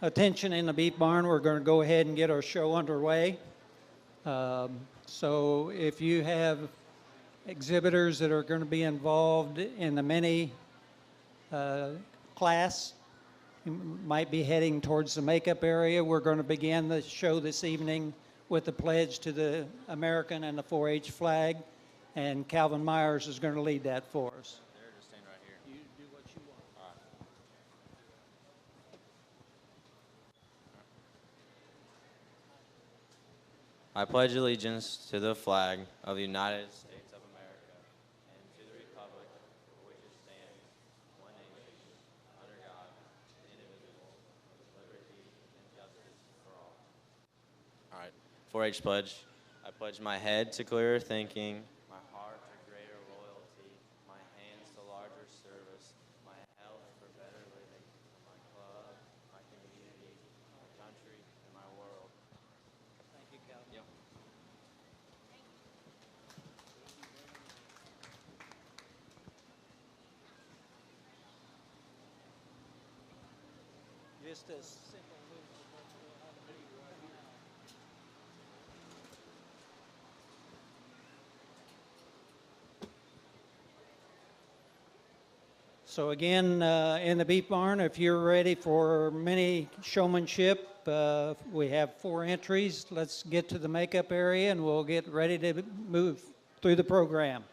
attention in the beef barn, we're going to go ahead and get our show underway. So if you have exhibitors that are going to be involved in the mini class, you might be heading towards the makeup area. We're going to begin the show this evening with the pledge to the American and the 4-H flag, and Calvin Myers is going to lead that for us. They're just staying right here. You do what you want. All right. I pledge allegiance to the flag of the United States of America and to the republic for which it stands, one nation, under God, indivisible, with liberty and justice for all. All right. 4-H pledge. I pledge my head to clearer thinking, my heart to greater loyalty, my hands to larger service, my health for better living, my club, my community, my country, and my world. Thank you, Calvin. Yep. Just a simple move. So again, in the beef barn, if you're ready for mini showmanship, we have 4 entries. Let's get to the makeup area and we'll get ready to move through the program.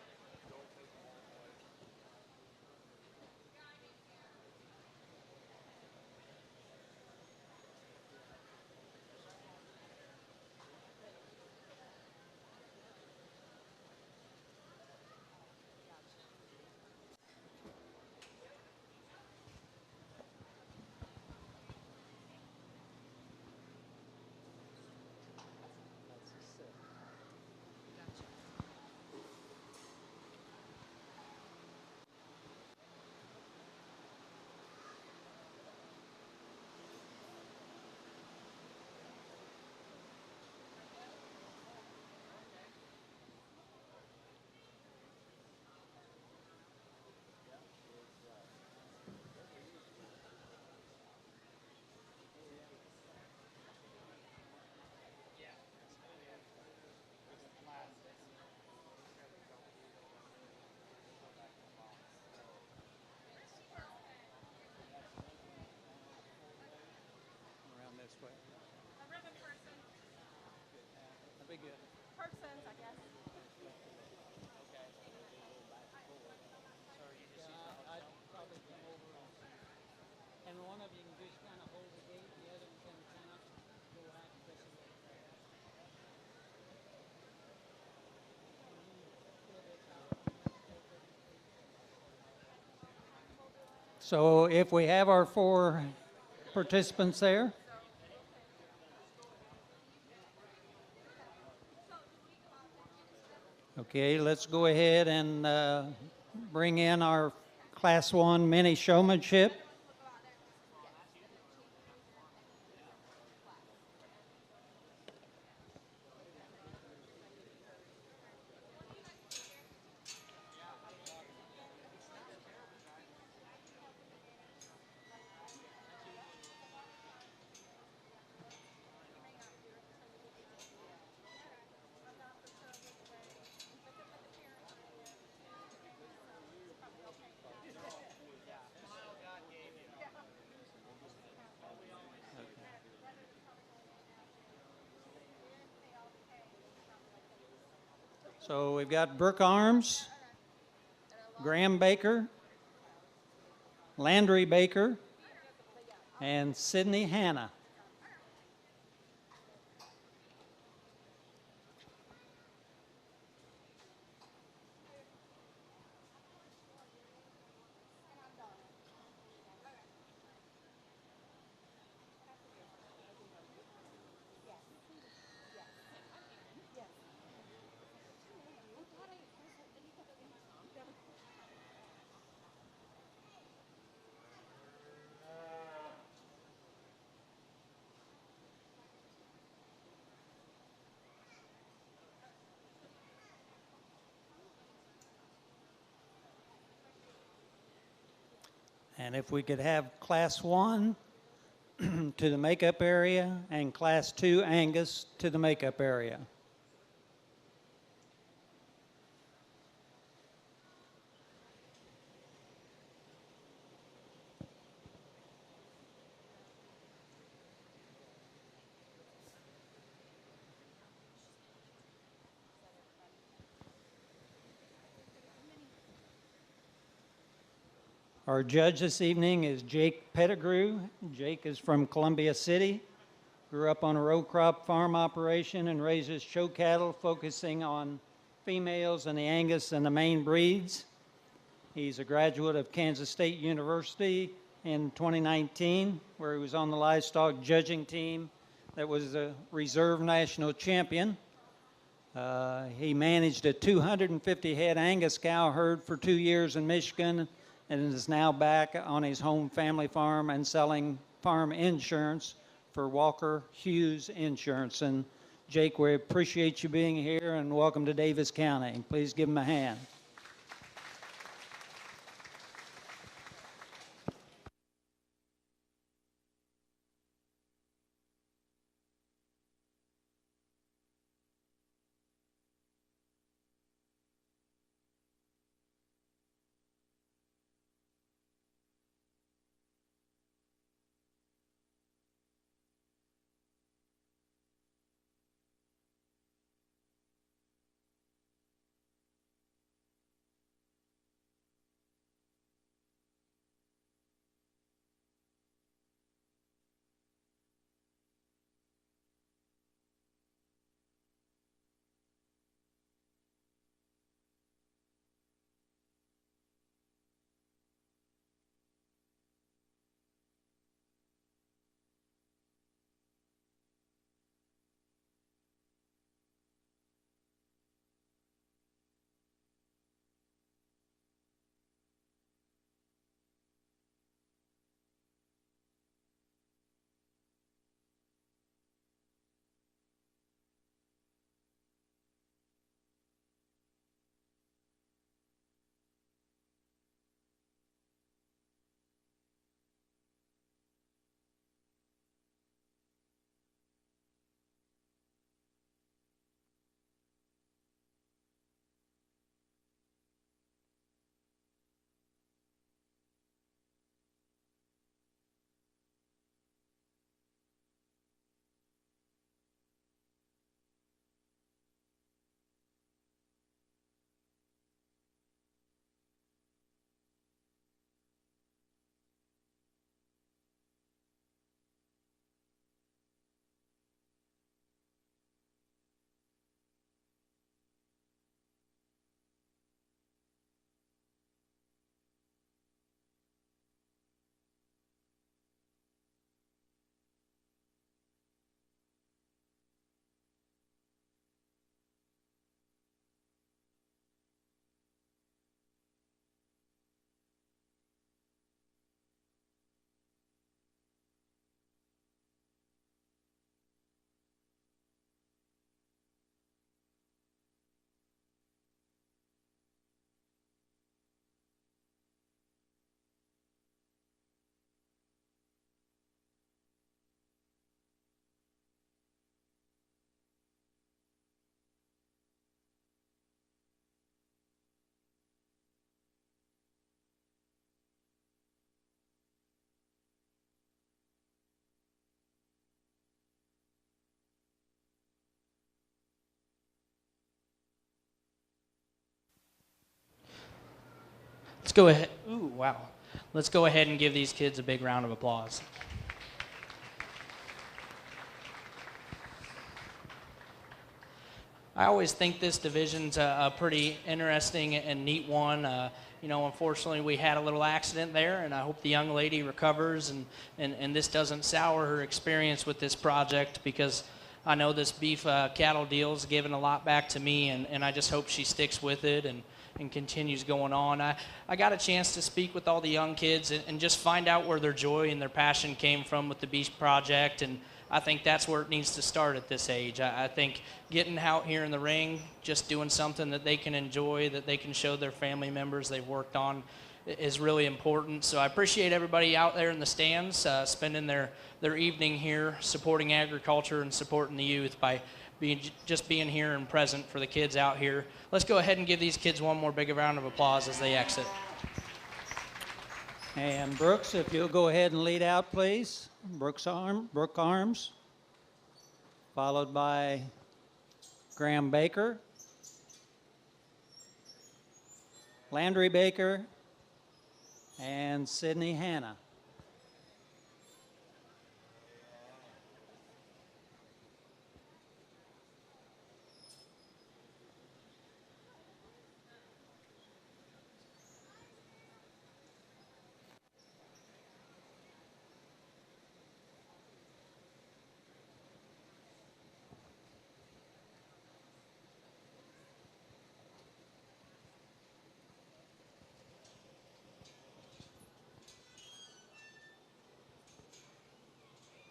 Around this way. A ribbon person. That'd be good. Persons, I guess. I'd probably come over and one of you can just kind of hold the gate, the other one can kind of go out this way. So if we have our 4 participants there. Okay, let's go ahead and bring in our Class 1 mini showmanship. So we've got Brooke Arms, Graham Baker, Landry Baker, and Sydney Hanna. And if we could have Class 1 to the makeup area, and Class 2 Angus to the makeup area. Our judge this evening is Jake Pettigrew. Jake is from Columbia City, grew up on a row crop farm operation and raises show cattle focusing on females and the Angus and the Maine breeds. He's a graduate of Kansas State University in 2019, where he was on the livestock judging team that was the reserve national champion. He managed a 250 head Angus cow herd for 2 years in Michigan, and is now back on his home family farm and selling farm insurance for Walker Hughes Insurance. And Jake, we appreciate you being here, and welcome to Daviess County. Please give him a hand. Let's go ahead. Ooh, wow. Let's go ahead and give these kids a big round of applause. I always think this division's a pretty interesting and neat one. Unfortunately, we had a little accident there, and I hope the young lady recovers and this doesn't sour her experience with this project, because I know this beef cattle deal's given a lot back to me, and I just hope she sticks with it and continues going on. I got a chance to speak with all the young kids and just find out where their joy and their passion came from with the beef project, and I think that's where it needs to start at this age. I think getting out here in the ring, just doing something that they can enjoy, that they can show their family members they've worked on, is really important. So I appreciate everybody out there in the stands spending their evening here supporting agriculture and supporting the youth by being here and present for the kids out here. Let's go ahead and give these kids one more big round of applause as they exit. And Brooks, if you'll go ahead and lead out, please. Brooke Arms, followed by Graham Baker, Landry Baker, and Sydney Hanna.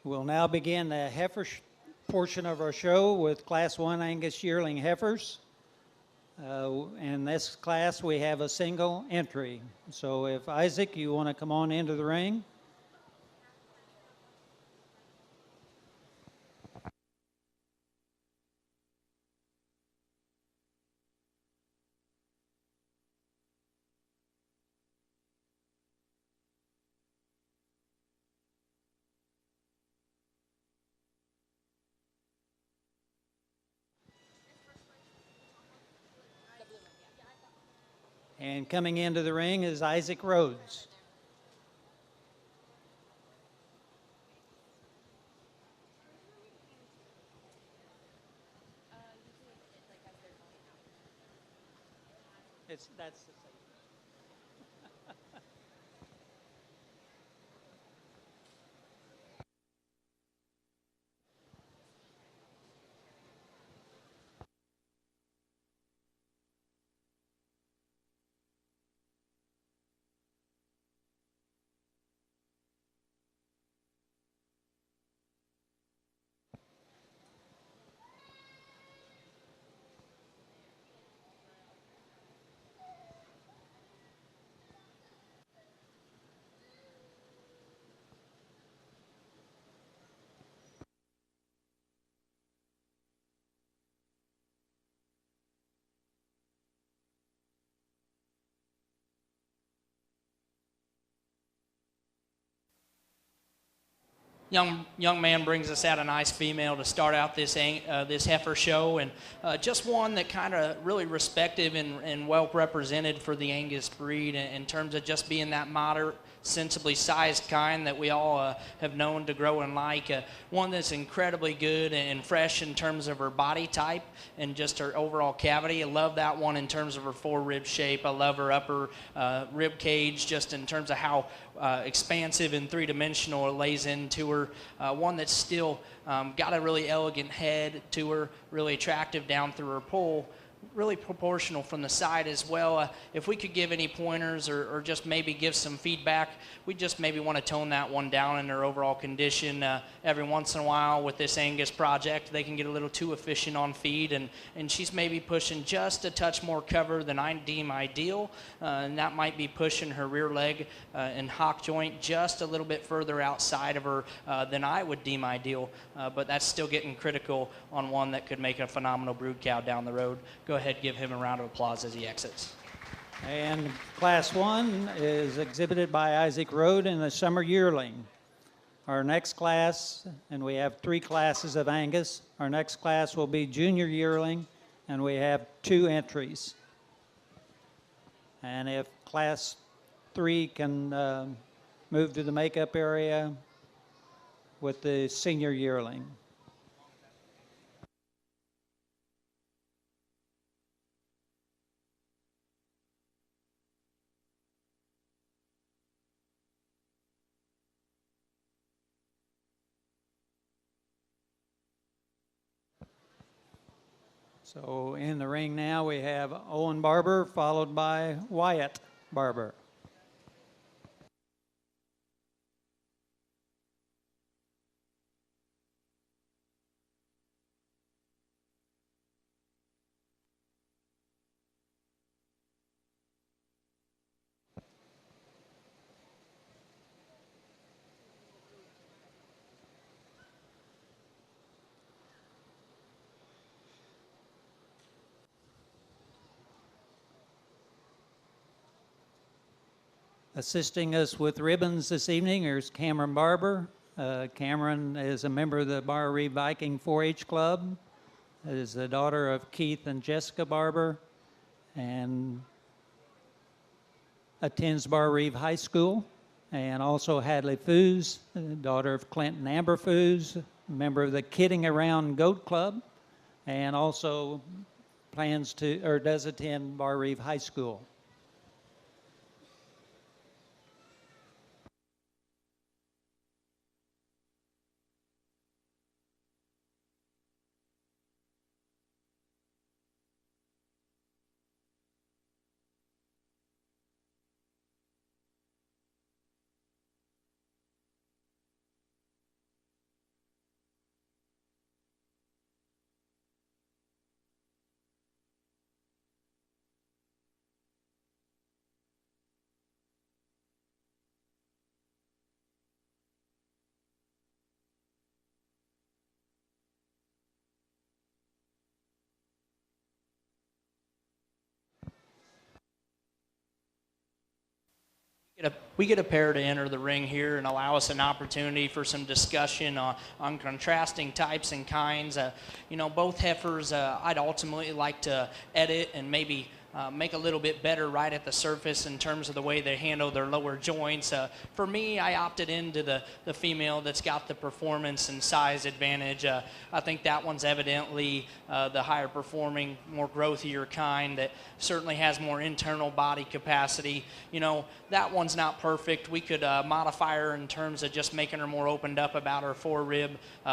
We'll now begin the heifer portion of our show with Class 1 Angus yearling heifers. In this class, we have a single entry. So if Isaac, you want to come on into the ring. And coming into the ring is Isaac Rhodes. That's the same. Young man brings us out a nice female to start out this heifer show, and just one that kind of really respected and well represented for the Angus breed in terms of just being that moderate, sensibly sized kind that we all have known to grow and like. One that's incredibly good and fresh in terms of her body type and just her overall cavity. I love that one in terms of her forerib shape. I love her upper rib cage just in terms of how expansive and three-dimensional it lays into her. One that's still got a really elegant head to her, really attractive down through her poll, really proportional from the side as well. If we could give any pointers or just maybe give some feedback, we just maybe want to tone that one down in her overall condition. Every once in a while with this Angus project, they can get a little too efficient on feed, and she's maybe pushing just a touch more cover than I deem ideal, and that might be pushing her rear leg and hock joint just a little bit further outside of her than I would deem ideal, but that's still getting critical on one that could make a phenomenal brood cow down the road. Go ahead, give him a round of applause as he exits. And Class 1 is exhibited by Isaac Rhodes in the summer yearling. Our next class, and we have 3 classes of Angus, our next class will be junior yearling, and we have 2 entries. And if Class 3 can move to the makeup area with the senior yearling. So in the ring now we have Owen Barber followed by Wyatt Barber. Assisting us with ribbons this evening is Cameron Barber. Cameron is a member of the Bar Reeve Viking 4-H Club, is the daughter of Keith and Jessica Barber, and attends Bar Reeve High School. And also Hadley Foos, daughter of Clinton Amber Foos, member of the Kidding Around Goat Club, and also does attend Bar Reeve High School. We get a pair to enter the ring here and allow us an opportunity for some discussion on contrasting types and kinds. Both heifers I'd ultimately like to edit and maybe make a little bit better right at the surface in terms of the way they handle their lower joints. For me, I opted into the female that's got the performance and size advantage. I think that one's evidently the higher performing, more growthier kind that certainly has more internal body capacity. That one's not perfect. We could modify her in terms of just making her more opened up about her forerib.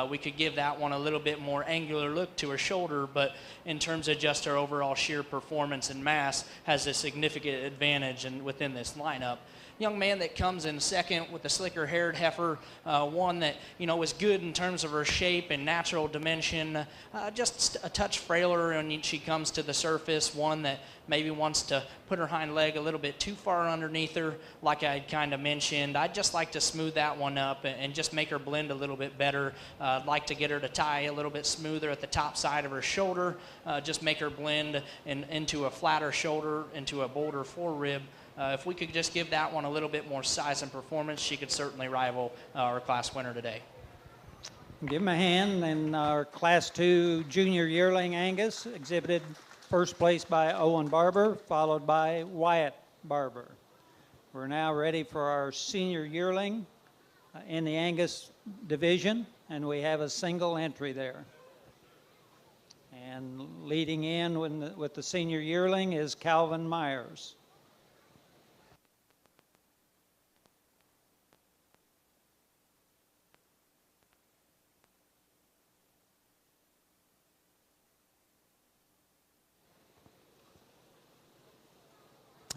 We could give that one a little bit more angular look to her shoulder, but in terms of just her overall sheer performance and mass, has a significant advantage within this lineup. Young man that comes in second with the slicker haired heifer, one that is good in terms of her shape and natural dimension, just a touch frailer when she comes to the surface, one that maybe wants to put her hind leg a little bit too far underneath her, like I kind of mentioned. I'd just like to smooth that one up and just make her blend a little bit better. I'd like to get her to tie a little bit smoother at the top side of her shoulder, just make her blend into a flatter shoulder, into a bolder forerib. If we could just give that one a little bit more size and performance, she could certainly rival our class winner today. Give him a hand. And our Class 2 Junior Yearling Angus exhibited first place by Owen Barber, followed by Wyatt Barber. We're now ready for our Senior Yearling in the Angus division, and we have a single entry there. And leading in with the Senior Yearling is Calvin Myers.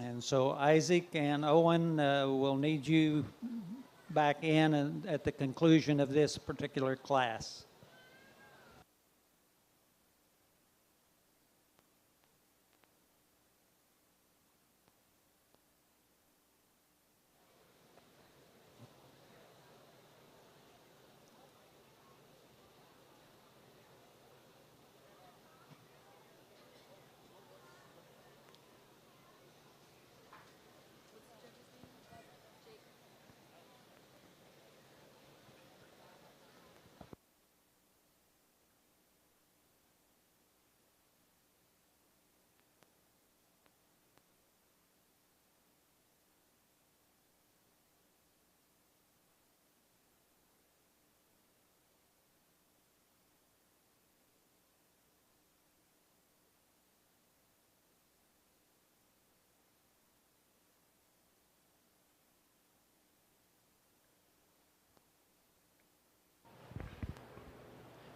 And so Isaac and Owen will need you back in at the conclusion of this particular class.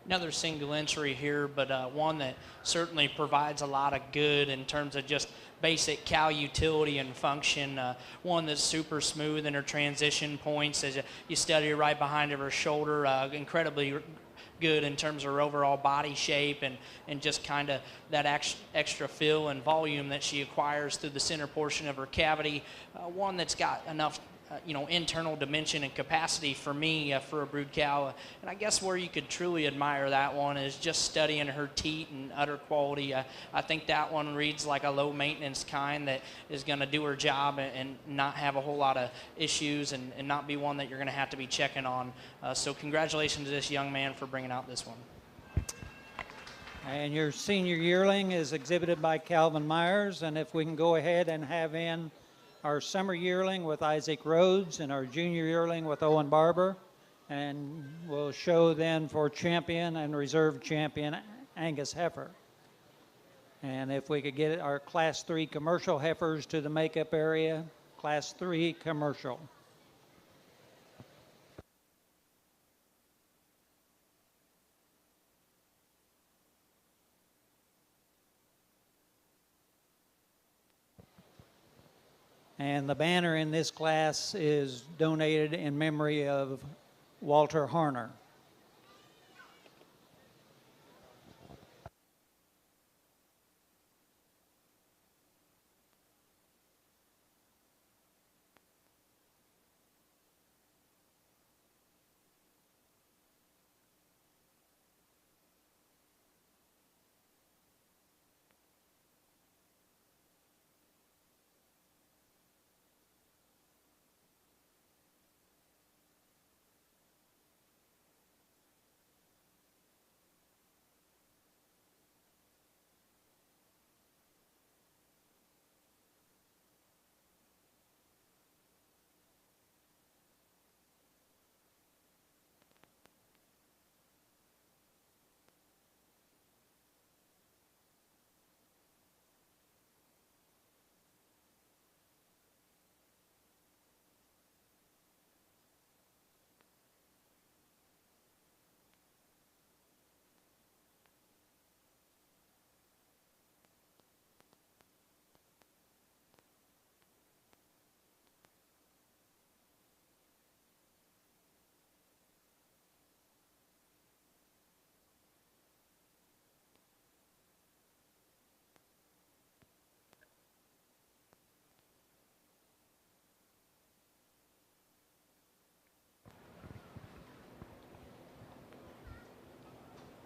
Another single entry here, but one that certainly provides a lot of good in terms of just basic cow utility and function. One that's super smooth in her transition points as you study her right behind her shoulder. Incredibly good in terms of her overall body shape and just kind of that extra fill and volume that she acquires through the center portion of her cavity. One that's got enough internal dimension and capacity for me for a brood cow. And I guess where you could truly admire that one is just studying her teat and udder quality. I think that one reads like a low maintenance kind that is going to do her job and not have a whole lot of issues and not be one that you're going to have to be checking on. So congratulations to this young man for bringing out this one. And your senior yearling is exhibited by Calvin Myers. And if we can go ahead and have in our summer yearling with Isaac Rhodes and our junior yearling with Owen Barber. And we'll show then for champion and reserve champion Angus Heifer. And if we could get our Class 3 commercial heifers to the makeup area, Class 3 commercial. And the banner in this class is donated in memory of Walter Harner.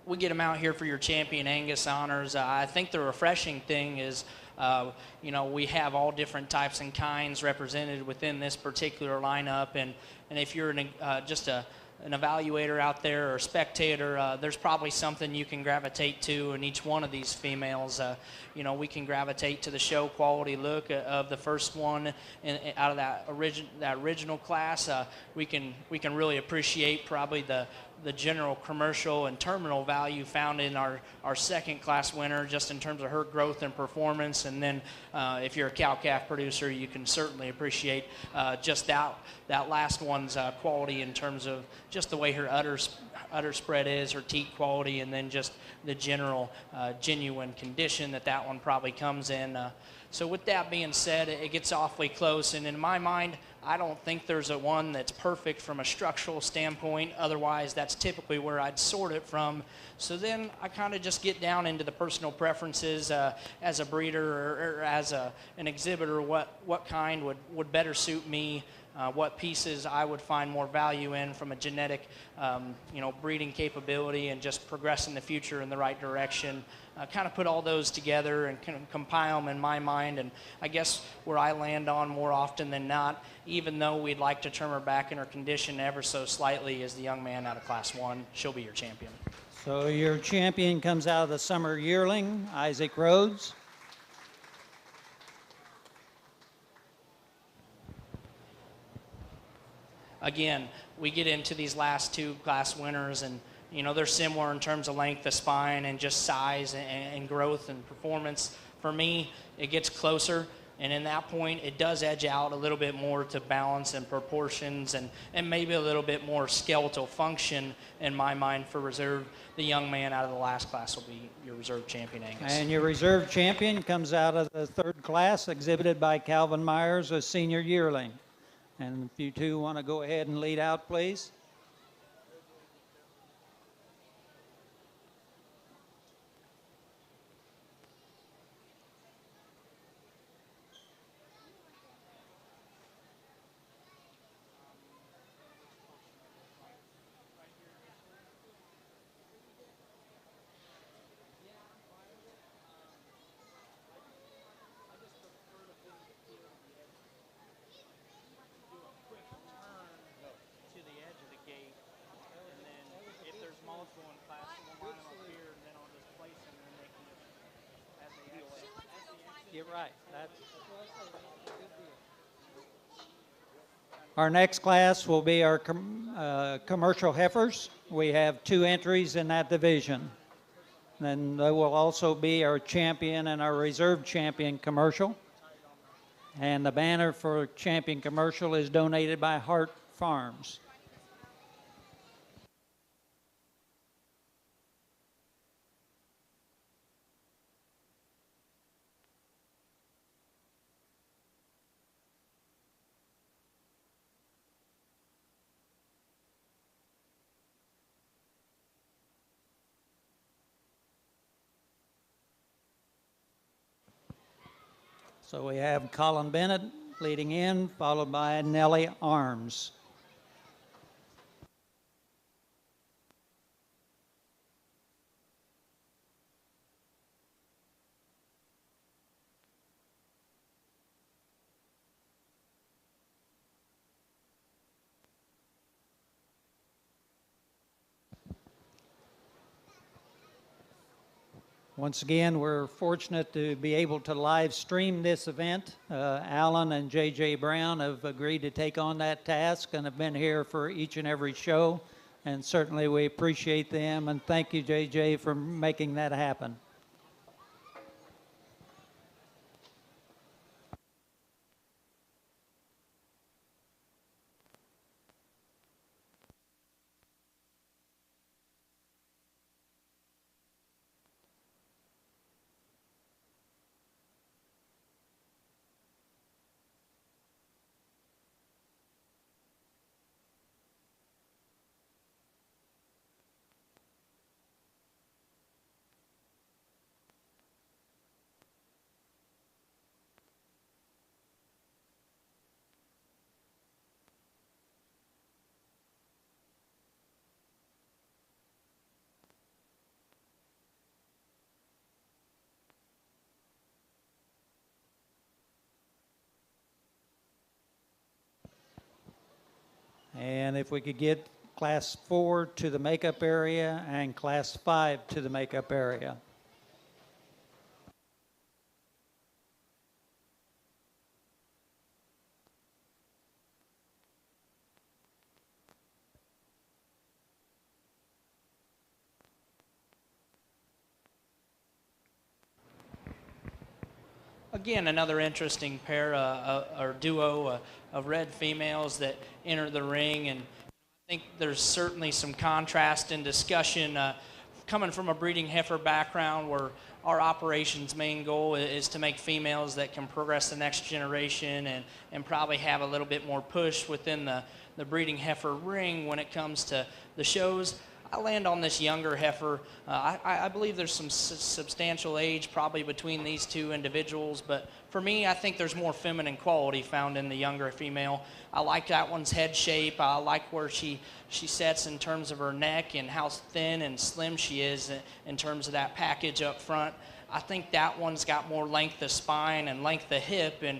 We get them out here for your champion Angus honors. I think the refreshing thing is, we have all different types and kinds represented within this particular lineup. And if you're just an evaluator out there or a spectator, there's probably something you can gravitate to in each one of these females. We can gravitate to the show quality look of the first one out of that original class. We can really appreciate probably the general commercial and terminal value found in our second class winner, just in terms of her growth and performance. And then if you're a cow-calf producer, you can certainly appreciate just that last one's quality in terms of just the way her udder spread is, her teat quality, and then just the general genuine condition that one probably comes in. So with that being said, it gets awfully close, and in my mind, I don't think there's a one that's perfect from a structural standpoint. Otherwise, that's typically where I'd sort it from. So then I kind of just get down into the personal preferences as a breeder or as an exhibitor, what kind would better suit me, what pieces I would find more value in from a genetic, breeding capability and just progressing the future in the right direction. Kind of put all those together and kind of compile them in my mind. And I guess where I land on more often than not, even though we'd like to turn her back in her condition ever so slightly, is the young man out of Class 1. She'll be your champion. So your champion comes out of the summer yearling, Isaac Rhodes. Again, we get into these last two class winners, and they're similar in terms of length of spine and just size and growth and performance. For me, it gets closer, and in that point, it does edge out a little bit more to balance and proportions and maybe a little bit more skeletal function in my mind for reserve. The young man out of the last class will be your reserve champion, Angus. And your reserve champion comes out of the third class, exhibited by Calvin Myers, a senior yearling. And if you two want to go ahead and lead out, please. right. Our next class will be our commercial heifers. We have 2 entries in that division. Then there will also be our champion and our reserve champion commercial. And the banner for champion commercial is donated by Hart Farms. So we have Colin Bennett leading in, followed by Nellie Arms. Once again, we're fortunate to be able to live stream this event. Alan and J.J. Brown have agreed to take on that task and have been here for each and every show. And certainly we appreciate them. And thank you, J.J., for making that happen. And if we could get Class 4 to the makeup area and Class 5 to the makeup area. Again, another interesting pair or duo of red females that enter the ring, and I think there's certainly some contrast and discussion coming from a breeding heifer background where our operations main goal is to make females that can progress the next generation and probably have a little bit more push within the breeding heifer ring when it comes to the shows. I land on this younger heifer. I believe there's some substantial age probably between these 2 individuals, but for me, I think there's more feminine quality found in the younger female. I like that one's head shape. I like where she sets in terms of her neck and how thin and slim she is in terms of that package up front. I think that one's got more length of spine and length of hip, and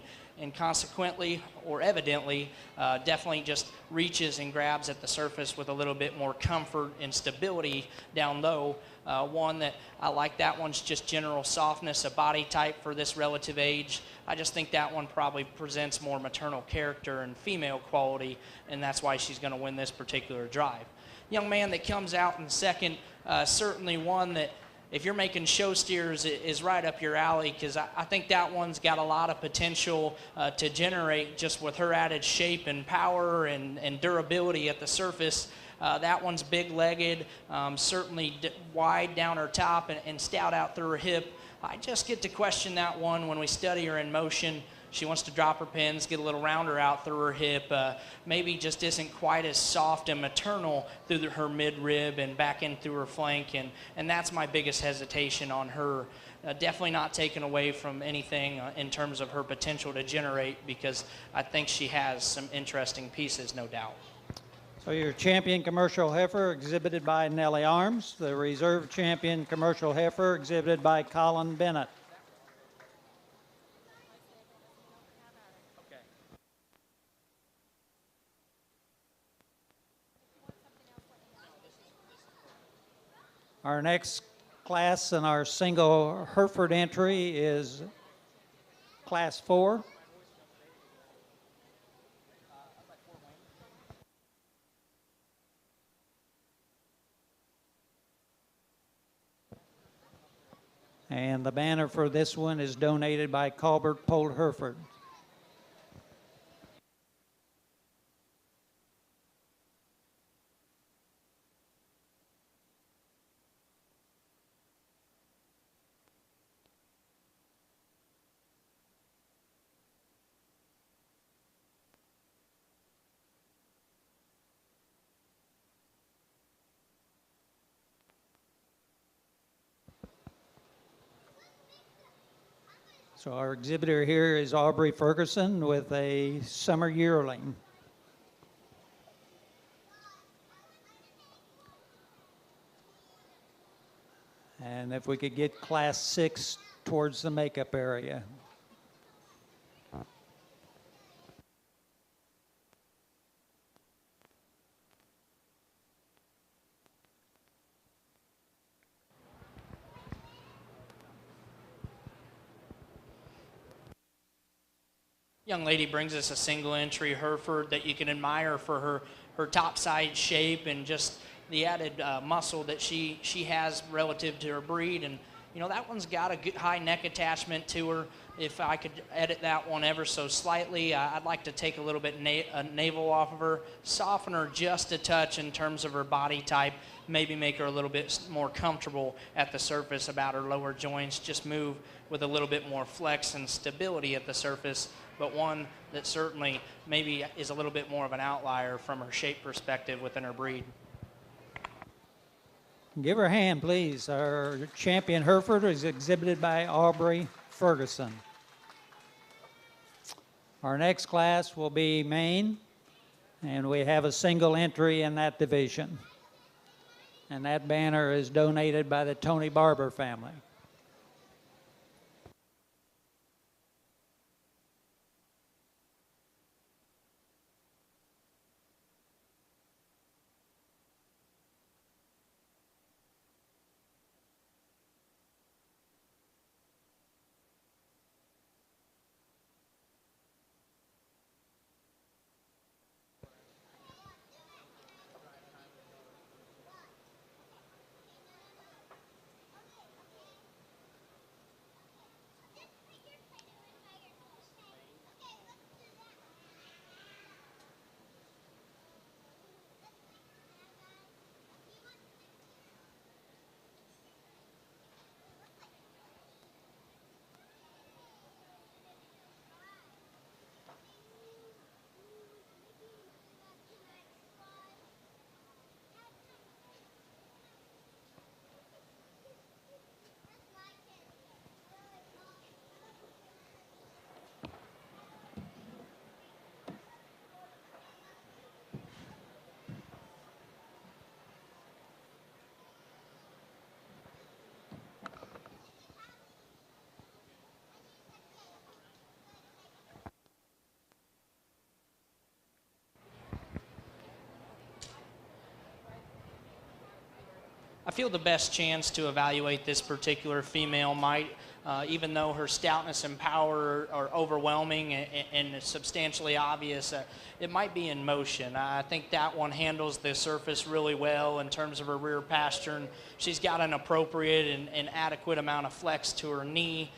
consequently or evidently definitely just reaches and grabs at the surface with a little bit more comfort and stability down low. One that I like, that one's just general softness, a body type for this relative age. I just think that one probably presents more maternal character and female quality, and that's why she's going to win this particular drive. Young man that comes out in second, certainly one that if you're making show steers, is right up your alley, because I think that one's got a lot of potential to generate just with her added shape and power and durability at the surface. That one's big-legged, certainly wide down her top and stout out through her hip. I just get to question that one when we study her in motion. She wants to drop her pins, get a little rounder out through her hip, maybe just isn't quite as soft and maternal through her mid-rib and back in through her flank, and that's my biggest hesitation on her. Definitely not taken away from anything in terms of her potential to generate, because I think she has some interesting pieces, no doubt. So your champion commercial heifer exhibited by Nellie Arms, the reserve champion commercial heifer exhibited by Colin Bennett. Our next class in our single Hereford entry is Class 4. And the banner for this one is donated by Colbert Pold Hereford. So our exhibitor here is Aubrey Ferguson with a summer yearling. And if we could get Class 6 towards the makeup area. Young lady brings us a single entry Hereford that you can admire for her top side shape and just the added muscle that she has relative to her breed. And you know, that one's got a good high neck attachment to her. If I could edit that one ever so slightly, I'd like to take a little bit navel off of her, soften her just a touch in terms of her body type, maybe make her a little bit more comfortable at the surface about her lower joints, just move with a little bit more flex and stability at the surface, but one that certainly maybe is a little bit more of an outlier from her shape perspective within her breed. Give her a hand, please. Our champion Hereford is exhibited by Aubrey Ferguson. Our next class will be Maine, and we have a single entry in that division. And that banner is donated by the Tony Barber family. I feel the best chance to evaluate this particular female might, even though her stoutness and power are overwhelming and substantially obvious, it might be in motion. I think that one handles the surface really well in terms of her rear pastern. She's got an appropriate and adequate amount of flex to her knee.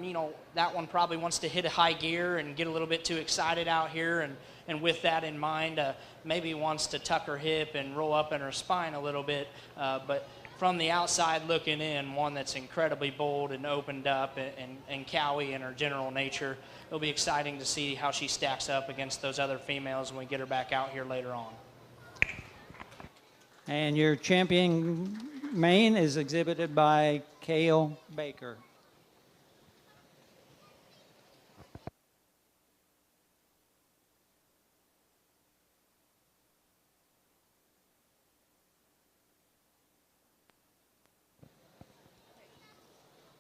You know, that one probably wants to hit a high gear and get a little bit too excited out here, and with that in mind, maybe wants to tuck her hip and roll up in her spine a little bit, but from the outside looking in, one that's incredibly bold and opened up and cowy in her general nature. It'll be exciting to see how she stacks up against those other females when we get her back out here later on. And your champion Maine is exhibited by Cale Baker.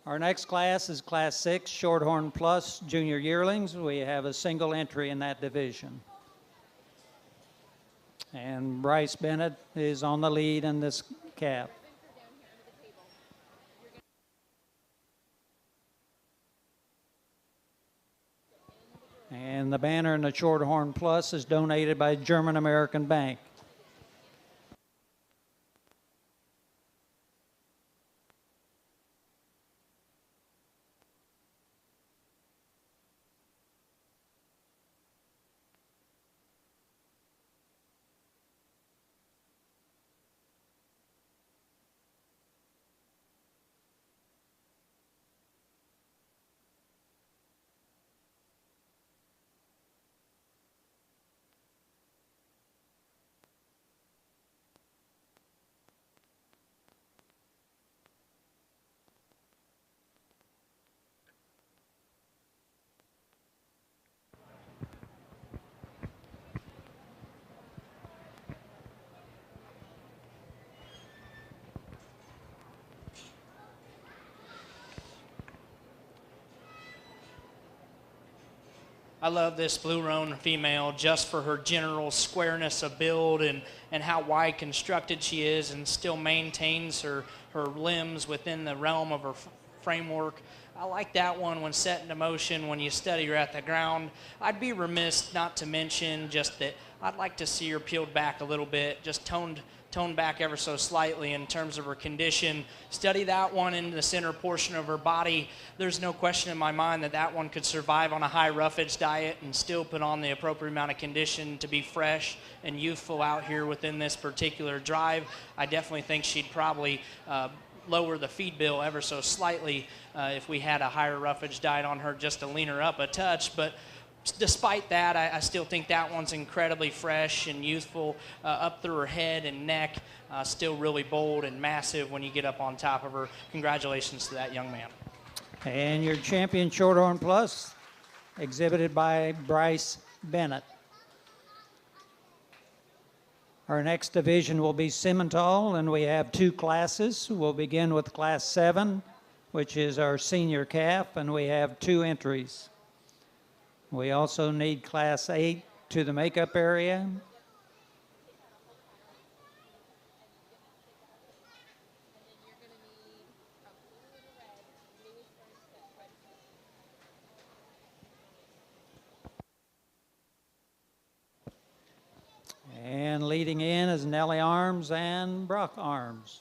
Our next class is Class 6, Shorthorn Plus Junior Yearlings. We have a single entry in that division. And Bryce Bennett is on the lead in this calf. And the banner and the Shorthorn Plus is donated by German American Bank. I love this blue roan female just for her general squareness of build and how wide constructed she is and still maintains her limbs within the realm of her framework. I like that one when set into motion, when you study her at the ground. I'd be remiss not to mention just that I'd like to see her peeled back a little bit, just toned back ever so slightly in terms of her condition. Study that one in the center portion of her body. There's no question in my mind that that one could survive on a high roughage diet and still put on the appropriate amount of condition to be fresh and youthful out here within this particular drive. I definitely think she'd probably lower the feed bill ever so slightly if we had a higher roughage diet on her just to lean her up a touch. But despite that, I still think that one's incredibly fresh and youthful up through her head and neck, still really bold and massive when you get up on top of her. Congratulations to that young man. And your champion Shorthorn Plus, exhibited by Bryce Bennett. Our next division will be Simmental, and we have two classes. We'll begin with Class 7, which is our senior calf, and we have 2 entries. We also need Class 8 to the makeup area. And leading in is Nellie Arms and Brock Arms.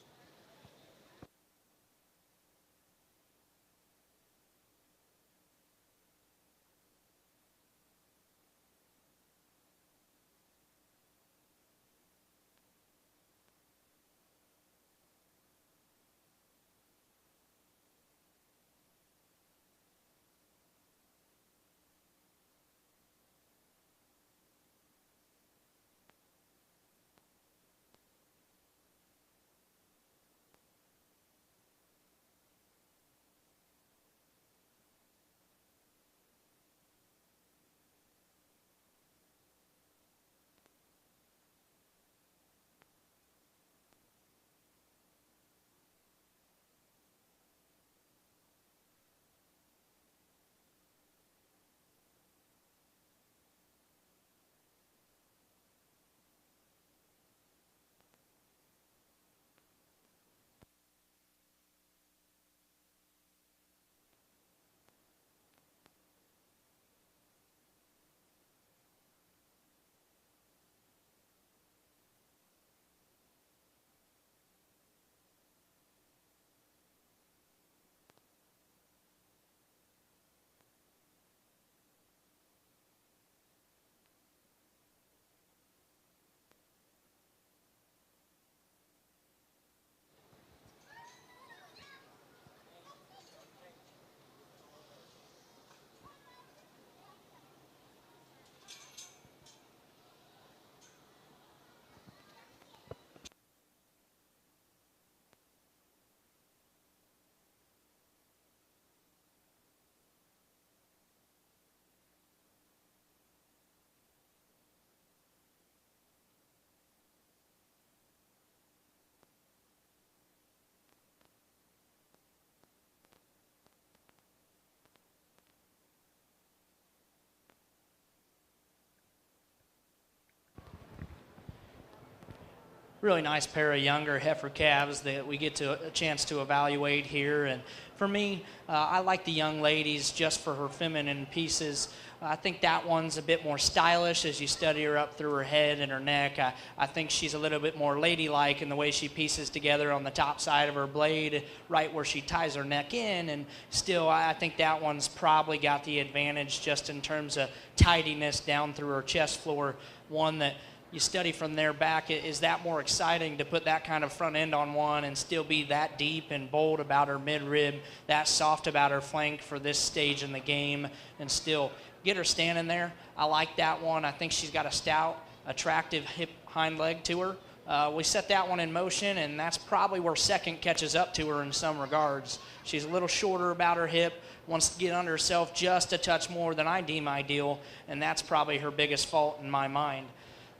really nice pair of younger heifer calves that we get a chance to evaluate here. And for me, I like the young ladies just for her feminine pieces. I think that one's a bit more stylish as you study her up through her head and her neck. I think she's a little bit more ladylike in the way she pieces together on the top side of her blade, right where she ties her neck in. And still, I think that one's probably got the advantage just in terms of tidiness down through her chest floor. One that you study from there back, is that more exciting to put that kind of front end on one and still be that deep and bold about her mid-rib, that soft about her flank for this stage in the game, and still get her standing there? I like that one. I think she's got a stout, attractive hip hind leg to her. We set that one in motion, and that's probably where second catches up to her in some regards. She's a little shorter about her hip, wants to get under herself just a touch more than I deem ideal, and that's probably her biggest fault in my mind.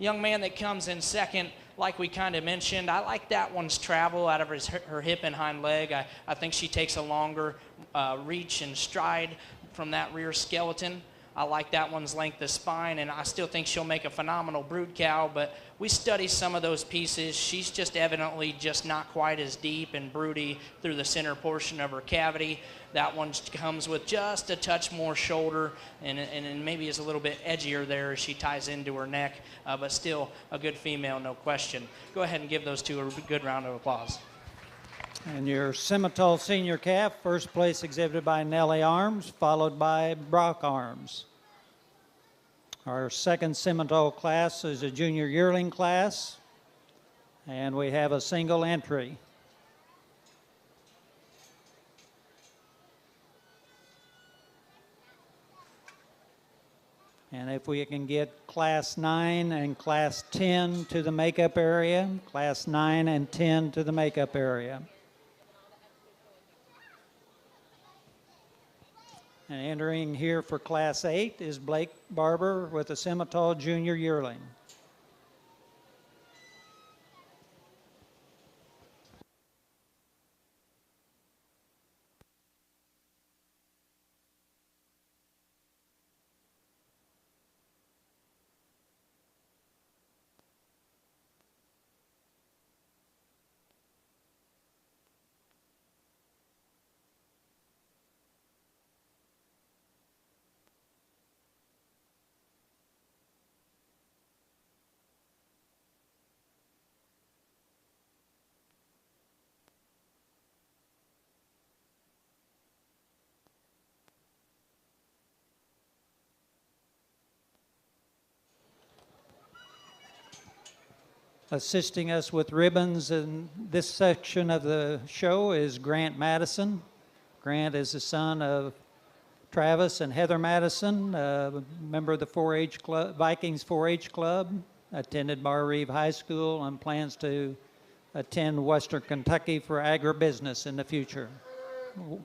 Young man that comes in second, like we kind of mentioned, I like that one's travel out of her hip and hind leg. I think she takes a longer reach and stride from that rear skeleton. I like that one's length of spine, and I still think she'll make a phenomenal brood cow, but we study some of those pieces. She's just evidently just not quite as deep and broody through the center portion of her cavity. That one comes with just a touch more shoulder and maybe is a little bit edgier there as she ties into her neck, but still a good female, no question. Go ahead and give those two a good round of applause. And your Simmental Senior Calf, first place exhibited by Nellie Arms, followed by Brock Arms. Our second Simmental class is a junior yearling class, and we have a single entry. And if we can get Class 9 and Class 10 to the makeup area, Class 9 and 10 to the makeup area. And entering here for Class 8 is Blake Barber with a Simmental Junior Yearling. Assisting us with ribbons in this section of the show is Grant Madison. Grant is the son of Travis and Heather Madison, a member of the 4-H club, Vikings 4-H club, attended Bar Reeve High School and plans to attend Western Kentucky for agribusiness in the future.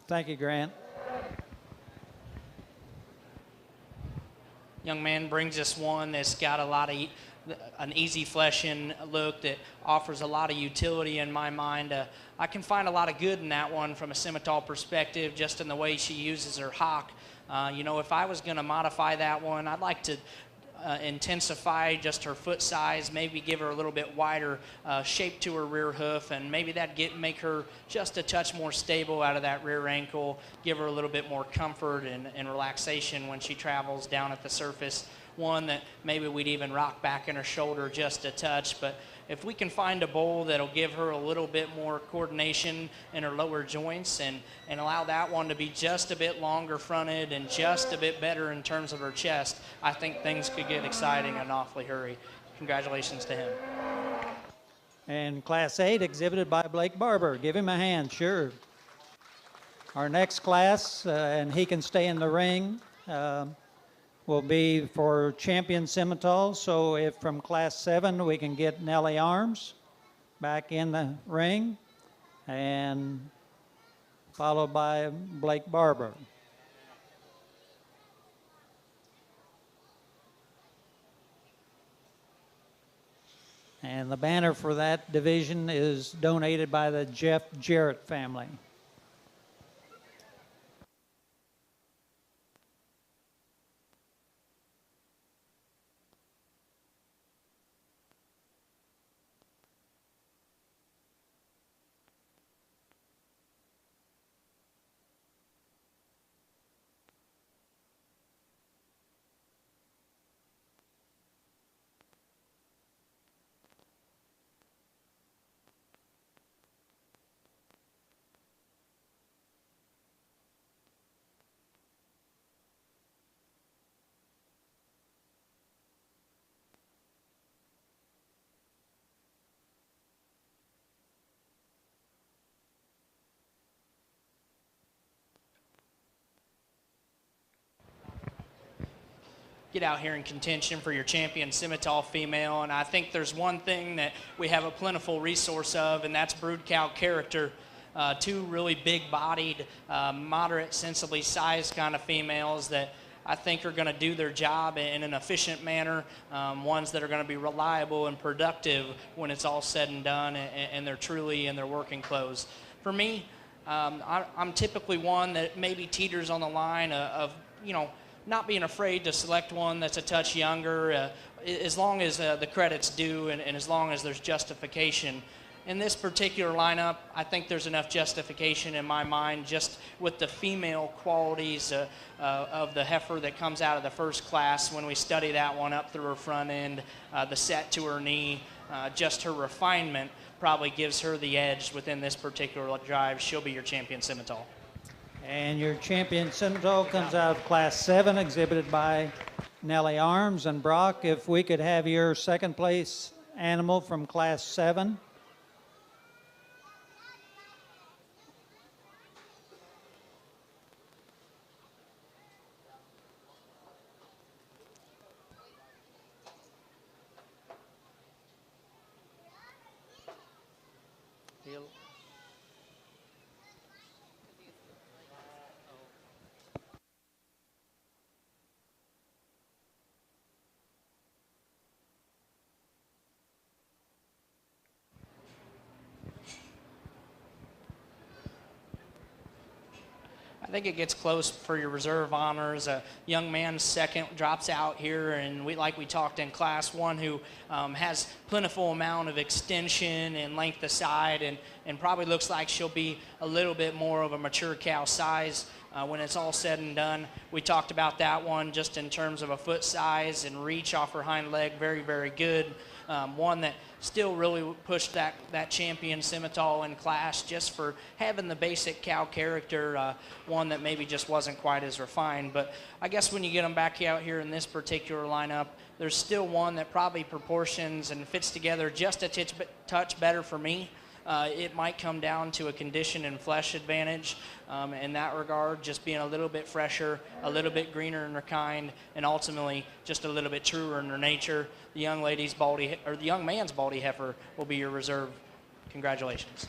Thank you, Grant. Young man brings us one that's got a lot of an easy flesh-in look that offers a lot of utility in my mind. I can find a lot of good in that one from a Simmental perspective, just in the way she uses her hock. You know, if I was going to modify that one, I'd like to intensify just her foot size, maybe give her a little bit wider shape to her rear hoof, and maybe that'd make her just a touch more stable out of that rear ankle, give her a little bit more comfort and relaxation when she travels down at the surface. One that maybe we'd even rock back in her shoulder just a touch, but if we can find a bowl that'll give her a little bit more coordination in her lower joints and allow that one to be just a bit longer fronted and just a bit better in terms of her chest, I think things could get exciting in an awfully hurry. Congratulations to him. And Class 8 exhibited by Blake Barber. Give him a hand, sure. Our next class, and he can stay in the ring, will be for champion Simmental. So if from Class 7 we can get Nellie Arms back in the ring, and followed by Blake Barber. And the banner for that division is donated by the Jeff Jarrett family. get out here in contention for your champion Simmental female. And I think there's one thing that we have a plentiful resource of, and that's brood cow character. Two really big-bodied, moderate, sensibly sized kind of females that I think are going to do their job in an efficient manner, ones that are going to be reliable and productive when it's all said and done, and they're truly in their working clothes. For me, I'm typically one that maybe teeters on the line of not being afraid to select one that's a touch younger, as long as the credit's due and as long as there's justification. In this particular lineup, I think there's enough justification in my mind just with the female qualities of the heifer that comes out of the first class when we study that one up through her front end, the set to her knee, just her refinement probably gives her the edge within this particular drive. She'll be your champion Simmental. And your champion Simmental comes out of Class 7, exhibited by Nellie Arms. And Brock, if we could have your second place animal from Class 7. I think it gets close for your reserve honors. A young man second drops out here, and like we talked in Class 1, who has plentiful amount of extension and length of side, and probably looks like she'll be a little bit more of a mature cow size when it's all said and done. We talked about that one just in terms of a foot size and reach off her hind leg, very, very good. One that still really pushed that champion Simmental in class just for having the basic cow character, one that maybe just wasn't quite as refined. But I guess when you get them back out here in this particular lineup, there's still one that probably proportions and fits together just a touch better for me. It might come down to a condition and flesh advantage in that regard, just being a little bit fresher, a little bit greener in her kind, and ultimately just a little bit truer in her nature. The young man's baldy heifer will be your reserve. Congratulations.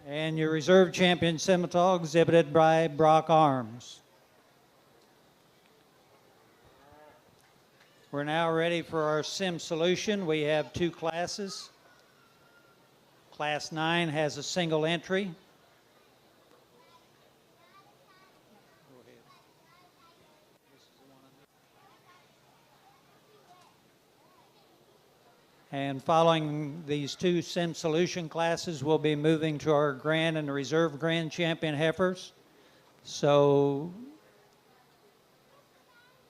And your reserve champion Simmental, exhibited by Brock Arms. We're now ready for our sim solution. We have two classes. Class 9 has a single entry. And following these two sim solution classes, we'll be moving to our grand and reserve grand champion heifers. So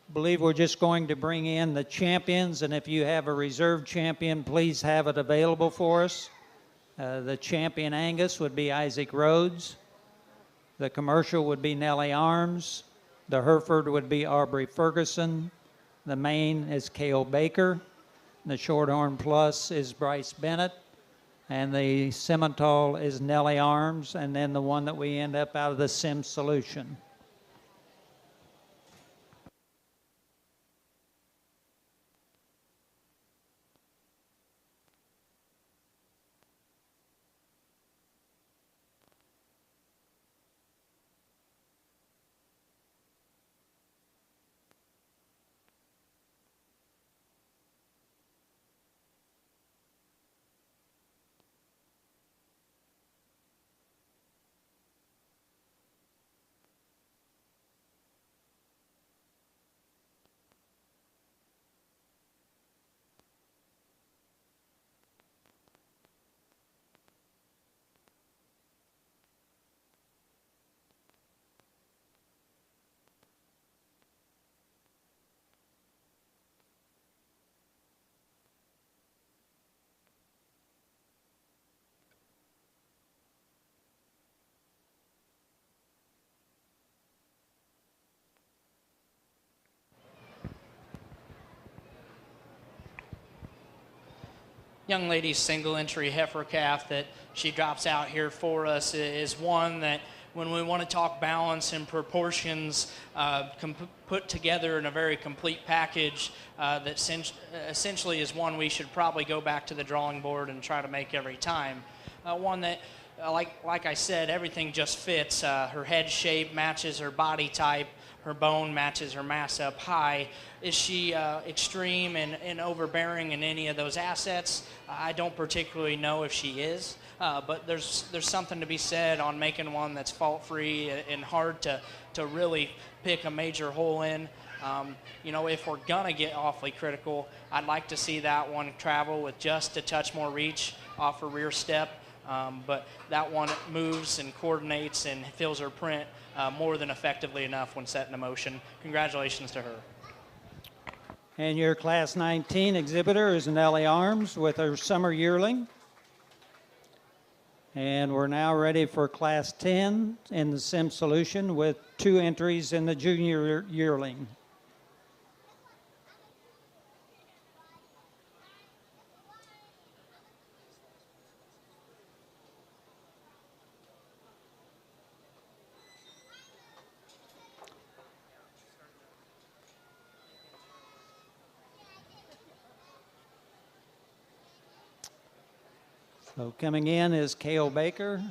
I believe we're just going to bring in the champions, and if you have a reserve champion, please have it available for us. The champion Angus would be Isaac Rhodes. The commercial would be Nellie Arms. The Hereford would be Aubrey Ferguson. The main is Cale Baker. The Shorthorn Plus is Bryce Bennett. And the Simmental is Nellie Arms, and then the one that we end up out of the sim solution. Young lady's single entry heifer calf that she drops out here for us is one that when we want to talk balance and proportions put together in a very complete package that essentially is one we should probably go back to the drawing board and try to make every time. One that like I said, everything just fits. Her head shape matches her body type. Her bone matches her mass up high. Is she extreme and overbearing in any of those assets? I don't particularly know if she is, but there's something to be said on making one that's fault-free and hard to really pick a major hole in. If we're gonna get awfully critical, I'd like to see that one travel with just a touch more reach off her rear step. But that one moves and coordinates and fills her print more than effectively enough when set into motion. Congratulations to her. And your Class 19 exhibitor is Nellie Arms with her summer yearling. And we're now ready for Class 10 in the sim solution with 2 entries in the junior yearling. So coming in is Cale Baker,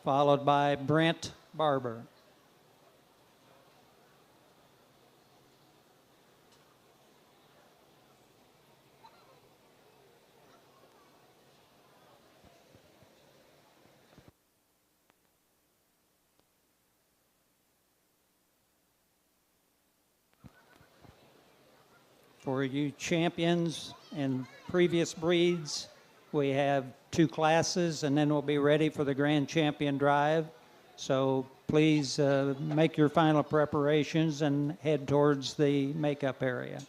followed by Brent Barber. For you champions and previous breeds, we have 2 classes, and then we'll be ready for the Grand Champion Drive. So please make your final preparations and head towards the makeup area.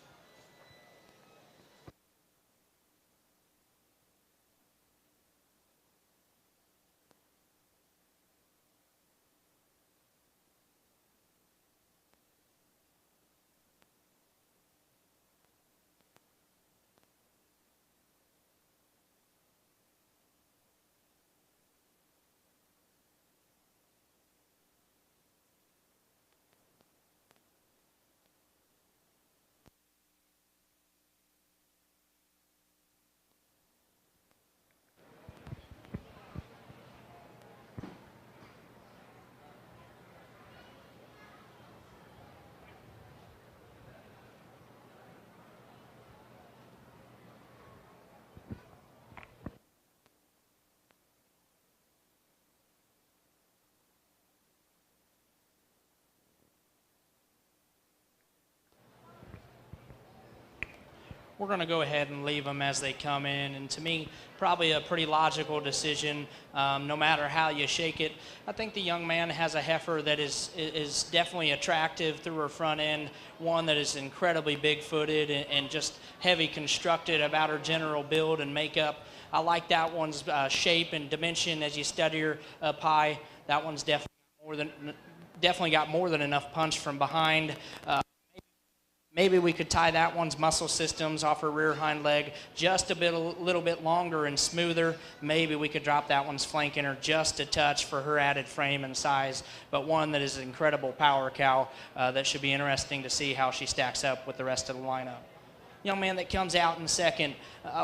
We're going to go ahead and leave them as they come in. And to me, probably a pretty logical decision, no matter how you shake it. I think the young man has a heifer that is definitely attractive through her front end, one that is incredibly big-footed and just heavy constructed about her general build and makeup. I like that one's shape and dimension as you study her up high. That one's definitely got more than enough punch from behind. Maybe we could tie that one's muscle systems off her rear hind leg just a little bit longer and smoother. Maybe we could drop that one's flank in her just a touch for her added frame and size, but one that is an incredible power cow that should be interesting to see how she stacks up with the rest of the lineup. Young man that comes out in second,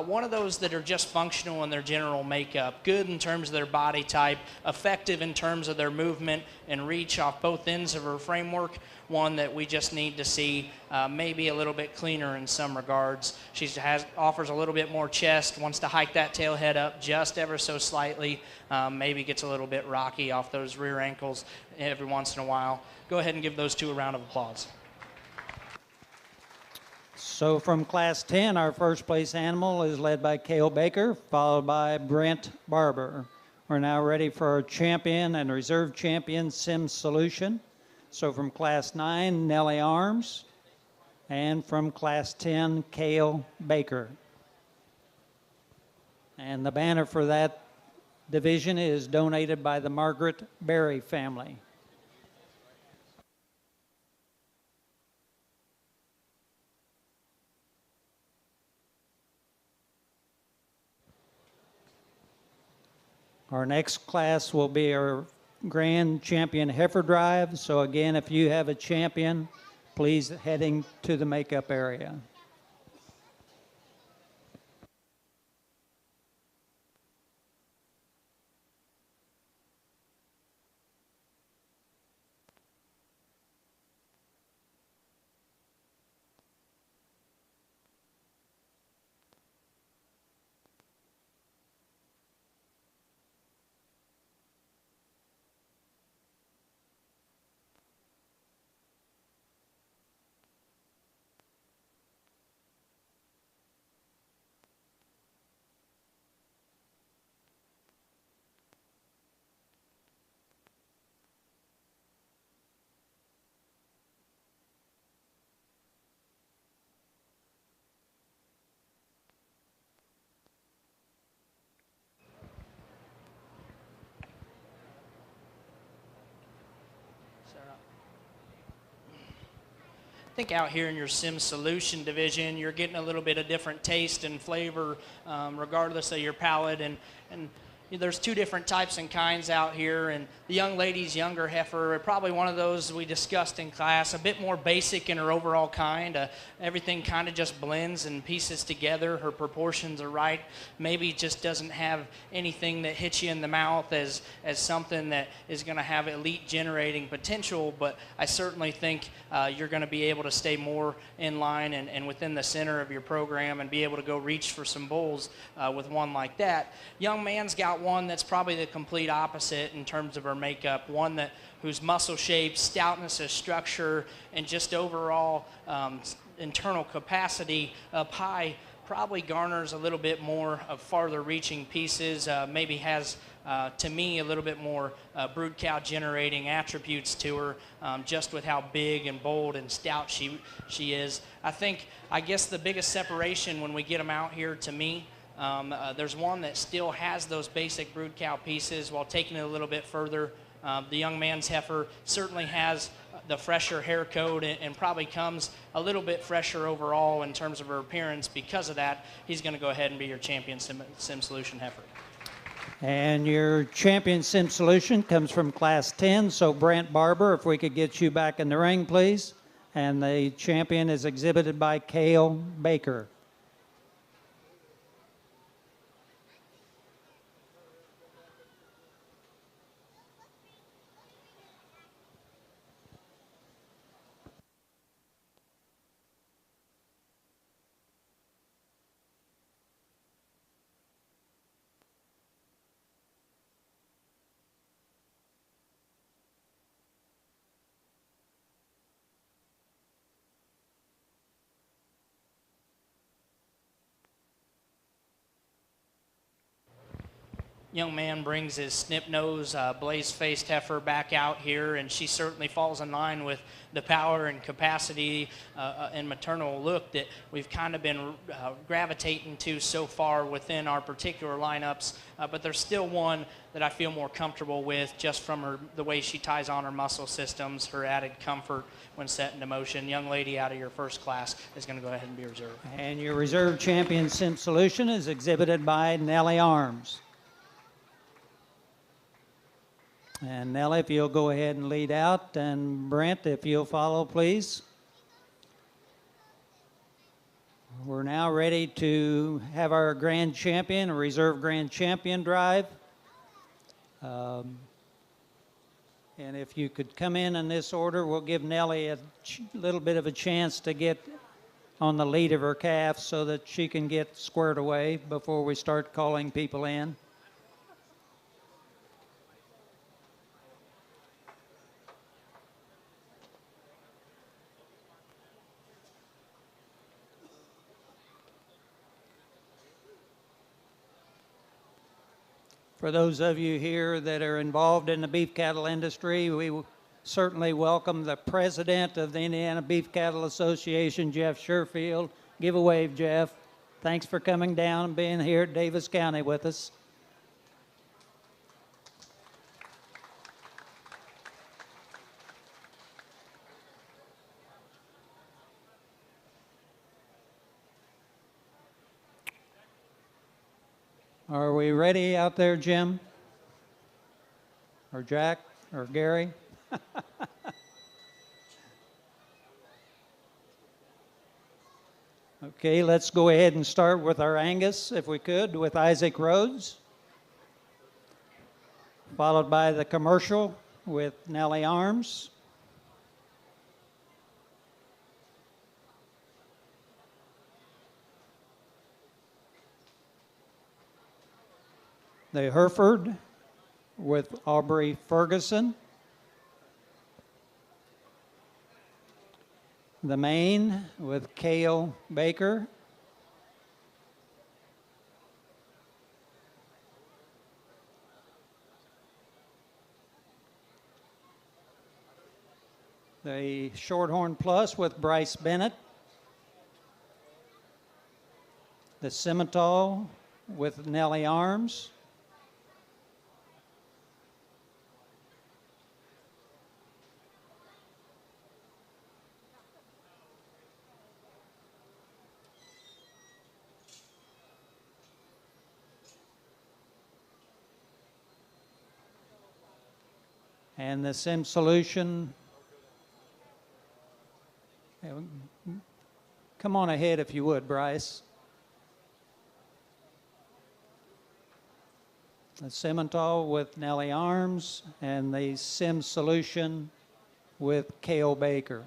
one of those that are just functional in their general makeup, good in terms of their body type, effective in terms of their movement and reach off both ends of her framework, one that we just need to see maybe a little bit cleaner in some regards. She offers a little bit more chest, wants to hike that tail head up just ever so slightly, maybe gets a little bit rocky off those rear ankles every once in a while. Go ahead and give those 2 a round of applause. So from Class 10, our first place animal is led by Cale Baker, followed by Brent Barber. We're now ready for our champion and reserve champion sim solution. So from Class 9, Nellie Arms, and from Class 10, Cale Baker. And the banner for that division is donated by the Margaret Berry family. Our next class will be our Grand Champion Heifer Drive. So again, if you have a champion, please heading to the makeup area. I think out here in your Sim Solution division, you're getting a little bit of different taste and flavor, regardless of your palate. And there's two different types and kinds out here. And the young lady's younger heifer, probably one of those we discussed in class, a bit more basic in her overall kind. Everything kind of just blends and pieces together. Her proportions are right. Maybe just doesn't have anything that hits you in the mouth as something that is going to have elite generating potential. But I certainly think you're going to be able to stay more in line and within the center of your program and be able to go reach for some bulls with one like that. Young man's got one that's probably the complete opposite in terms of her makeup, one whose muscle shape, stoutness of structure, and just overall internal capacity up high probably garners a little bit more of farther reaching pieces, maybe has to me a little bit more brood cow generating attributes to her, just with how big and bold and stout she is. I guess the biggest separation when we get them out here, to me, there's one that still has those basic brood cow pieces while taking it a little bit further. The young man's heifer certainly has the fresher hair coat and probably comes a little bit fresher overall in terms of her appearance. Because of that, he's going to go ahead and be your champion Sim Solution heifer. And your champion Sim Solution comes from Class 10. So Brent Barber, if we could get you back in the ring, please. And the champion is exhibited by Cale Baker. Young man brings his snip nose, blaze-faced heifer back out here, and she certainly falls in line with the power and capacity and maternal look that we've kind of been gravitating to so far within our particular lineups. But there's still one that I feel more comfortable with just from the way she ties on her muscle systems, her added comfort when set into motion. Young lady out of your first class is going to go ahead and be reserved. And your reserve champion Sim Solution is exhibited by Nellie Arms. And Nellie, if you'll go ahead and lead out, and Brent, if you'll follow, please. We're now ready to have our grand champion, a reserve grand champion drive. And if you could come in this order, we'll give Nellie a little bit of a chance to get on the lead of her calf so that she can get squared away before we start calling people in. For those of you here that are involved in the beef cattle industry, we certainly welcome the president of the Indiana Beef Cattle Association, Jeff Sherfield. Give a wave, Jeff. Thanks for coming down and being here at Daviess County with us. Are we ready out there, Jim? or Jack or Gary. Okay, let's go ahead and start with our Angus, if we could, with Isaac Rhodes, followed by the commercial with Nellie Arms. The Hereford with Aubrey Ferguson. The Maine with Cale Baker. The Shorthorn Plus with Bryce Bennett. The Simmental with Nellie Arms. And the Sim Solution. Come on ahead if you would, Bryce. The Simmental with Nellie Arms and the Sim Solution with Cale Baker.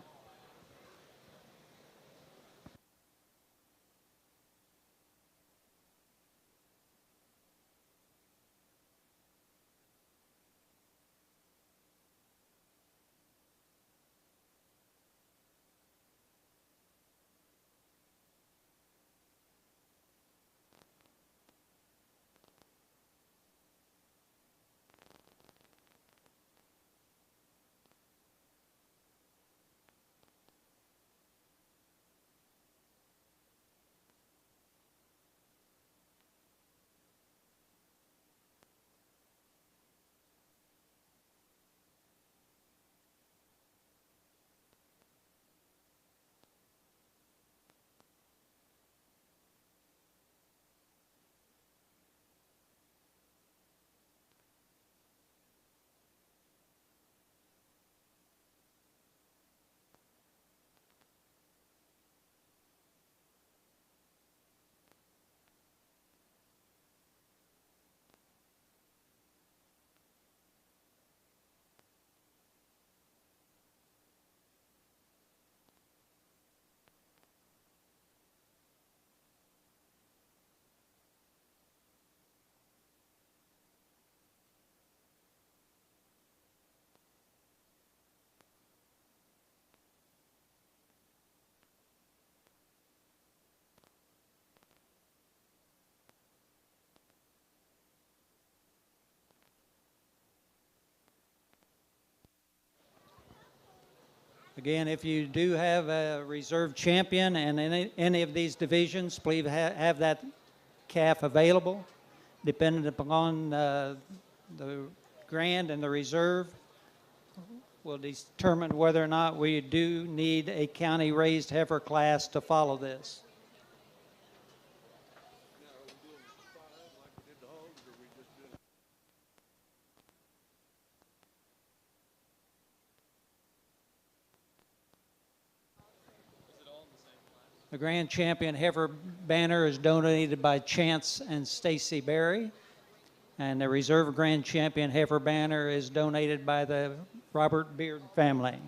Again, if you do have a reserve champion in any of these divisions, please have that calf available. Depending upon the grand and the reserve, will determine whether or not we do need a county raised heifer class to follow this. The grand champion heifer banner is donated by Chance and Stacy Berry. And the reserve grand champion heifer banner is donated by the Robert Beard family.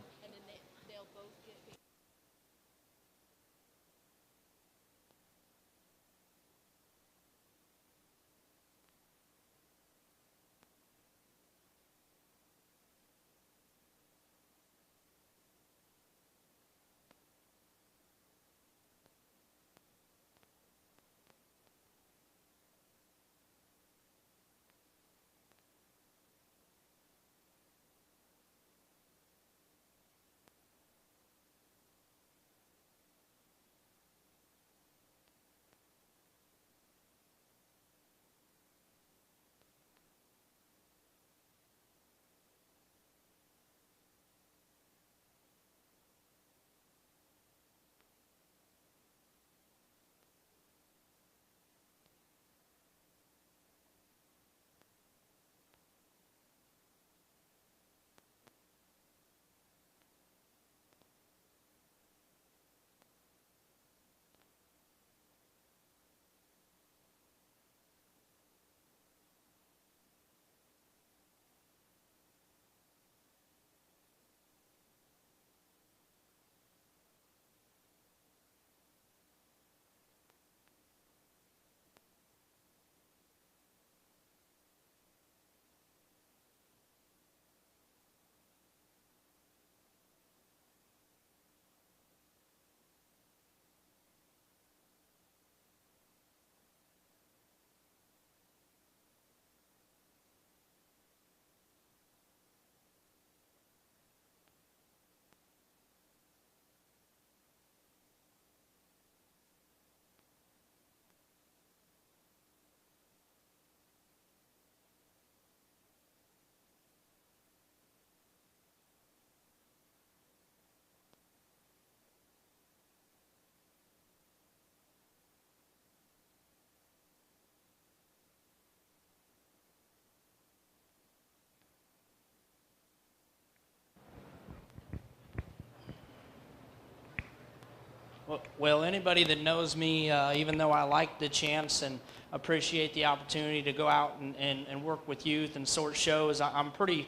Well, anybody that knows me, even though I like the chance and appreciate the opportunity to go out and work with youth and sort shows, I'm pretty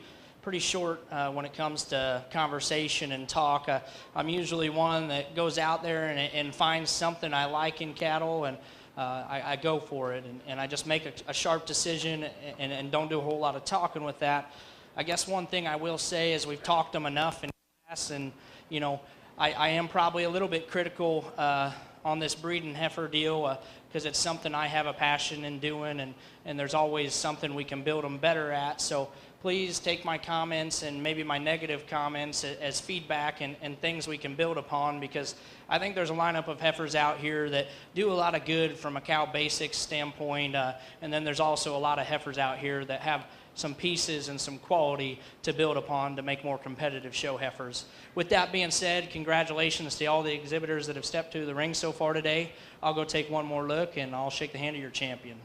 short when it comes to conversation and talk. I'm usually one that goes out there and finds something I like in cattle, and I go for it, and I just make a sharp decision and don't do a whole lot of talking with that. I guess one thing I will say is we've talked them enough in class, and you know, I am probably a little bit critical on this breeding heifer deal because it's something I have a passion in doing, and there's always something we can build them better at. So please take my comments and maybe my negative comments as feedback and things we can build upon, because I think there's a lineup of heifers out here that do a lot of good from a cow basics standpoint, and then there's also a lot of heifers out here that have some pieces and some quality to build upon to make more competitive show heifers. With that being said, congratulations to all the exhibitors that have stepped to the ring so far today. I'll go take one more look, and I'll shake the hand of your champion.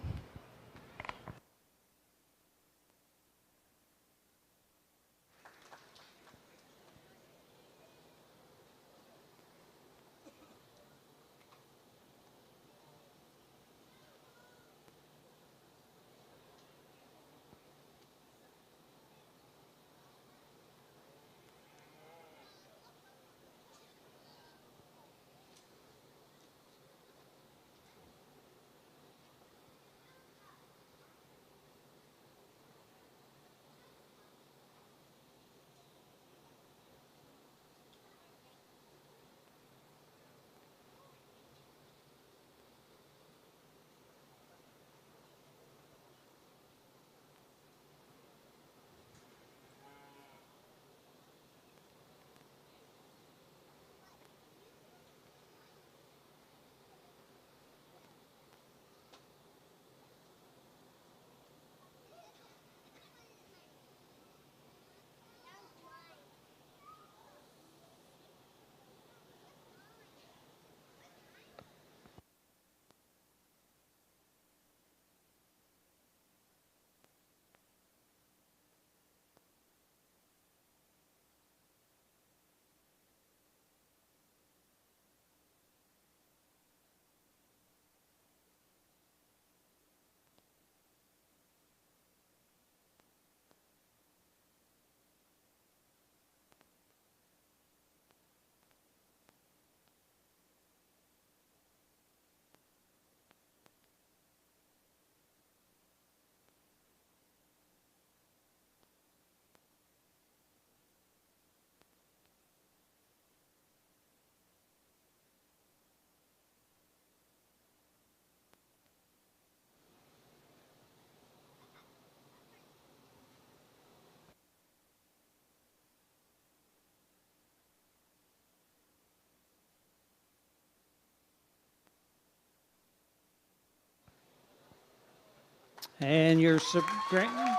And your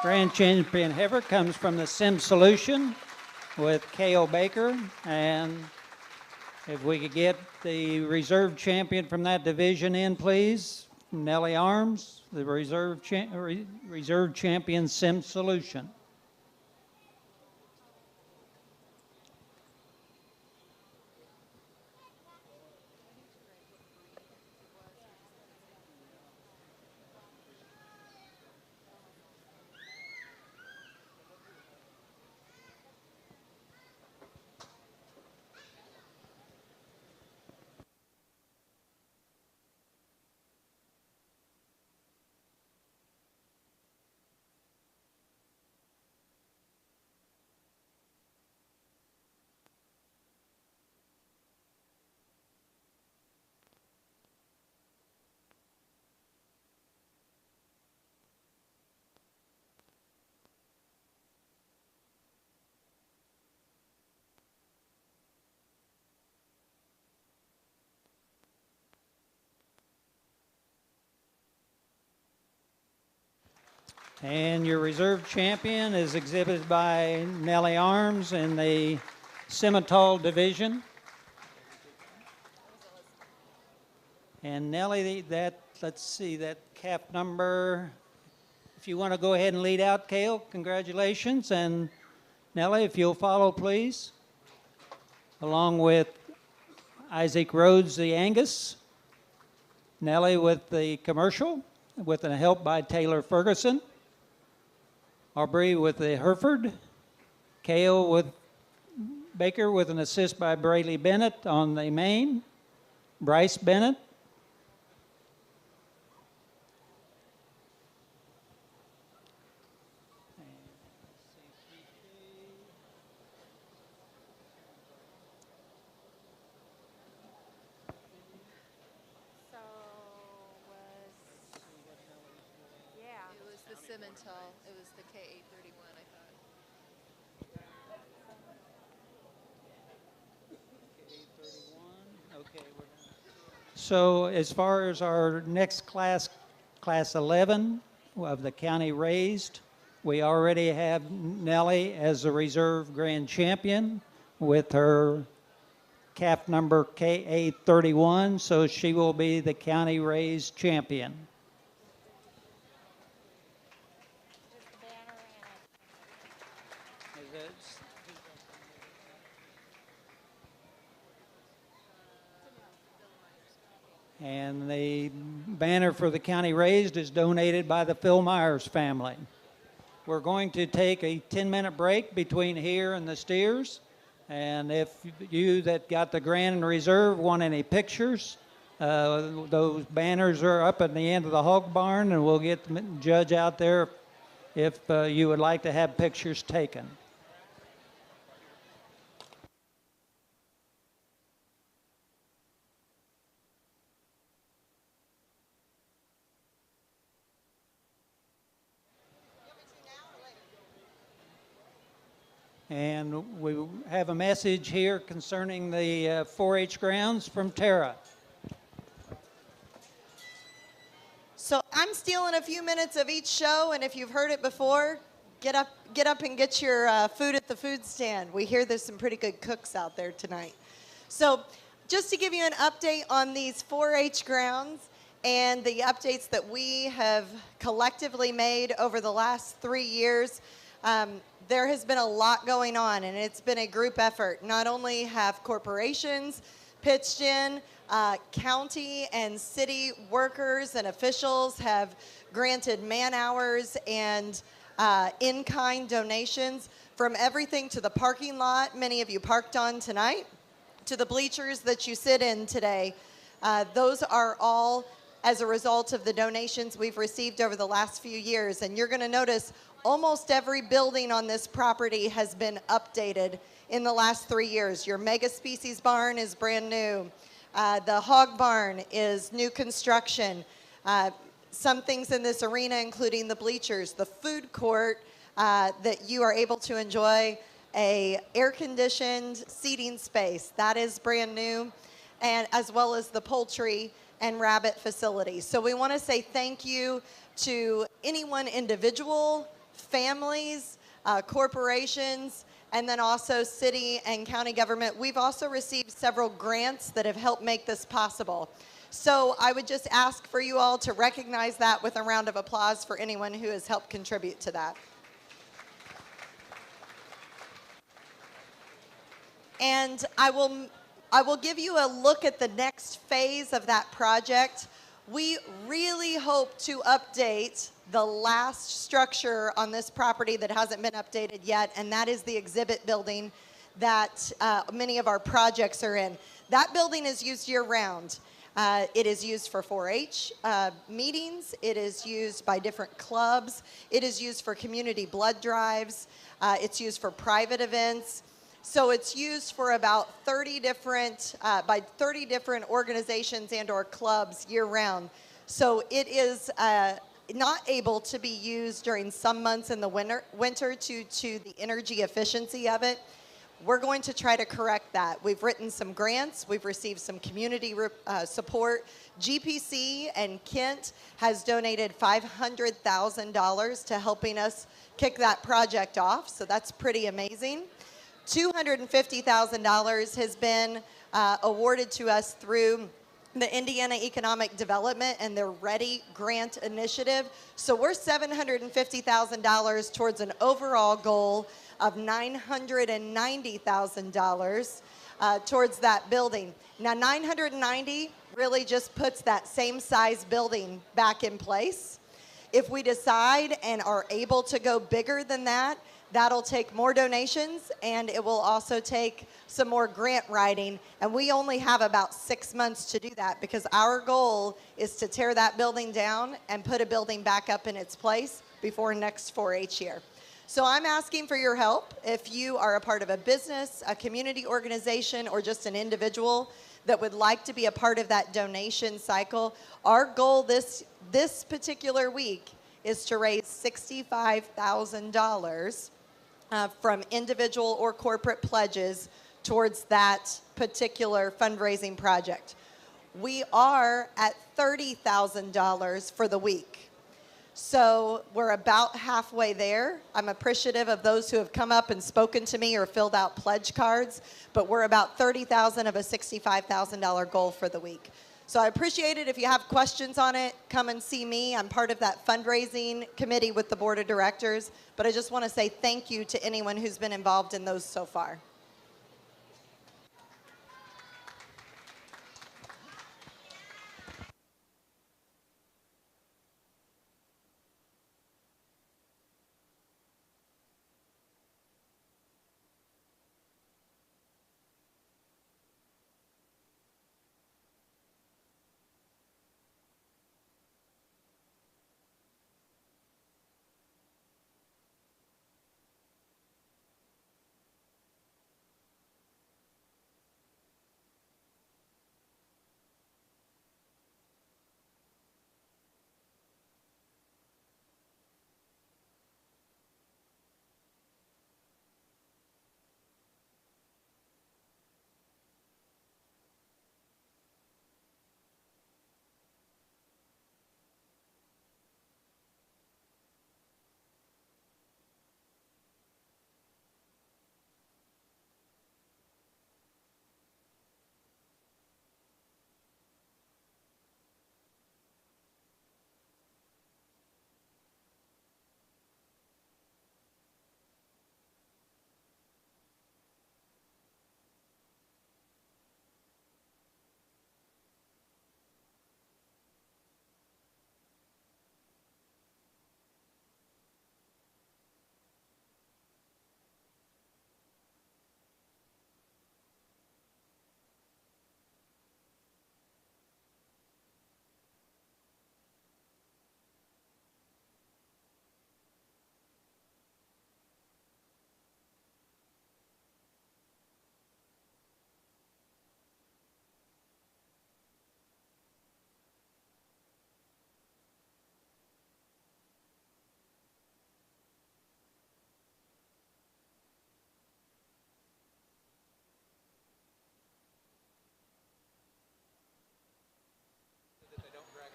grand champion heifer comes from the Sim Solution with K.O. Baker. And if we could get the reserve champion from that division in, please. Nellie Arms, the reserve champion Sim Solution. And your reserve champion is exhibited by Nellie Arms in the Simmental division. And Nellie, let's see, that calf number, if you want to go ahead and lead out, Cale, congratulations. And Nellie, if you'll follow, please, along with Isaac Rhodes, the Angus. Nellie with the commercial, with a help by Taylor Ferguson. Aubrey with the Hereford. Kale with Baker with an assist by Braley Bennett on the main. Bryce Bennett. So was, yeah. It was the Simmental. It was the K831, I thought. So as far as our next class, Class 11 of the county raised, we already have Nellie as the reserve grand champion with her calf number KA31, so she will be the county raised champion. Just the banner and And the banner for the county raised is donated by the Phil Myers family. We're going to take a 10-minute break between here and the steers. And if you that got the grand and reserve want any pictures, those banners are up at the end of the hog barn, and we'll get the judge out there if you would like to have pictures taken. And we have a message here concerning the 4-H grounds from Tara. So I'm stealing a few minutes of each show, and if you've heard it before, get up and get your food at the food stand. We hear there's some pretty good cooks out there tonight. So just to give you an update on these 4-H grounds and the updates that we have collectively made over the last 3 years, there has been a lot going on, and it's been a group effort. Not only have corporations pitched in, county and city workers and officials have granted man hours and in-kind donations, from everything to the parking lot many of you parked on tonight, to the bleachers that you sit in today. Those are all as a result of the donations we've received over the last few years. And you're going to notice almost every building on this property has been updated in the last 3 years. Your mega species barn is brand new. The hog barn is new construction. Some things in this arena, including the bleachers, the food court that you are able to enjoy, a air-conditioned seating space, that is brand new, and as well as the poultry and rabbit facility. So we want to say thank you to anyone individual, families, corporations, and then also city and county government. We've also received several grants that have helped make this possible. So I would just ask for you all to recognize that with a round of applause for anyone who has helped contribute to that. And I will give you a look at the next phase of that project. We really hope to update the last structure on this property that hasn't been updated yet, and that is the exhibit building that many of our projects are in. That building is used year-round. It is used for 4-H meetings. It is used by different clubs. It is used for community blood drives. It's used for private events. So it's used for about 30 different, by 30 different organizations and or clubs year-round. So it is not able to be used during some months in the winter due to the energy efficiency of it. We're going to try to correct that. We've written some grants. We've received some community support. GPC and Kent has donated $500,000 to helping us kick that project off, so that's pretty amazing. $250,000 has been awarded to us through the Indiana Economic Development and their READY grant initiative. So we're $750,000 towards an overall goal of $990,000. towards that building. Now, 990 really just puts that same size building back in place. If we decide and are able to go bigger than that, that'll take more donations, and it will also take some more grant writing. And we only have about 6 months to do that, because our goal is to tear that building down and put a building back up in its place before next 4-H year. So I'm asking for your help. If you are a part of a business, a community organization, or just an individual that would like to be a part of that donation cycle, our goal this particular week is to raise $65,000 from individual or corporate pledges towards that particular fundraising project. We are at $30,000 for the week. So we're about halfway there. I'm appreciative of those who have come up and spoken to me or filled out pledge cards, but we're about $30,000 of a $65,000 goal for the week. So I appreciate it. If you have questions on it, come and see me. I'm part of that fundraising committee with the board of directors, but I just want to say thank you to anyone who's been involved in those so far.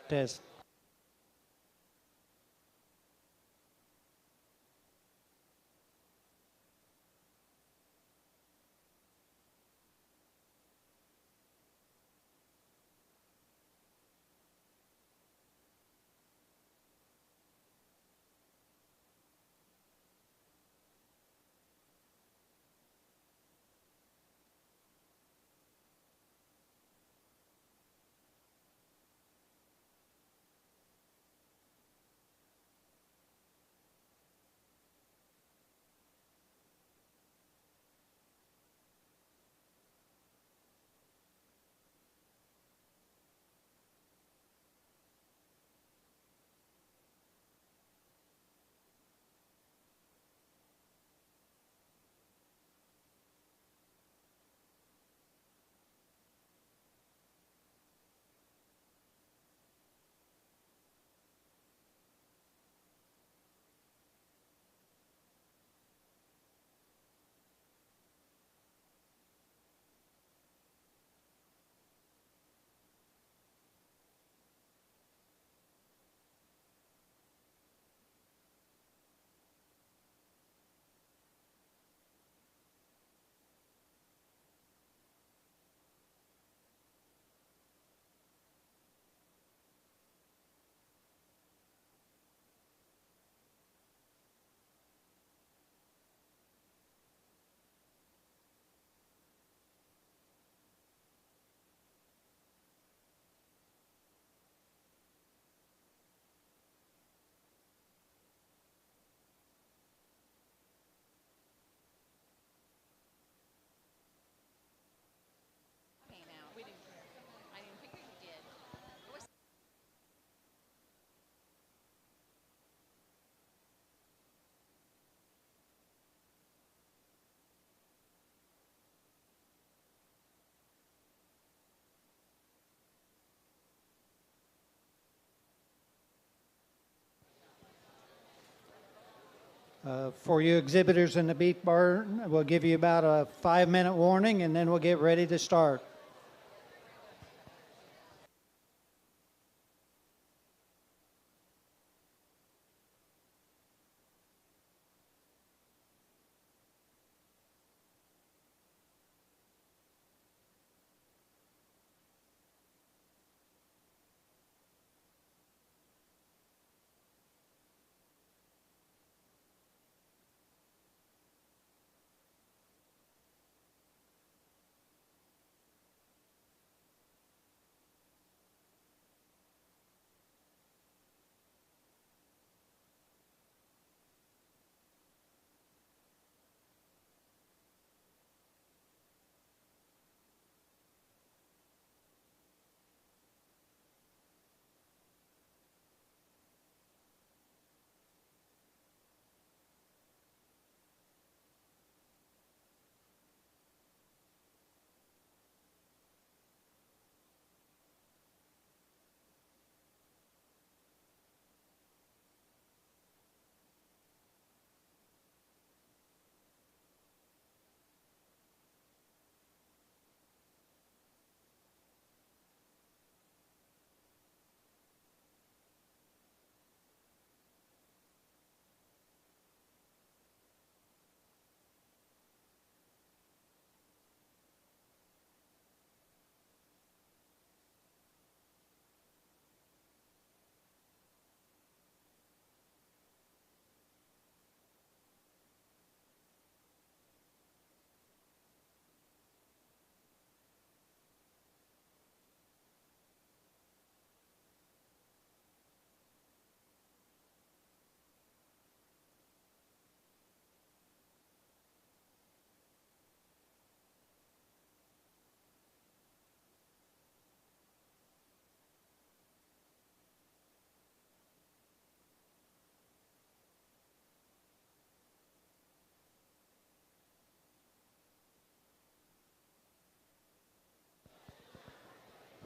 Des. For you exhibitors in the beef barn, we'll give you about a 5-minute warning and then we'll get ready to start.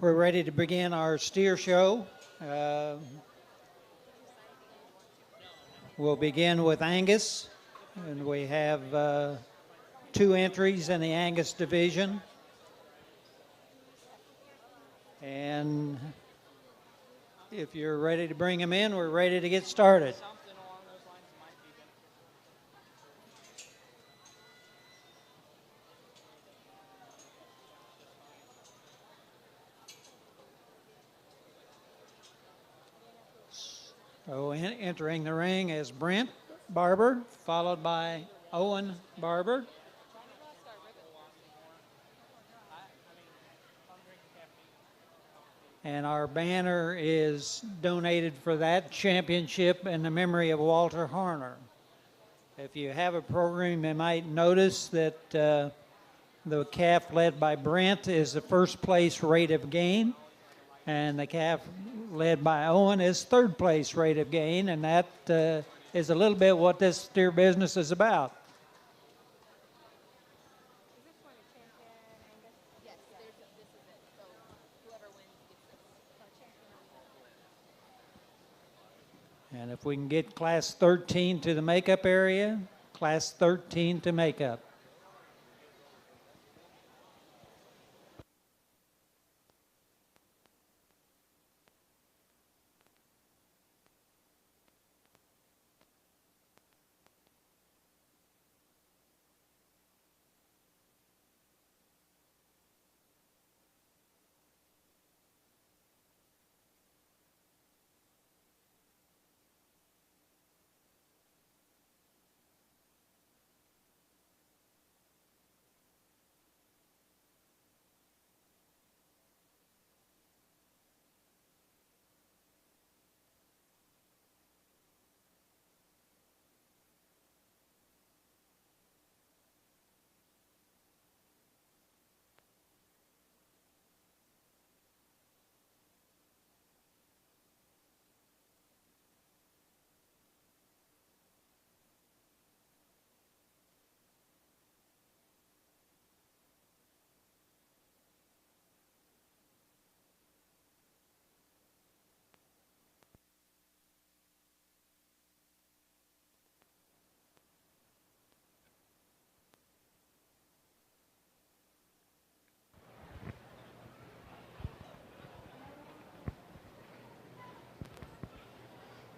We're ready to begin our steer show. We'll begin with Angus, and we have 2 entries in the Angus division. And if you're ready to bring them in, we're ready to get started. So entering the ring is Brent Barber, followed by Owen Barber. And our banner is donated for that championship in the memory of Walter Harner. If you have a program, you might notice that the calf led by Brent is the first place rate of gain, and the calf led by Owen is third place rate of gain, and that is a little bit what this steer business is about. Is this one a champion, Angus? Yes, this is it. So whoever wins gets this. Oh, champion. And if we can get class 13 to the makeup area, class 13 to makeup.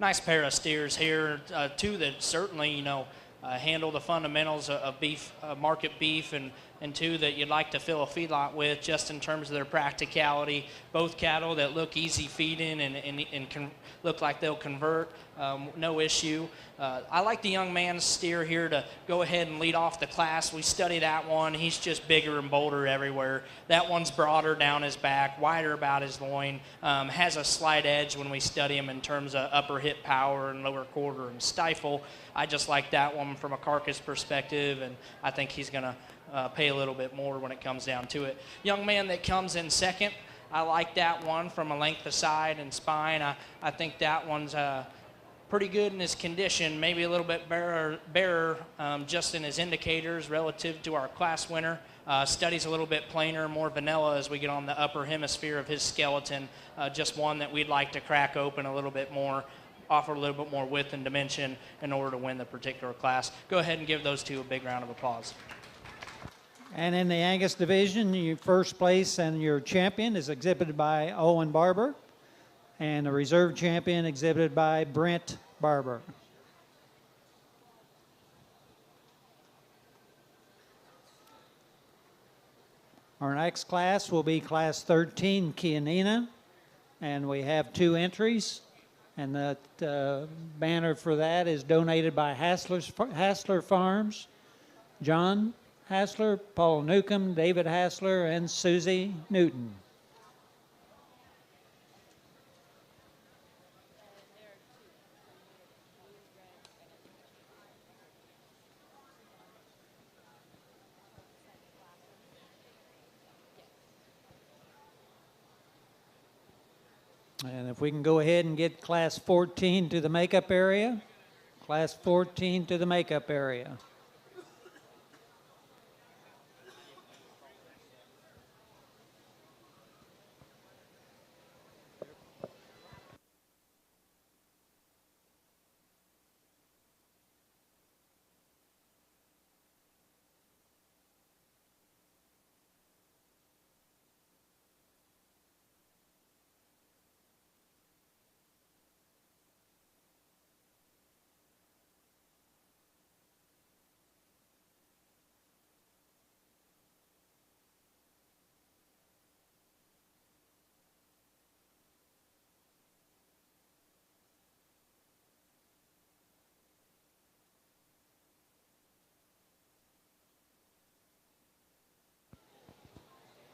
nice pair of steers here, two that certainly, handle the fundamentals of beef, market beef, and two that you'd like to fill a feedlot with just in terms of their practicality. Both cattle that look easy feeding and can look like they'll convert, no issue. I like the young man's steer here to go ahead and lead off the class. We study that one. He's just bigger and bolder everywhere. That one's broader down his back, wider about his loin, has a slight edge when we study him in terms of upper hip power and lower quarter and stifle. I just like that one from a carcass perspective, and I think he's going to pay a little bit more when it comes down to it. Young man that comes in second, I like that one from a length of side and spine. I think that one's pretty good in his condition, maybe a little bit barer just in his indicators relative to our class winner. Studies a little bit plainer, more vanilla as we get on the upper hemisphere of his skeleton. Just one that we'd like to crack open a little bit more, offer a little bit more width and dimension in order to win the particular class. Go ahead and give those two a big round of applause. And in the Angus division, your first place and your champion is exhibited by Owen Barber, and the reserve champion exhibited by Brent Barber. Our next class will be Class 13 Chianina, and we have 2 entries. And the banner for that is donated by Hassler Farms, John Hassler, Paul Newcomb, David Hassler, and Susie Newton. And if we can go ahead and get Class 14 to the makeup area. Class 14 to the makeup area.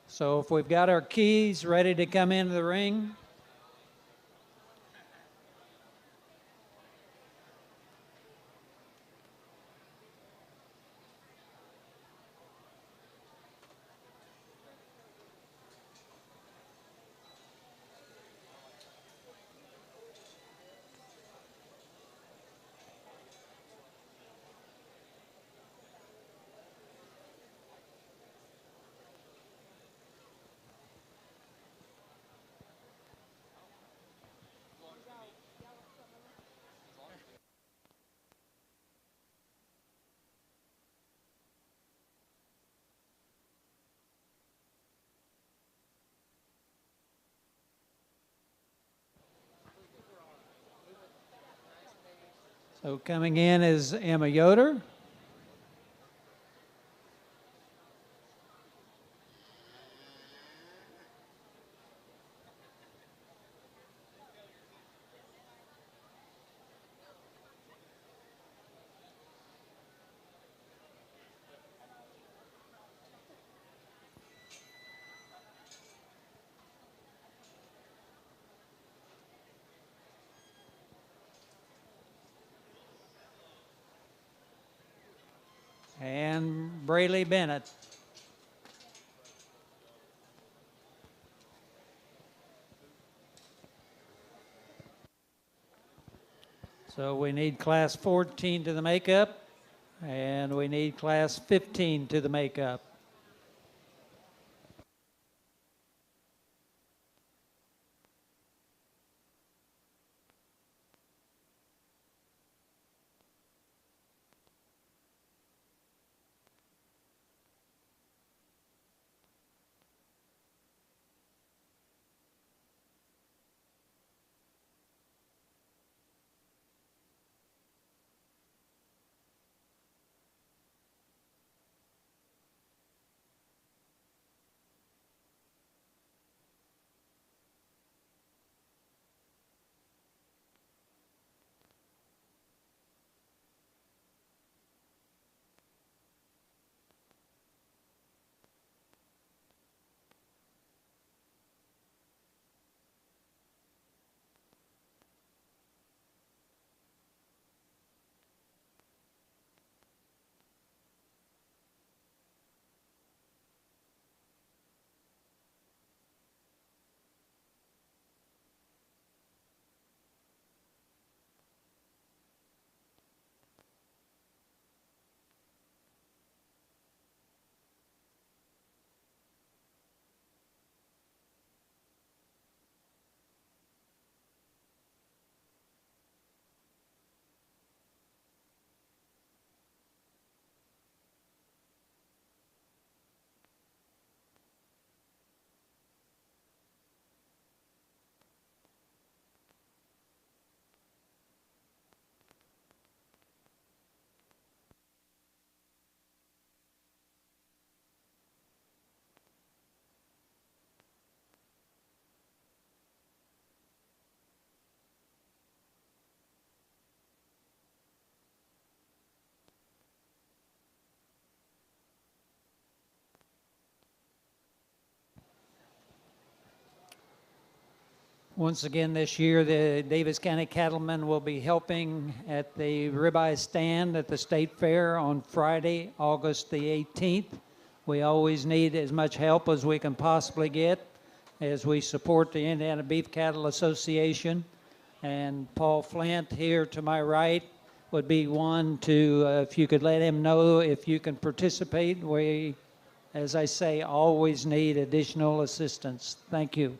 So if we've got our keys ready to come into the ring. So coming in is Emma Yoder. And Brayley Bennett. So we need Class 14 to the makeup, and we need Class 15 to the makeup. Once again this year, the Daviess County Cattlemen will be helping at the ribeye stand at the State Fair on Friday, August the 18th. We always need as much help as we can possibly get as we support the Indiana Beef Cattle Association. And Paul Flint here to my right would be one to, if you could let him know if you can participate. We, as I say, always need additional assistance. Thank you.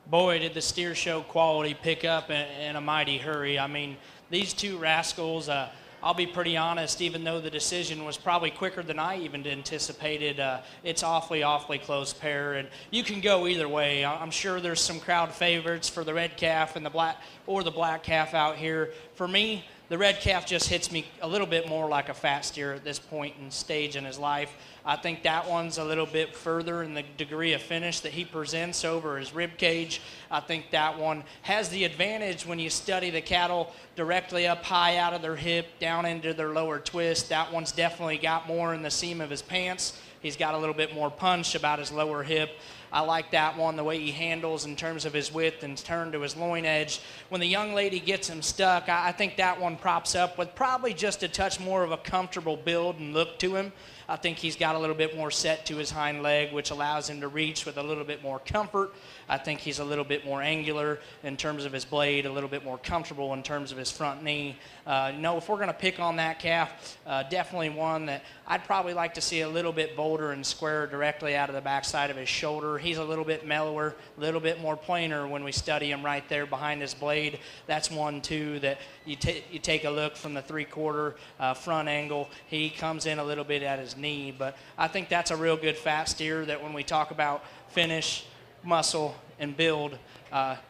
Boy, did the steer show quality pick up in a mighty hurry. I mean, these two rascals, I'll be pretty honest, even though the decision was probably quicker than I even anticipated, it's awfully close pair. And you can go either way. I'm sure there's some crowd favorites for the red calf and the black calf out here. For me, the red calf just hits me a little bit more like a fat steer at this point in stage in his life. I think that one's a little bit further in the degree of finish that he presents over his rib cage. I think that one has the advantage when you study the cattle directly up high out of their hip, down into their lower twist. That one's definitely got more in the seam of his pants. He's got a little bit more punch about his lower hip. I like that one, the way he handles in terms of his width and turn to his loin edge. When the young lady gets him stuck, I think that one props up with probably just a touch more of a comfortable build and look to him. I think he's got a little bit more set to his hind leg, which allows him to reach with a little bit more comfort. I think he's a little bit more angular in terms of his blade, a little bit more comfortable in terms of his front knee. If we're going to pick on that calf, definitely one that I'd probably like to see a little bit bolder and squarer directly out of the backside of his shoulder. He's a little bit mellower, a little bit more plainer when we study him right there behind his blade. That's one, too, that you take a look from the three-quarter front angle. He comes in a little bit at his knee, but I think that's a real good fat steer that when we talk about finish, muscle, and build,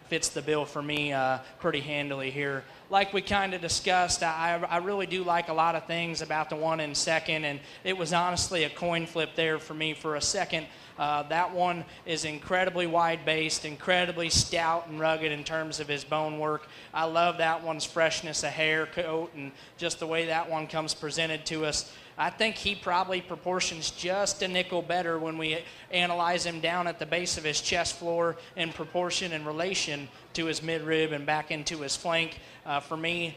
fits the bill for me pretty handily here. Like we kind of discussed, I really do like a lot of things about the one in second, and it was honestly a coin flip there for me for a second. That one is incredibly wide-based, incredibly stout and rugged in terms of his bone work. I love that one's freshness of hair, coat, and just the way that one comes presented to us. I think he probably proportions just a nickel better when we analyze him down at the base of his chest floor in proportion and relation to his midrib and back into his flank. For me,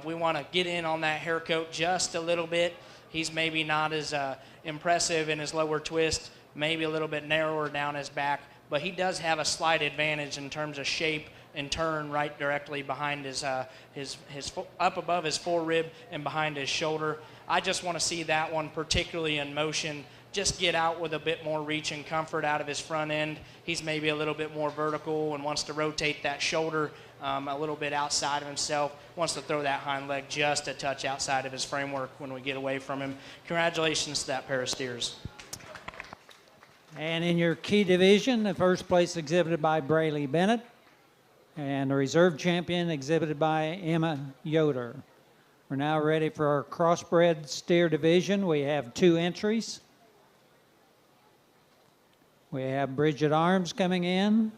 we want to get in on that hair coat just a little bit. He's maybe not as impressive in his lower twist, maybe a little bit narrower down his back, but he does have a slight advantage in terms of shape and turn right directly behind his up above his forerib and behind his shoulder. I just want to see that one, particularly in motion, just get out with a bit more reach and comfort out of his front end. He's maybe a little bit more vertical and wants to rotate that shoulder a little bit outside of himself, wants to throw that hind leg just a touch outside of his framework when we get away from him. Congratulations to that pair of steers. And in your key division, the first place exhibited by Brayley Bennett, and the reserve champion exhibited by Emma Yoder. We're now ready for our crossbred steer division. We have 2 entries. We have Bridget Arms coming in.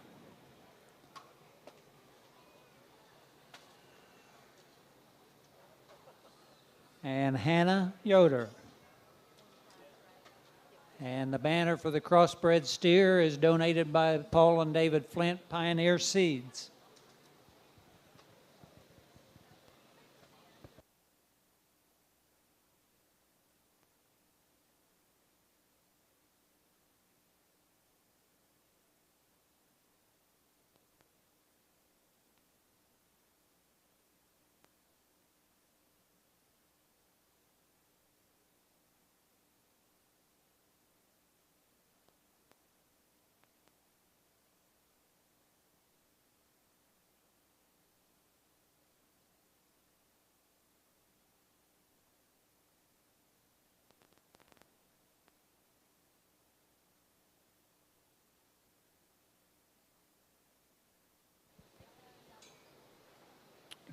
And Hannah Yoder. And the banner for the crossbred steer is donated by Paul and David Flint, Pioneer Seeds.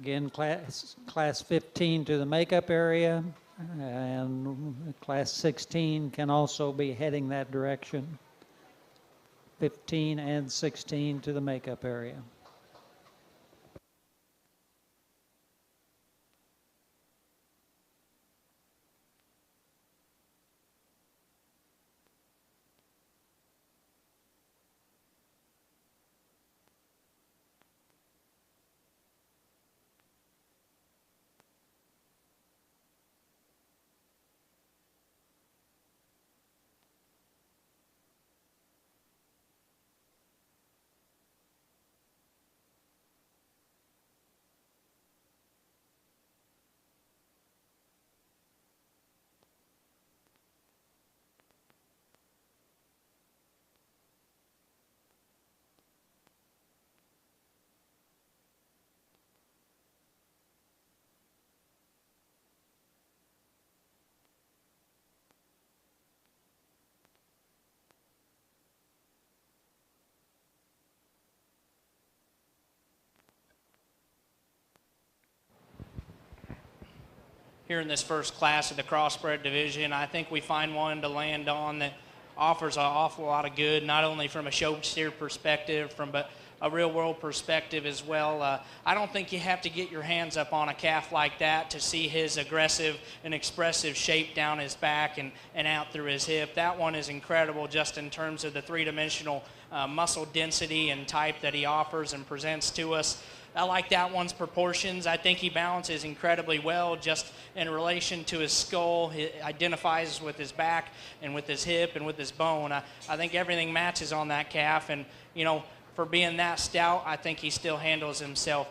Again, class 15 to the makeup area, and class 16 can also be heading that direction. 15 and 16 to the makeup area. Here in this first class of the crossbred division, I think we find one to land on that offers an awful lot of good, not only from a show steer perspective, but a real world perspective as well. I don't think you have to get your hands up on a calf like that to see his aggressive and expressive shape down his back and out through his hip. That one is incredible just in terms of the three-dimensional muscle density and type that he offers and presents to us. I like that one's proportions. I think he balances incredibly well just in relation to his skull. He identifies with his back and with his hip and with his bone. I think everything matches on that calf. And, you know, for being that stout, I think he still handles himself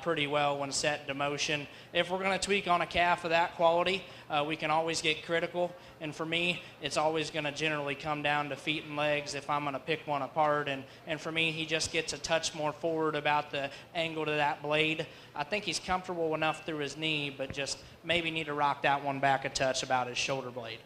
pretty well when set to motion. If we're going to tweak on a calf of that quality, we can always get critical. And for me, it's always going to generally come down to feet and legs if I'm going to pick one apart. And for me, he just gets a touch more forward about the angle to that blade. I think he's comfortable enough through his knee, but just maybe need to rock that one back a touch about his shoulder blade.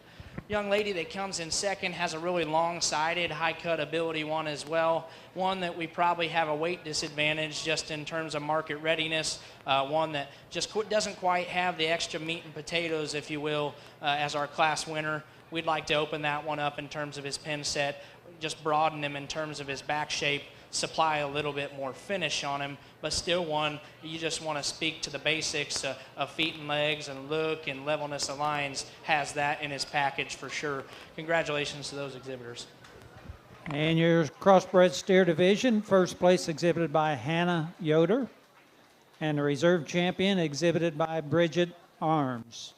Young lady that comes in second has a really long-sided, high-cut ability one as well. One that we probably have a weight disadvantage just in terms of market readiness. One that just doesn't quite have the extra meat and potatoes, if you will, as our class winner. We'd like to open that one up in terms of his pin set, just broaden him in terms of his back shape, supply a little bit more finish on him, but still one you just want to speak to the basics of feet and legs and look and levelness of lines. Has that in his package for sure. Congratulations to those exhibitors. And your crossbred steer division, first place exhibited by Hannah Yoder, and the reserve champion exhibited by Bridget Arms.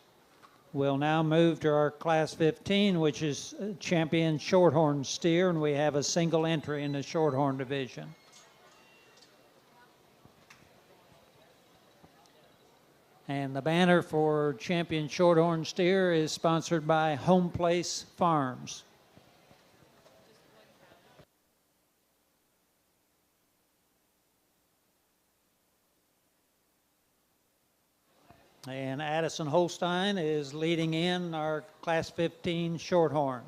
We'll now move to our class 15, which is champion shorthorn steer, and we have a single entry in the shorthorn division. And the banner for champion shorthorn steer is sponsored by Home Place Farms. And Addison Holstein is leading in our Class 15 Shorthorn.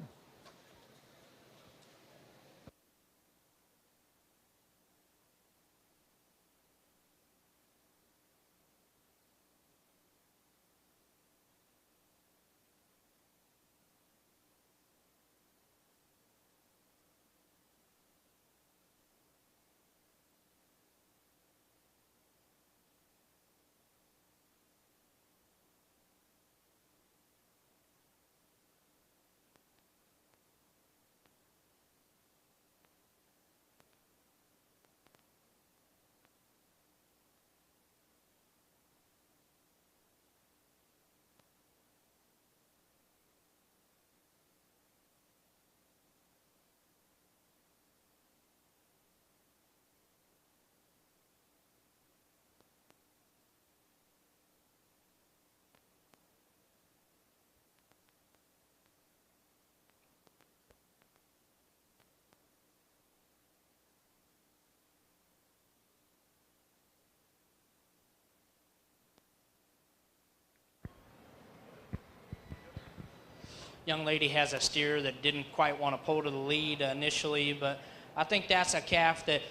Young lady has a steer that didn't quite want to pull to the lead initially, but I think that's a calf that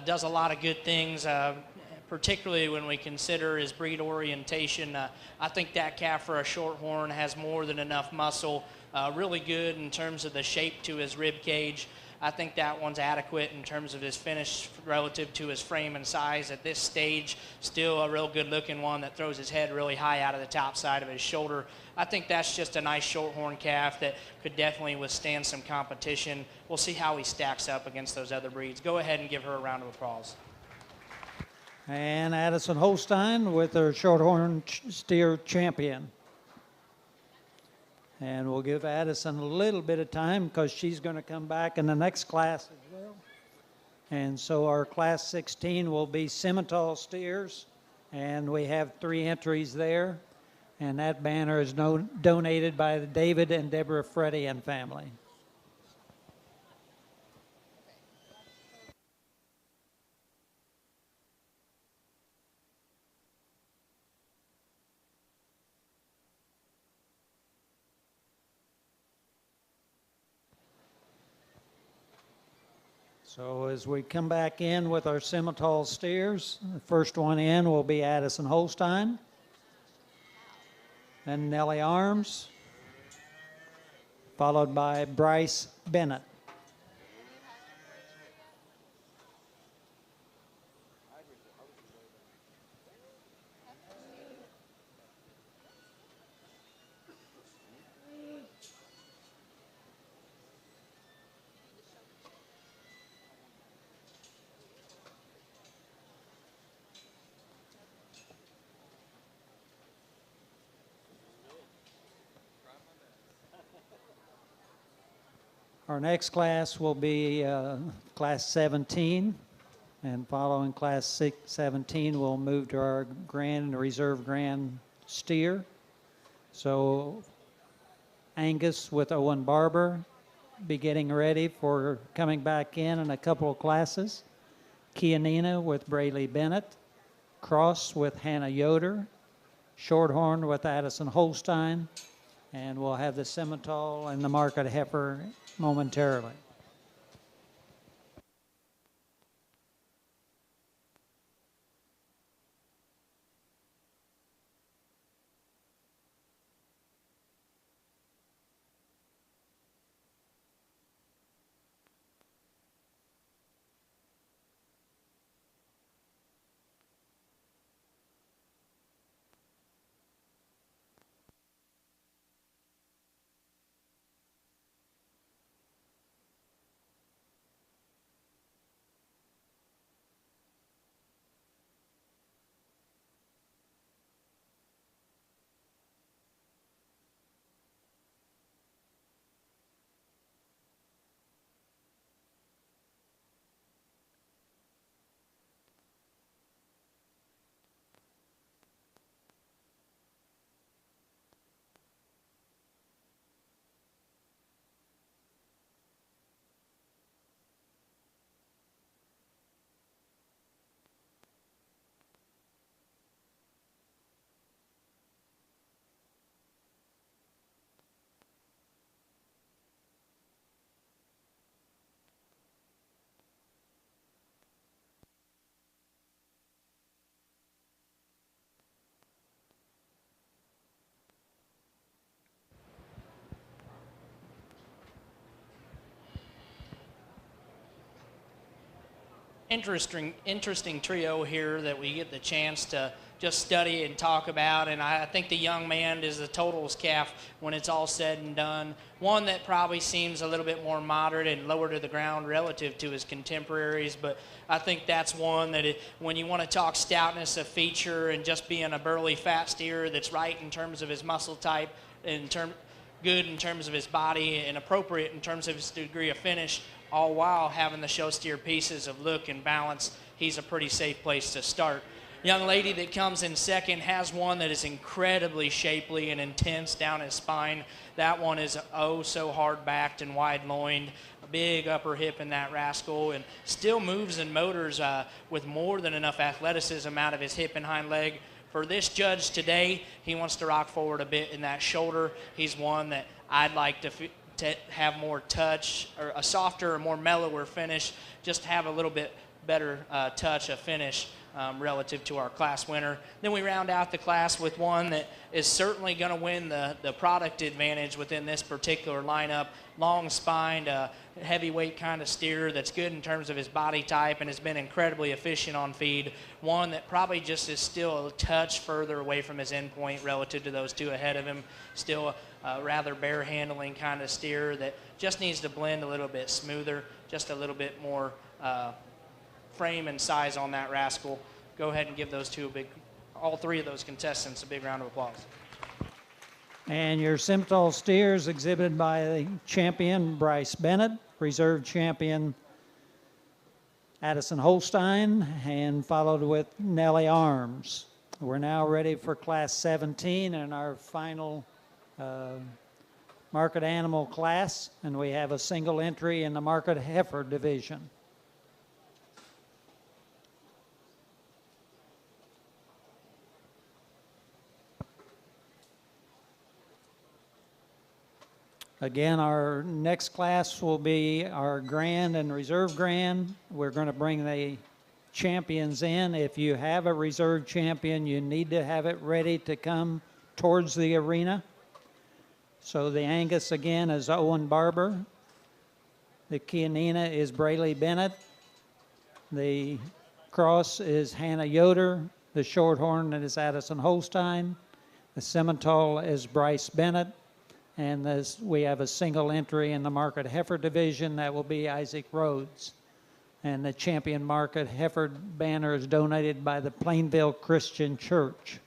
does a lot of good things, particularly when we consider his breed orientation. I think that calf for a shorthorn has more than enough muscle, really good in terms of the shape to his rib cage. I think that one's adequate in terms of his finish relative to his frame and size at this stage. Still a real good looking one that throws his head really high out of the top side of his shoulder. I think that's just a nice shorthorn calf that could definitely withstand some competition. We'll see how he stacks up against those other breeds. Go ahead and give her a round of applause. And Addison Holstein with her shorthorn steer champion. And we'll give Addison a little bit of time because she's going to come back in the next class as well. And so our class 16 will be Simmental steers, and we have 3 entries there. And that banner is donated by the David and Deborah Freddy and family. So as we come back in with our Simmental steers, the first one in will be Addison Holstein, then Nellie Arms, followed by Bryce Bennett. Our next class will be class 17, and following class 17, we'll move to our grand and reserve grand steer. So Angus with Owen Barber be getting ready for coming back in a couple of classes. Kianina with Brayley Bennett, Cross with Hannah Yoder, Shorthorn with Addison Holstein, and we'll have the Simmental and the Market Heifer momentarily. Interesting trio here that we get the chance to just study and talk about, and I think the young man is the totals calf when it's all said and done. One that probably seems a little bit more moderate and lower to the ground relative to his contemporaries, but I think that's one that when you want to talk stoutness of feature and just being a burly fat steer that's right in terms of his muscle type, good in terms of his body, and appropriate in terms of his degree of finish, all while having the show steer pieces of look and balance, he's a pretty safe place to start. Young lady that comes in second has one that is incredibly shapely and intense down his spine. That one is oh so hard backed and wide loined, a big upper hip in that rascal, and still moves and motors with more than enough athleticism out of his hip and hind leg. For this judge today, he wants to rock forward a bit in that shoulder. He's one that I'd like to have more touch, or a softer or more mellower finish, just have a little bit better touch of finish. relative to our class winner. Then we round out the class with one that is certainly going to win the product advantage within this particular lineup. Long-spined, heavyweight kind of steer that's good in terms of his body type and has been incredibly efficient on feed. One that probably just is still a touch further away from his endpoint relative to those two ahead of him. Still a rather bare handling kind of steer that just needs to blend a little bit smoother, just a little bit more frame and size on that rascal. Go ahead and give those all three of those contestants a big round of applause. And your Simmental steers exhibited by the champion Bryce Bennett, reserve champion Addison Holstein, and followed with Nellie Arms. We're now ready for Class 17 and our final market animal class, and we have a single entry in the market heifer division. Again, our next class will be our grand and reserve grand. We're going to bring the champions in. If you have a reserve champion, you need to have it ready to come towards the arena. So the Angus again is Owen Barber. The Chianina is Brayley Bennett. The cross is Hannah Yoder. The Shorthorn is Addison Holstein. The Simmental is Bryce Bennett. And we have a single entry in the market heifer division. That will be Isaac Rhodes. And the champion market heifer banner is donated by the Plainville Christian Church.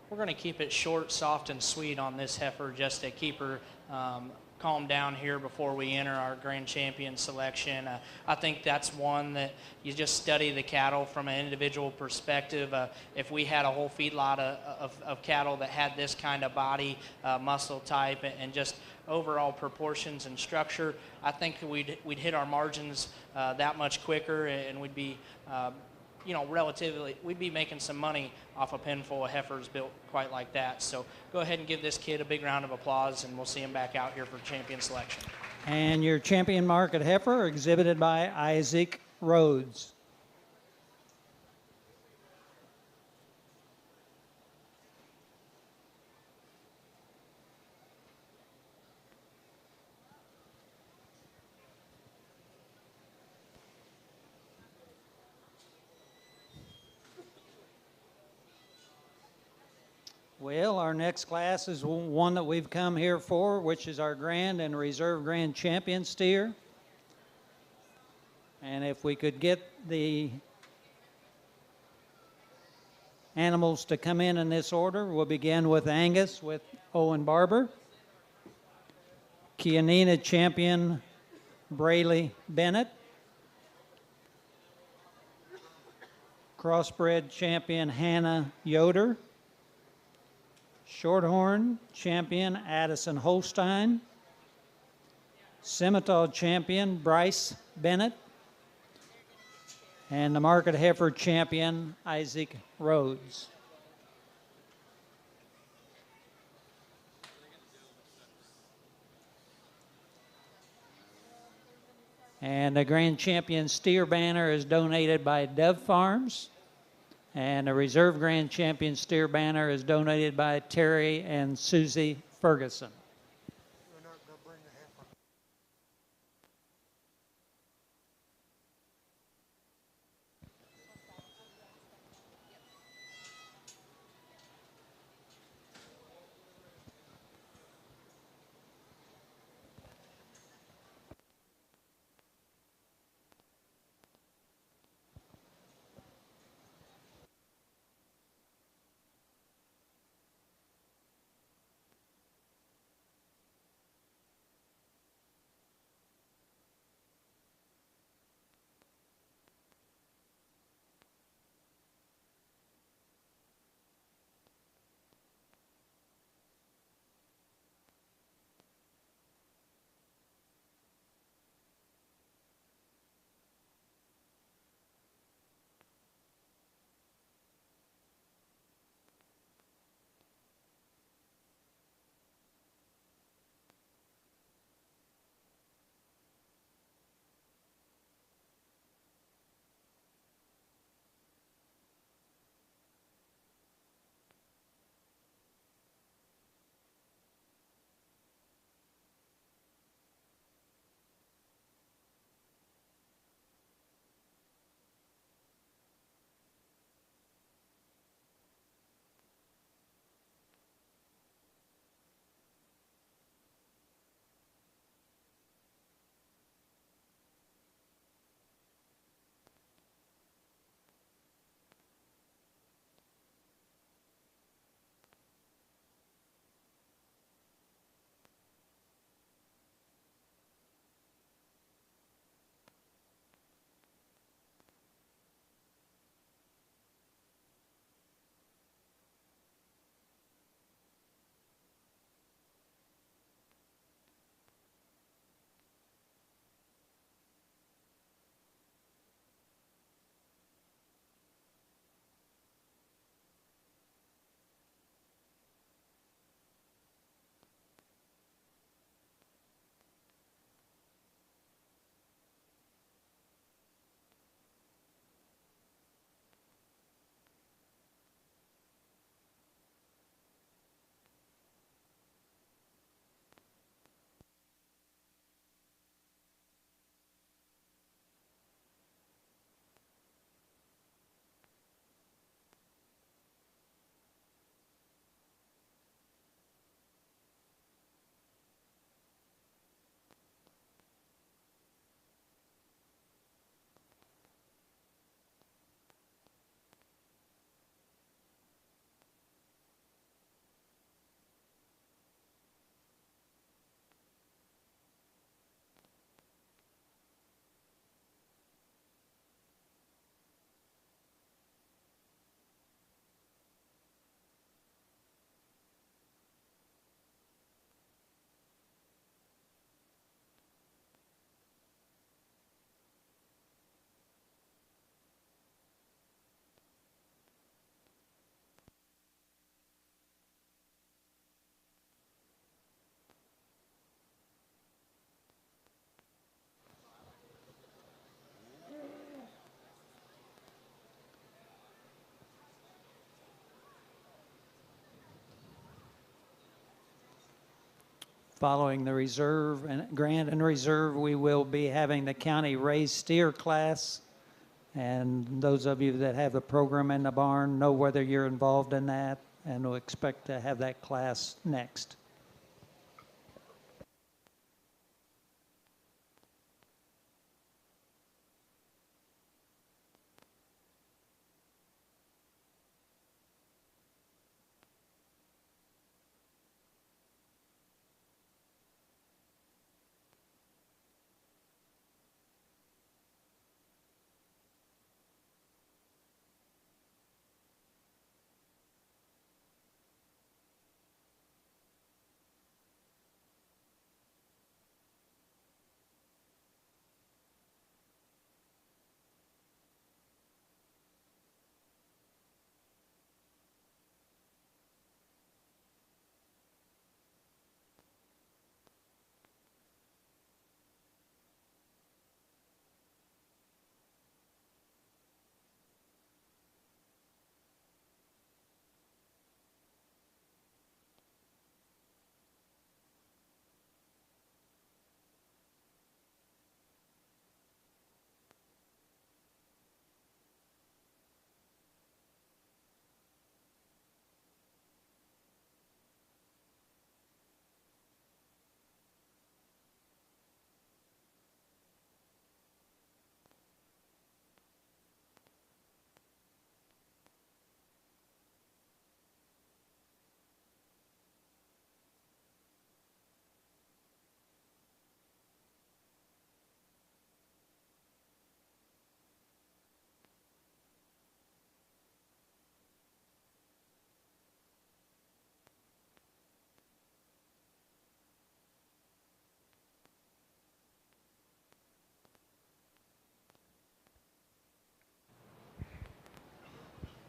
We're going to keep it short, soft, and sweet on this heifer just to keep her calmed down here before we enter our grand champion selection. I think that's one that you just study the cattle from an individual perspective. If we had a whole feedlot of cattle that had this kind of body, muscle type, and just overall proportions and structure, I think we'd hit our margins that much quicker, and we'd be we'd be making some money off a pen full of heifers built quite like that. So go ahead and give this kid a big round of applause, and we'll see him back out here for champion selection. And your champion market heifer exhibited by Isaac Rhodes. Well, our next class is one that we've come here for, which is our grand and reserve grand champion steer. And if we could get the animals to come in this order, we'll begin with Angus with Owen Barber. Chianina champion Brayley Bennett. Crossbred champion Hannah Yoder. Shorthorn champion Addison Holstein. Simmental champion Bryce Bennett. And the market heifer champion Isaac Rhodes. And the grand champion steer banner is donated by Dove Farms. And the reserve grand champion steer banner is donated by Terry and Susie Ferguson. Following the reserve and grand and reserve, we will be having the county raised steer class. And those of you that have the program in the barn know whether you're involved in that, and we'll expect to have that class next.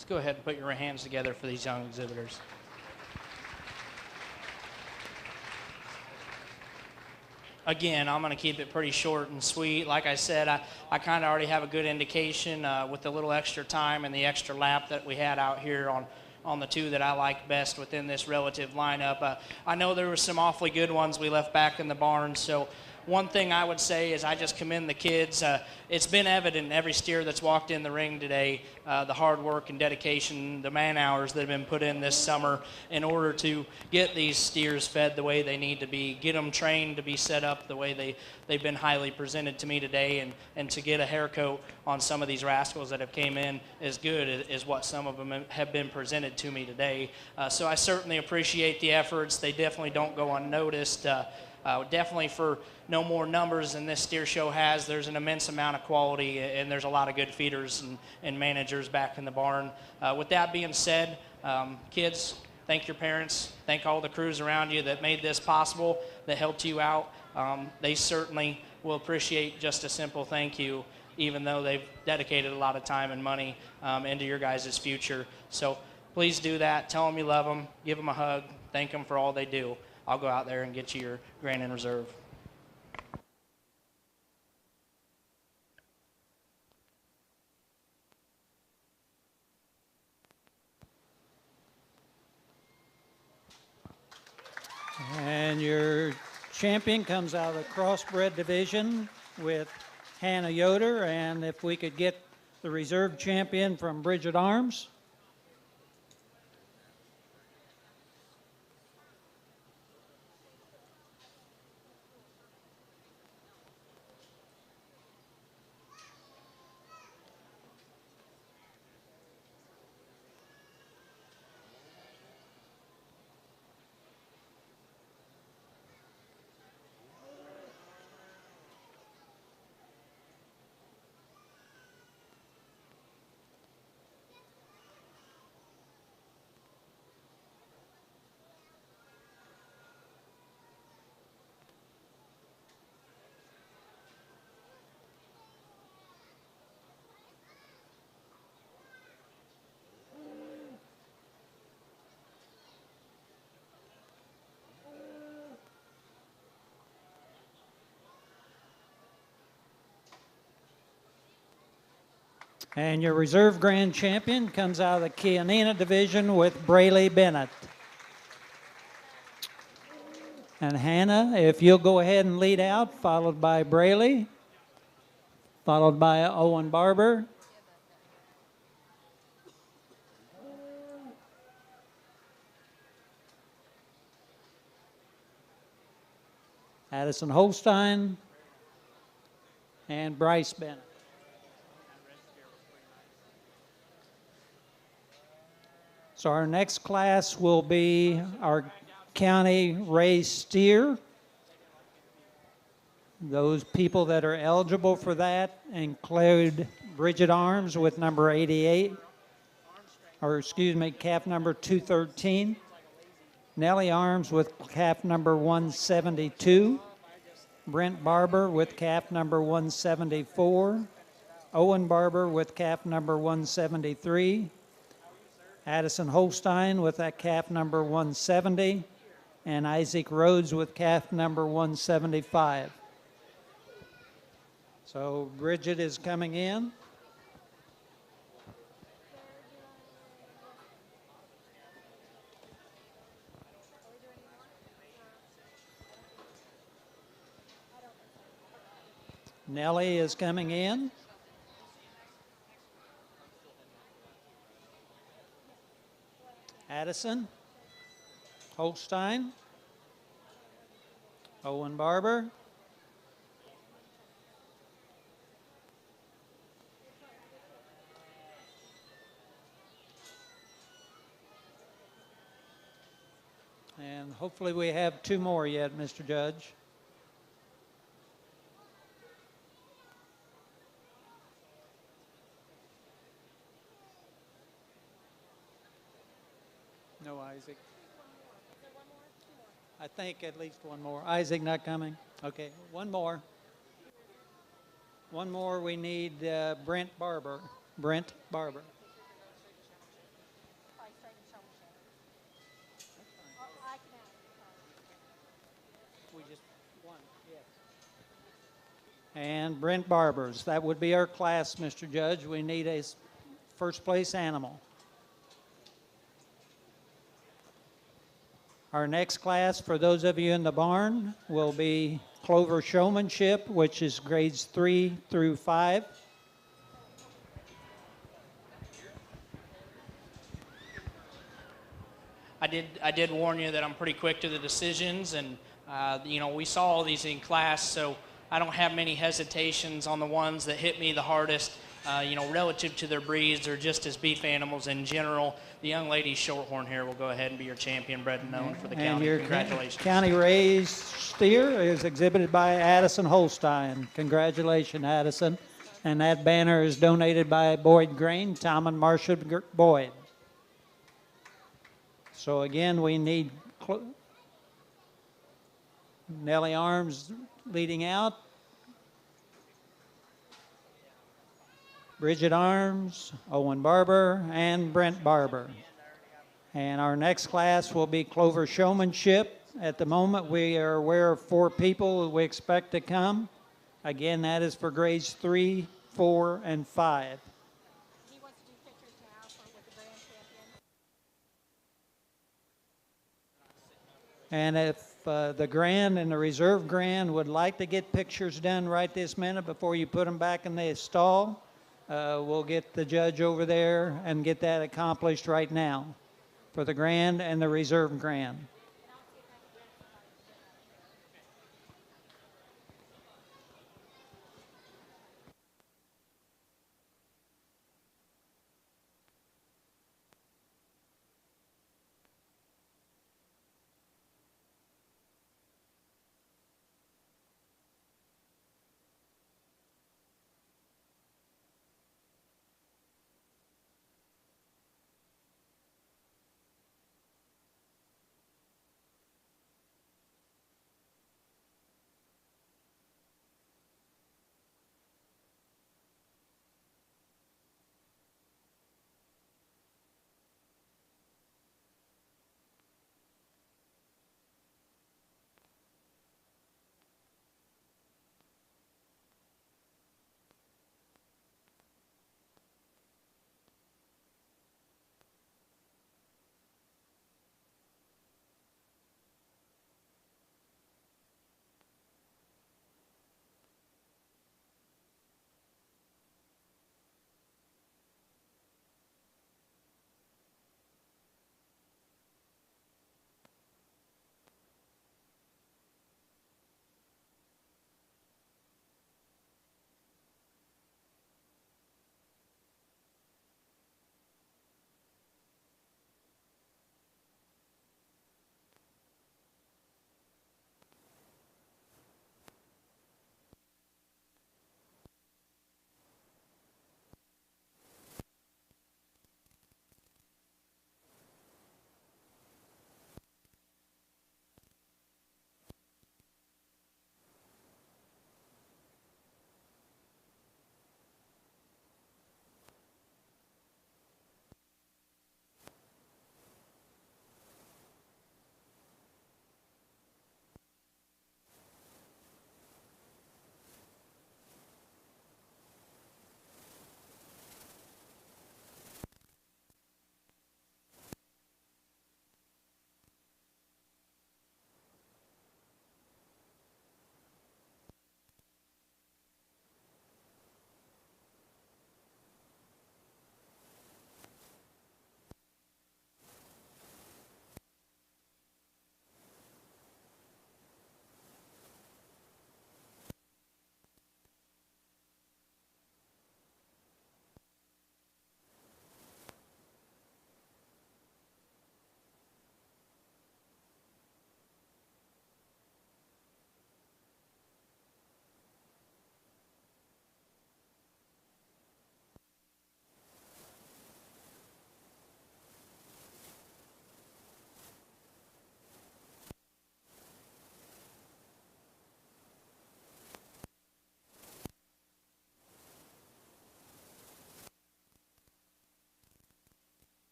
Let's go ahead and put your hands together for these young exhibitors. Again, I'm going to keep it pretty short and sweet. Like I said, I kind of already have a good indication with the little extra time and the extra lap that we had out here on the two that I like best within this relative lineup. I know there were some awfully good ones we left back in the barn, so one thing I would say is I just commend the kids. It's been evident in every steer that's walked in the ring today, the hard work and dedication, the man hours that have been put in this summer in order to get these steers fed the way they need to be, get them trained to be set up the way they've been highly presented to me today, and to get a hair coat on some of these rascals that have came in as good as what some of them have been presented to me today. So I certainly appreciate the efforts. They definitely don't go unnoticed. Definitely for no more numbers than this steer show has. There's an immense amount of quality, and there's a lot of good feeders and managers back in the barn. With that being said, kids, thank your parents. Thank all the crews around you that made this possible, that helped you out. They certainly will appreciate just a simple thank you, even though they've dedicated a lot of time and money into your guys' future. So please do that. Tell them you love them. Give them a hug. Thank them for all they do. I'll go out there and get you your Grand in Reserve. And your champion comes out of the crossbred division with Hannah Yoder. And if we could get the reserve champion from Bridget Arms. And your reserve grand champion comes out of the Kianina division with Brayley Bennett. And Hannah, if you'll go ahead and lead out, followed by Braley, followed by Owen Barber. Addison Holstein, and Bryce Bennett. So our next class will be our county raised steer. Those people that are eligible for that include Bridget Arms with number 88, or excuse me, calf number 213. Nellie Arms with calf number 172. Brent Barber with calf number 174. Owen Barber with calf number 173. Addison Holstein with that calf number 170. And Isaac Rhodes with calf number 175. So Bridget is coming in. Nellie is coming in. Addison, Holstein, Owen Barber, and hopefully we have two more yet, Mr. Judge. No, Isaac. I think at least one more. Isaac not coming? Okay, one more. One more, we need Brent Barber. Brent Barber. We just one, yes. And Brent Barbers. That would be our class, Mr. Judge. We need a first place animal. Our next class, for those of you in the barn, will be Clover Showmanship, which is grades 3 through 5. I did warn you that I'm pretty quick to the decisions, and we saw all these in class, so I don't have many hesitations on the ones that hit me the hardest. Relative to their breeds or just as beef animals in general. The young lady Shorthorn here will go ahead and be your champion, bred and known for the county. Your Congratulations. County raised steer is exhibited by Addison Holstein. Congratulations, Addison. And that banner is donated by Boyd Grain, Tom and Marcia Boyd. So again, we need Nellie Arms leading out. Bridget Arms, Owen Barber, and Brent Barber. And our next class will be Clover Showmanship. At the moment, we are aware of 4 people we expect to come. Again, that is for grades 3, 4, and 5. He wants to do pictures now with the grand champion. And if the grand and the reserve grand would like to get pictures done right this minute before you put them back in the stall, we'll get the judge over there and get that accomplished right now for the grand and the reserve grand.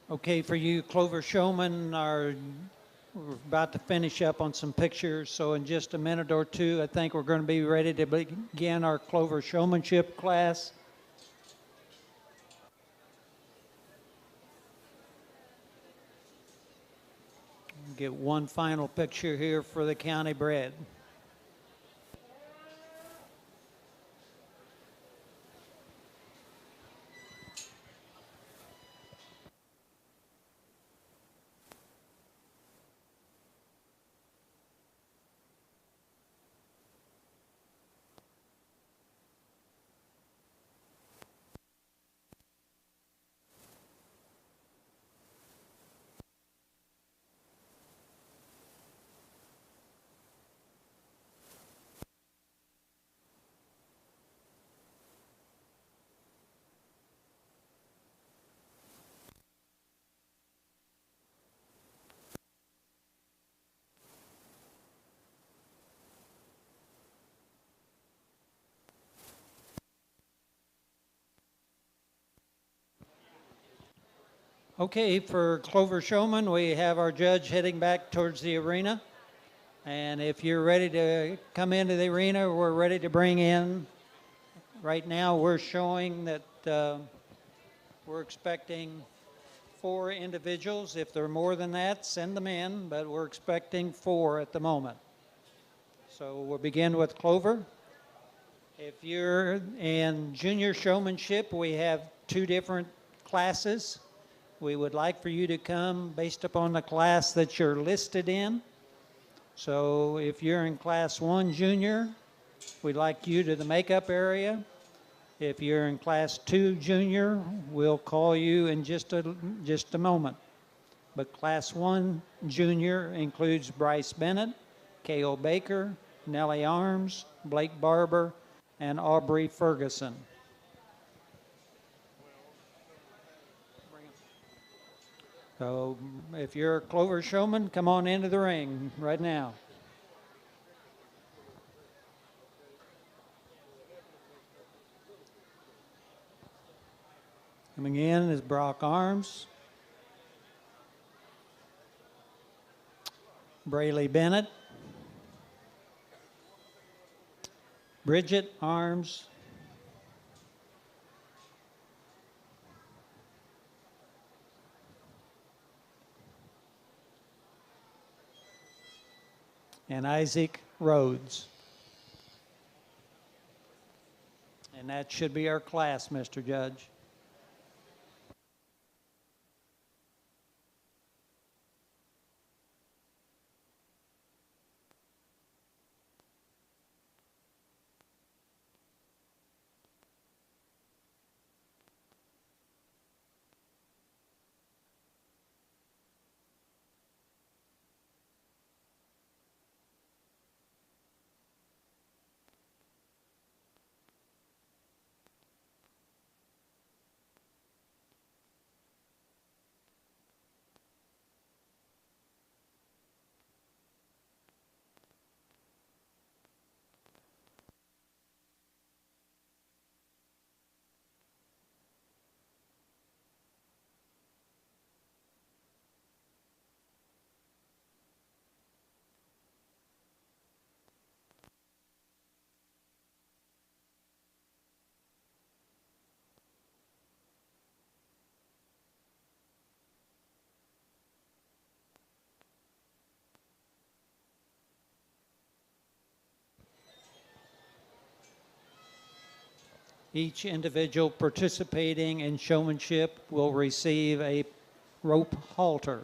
Okay, for you Clover showmen, we're about to finish up on some pictures, so in just a minute or two, I think we're going to be ready to begin our Clover showmanship class. Get one final picture here for the county bread. Okay, for Clover Showman, we have our judge heading back towards the arena. And if you're ready to come into the arena, we're ready to bring in. Right now, we're showing that we're expecting 4 individuals. If there are more than that, send them in, but we're expecting 4 at the moment. So we'll begin with Clover. If you're in junior showmanship, we have 2 different classes. We would like for you to come based upon the class that you're listed in. So if you're in class 1 junior, we'd like you to the makeup area. If you're in class 2 junior, we'll call you in just a moment. But class 1 junior includes Bryce Bennett, K.O. Baker, Nellie Arms, Blake Barber, and Aubrey Ferguson. So if you're a Clover showman, come on into the ring right now. Coming in is Brock Arms, Brayley Bennett, Bridget Arms, and Isaac Rhodes. And that should be our class, Mr. Judge. Each individual participating in showmanship will receive a rope halter.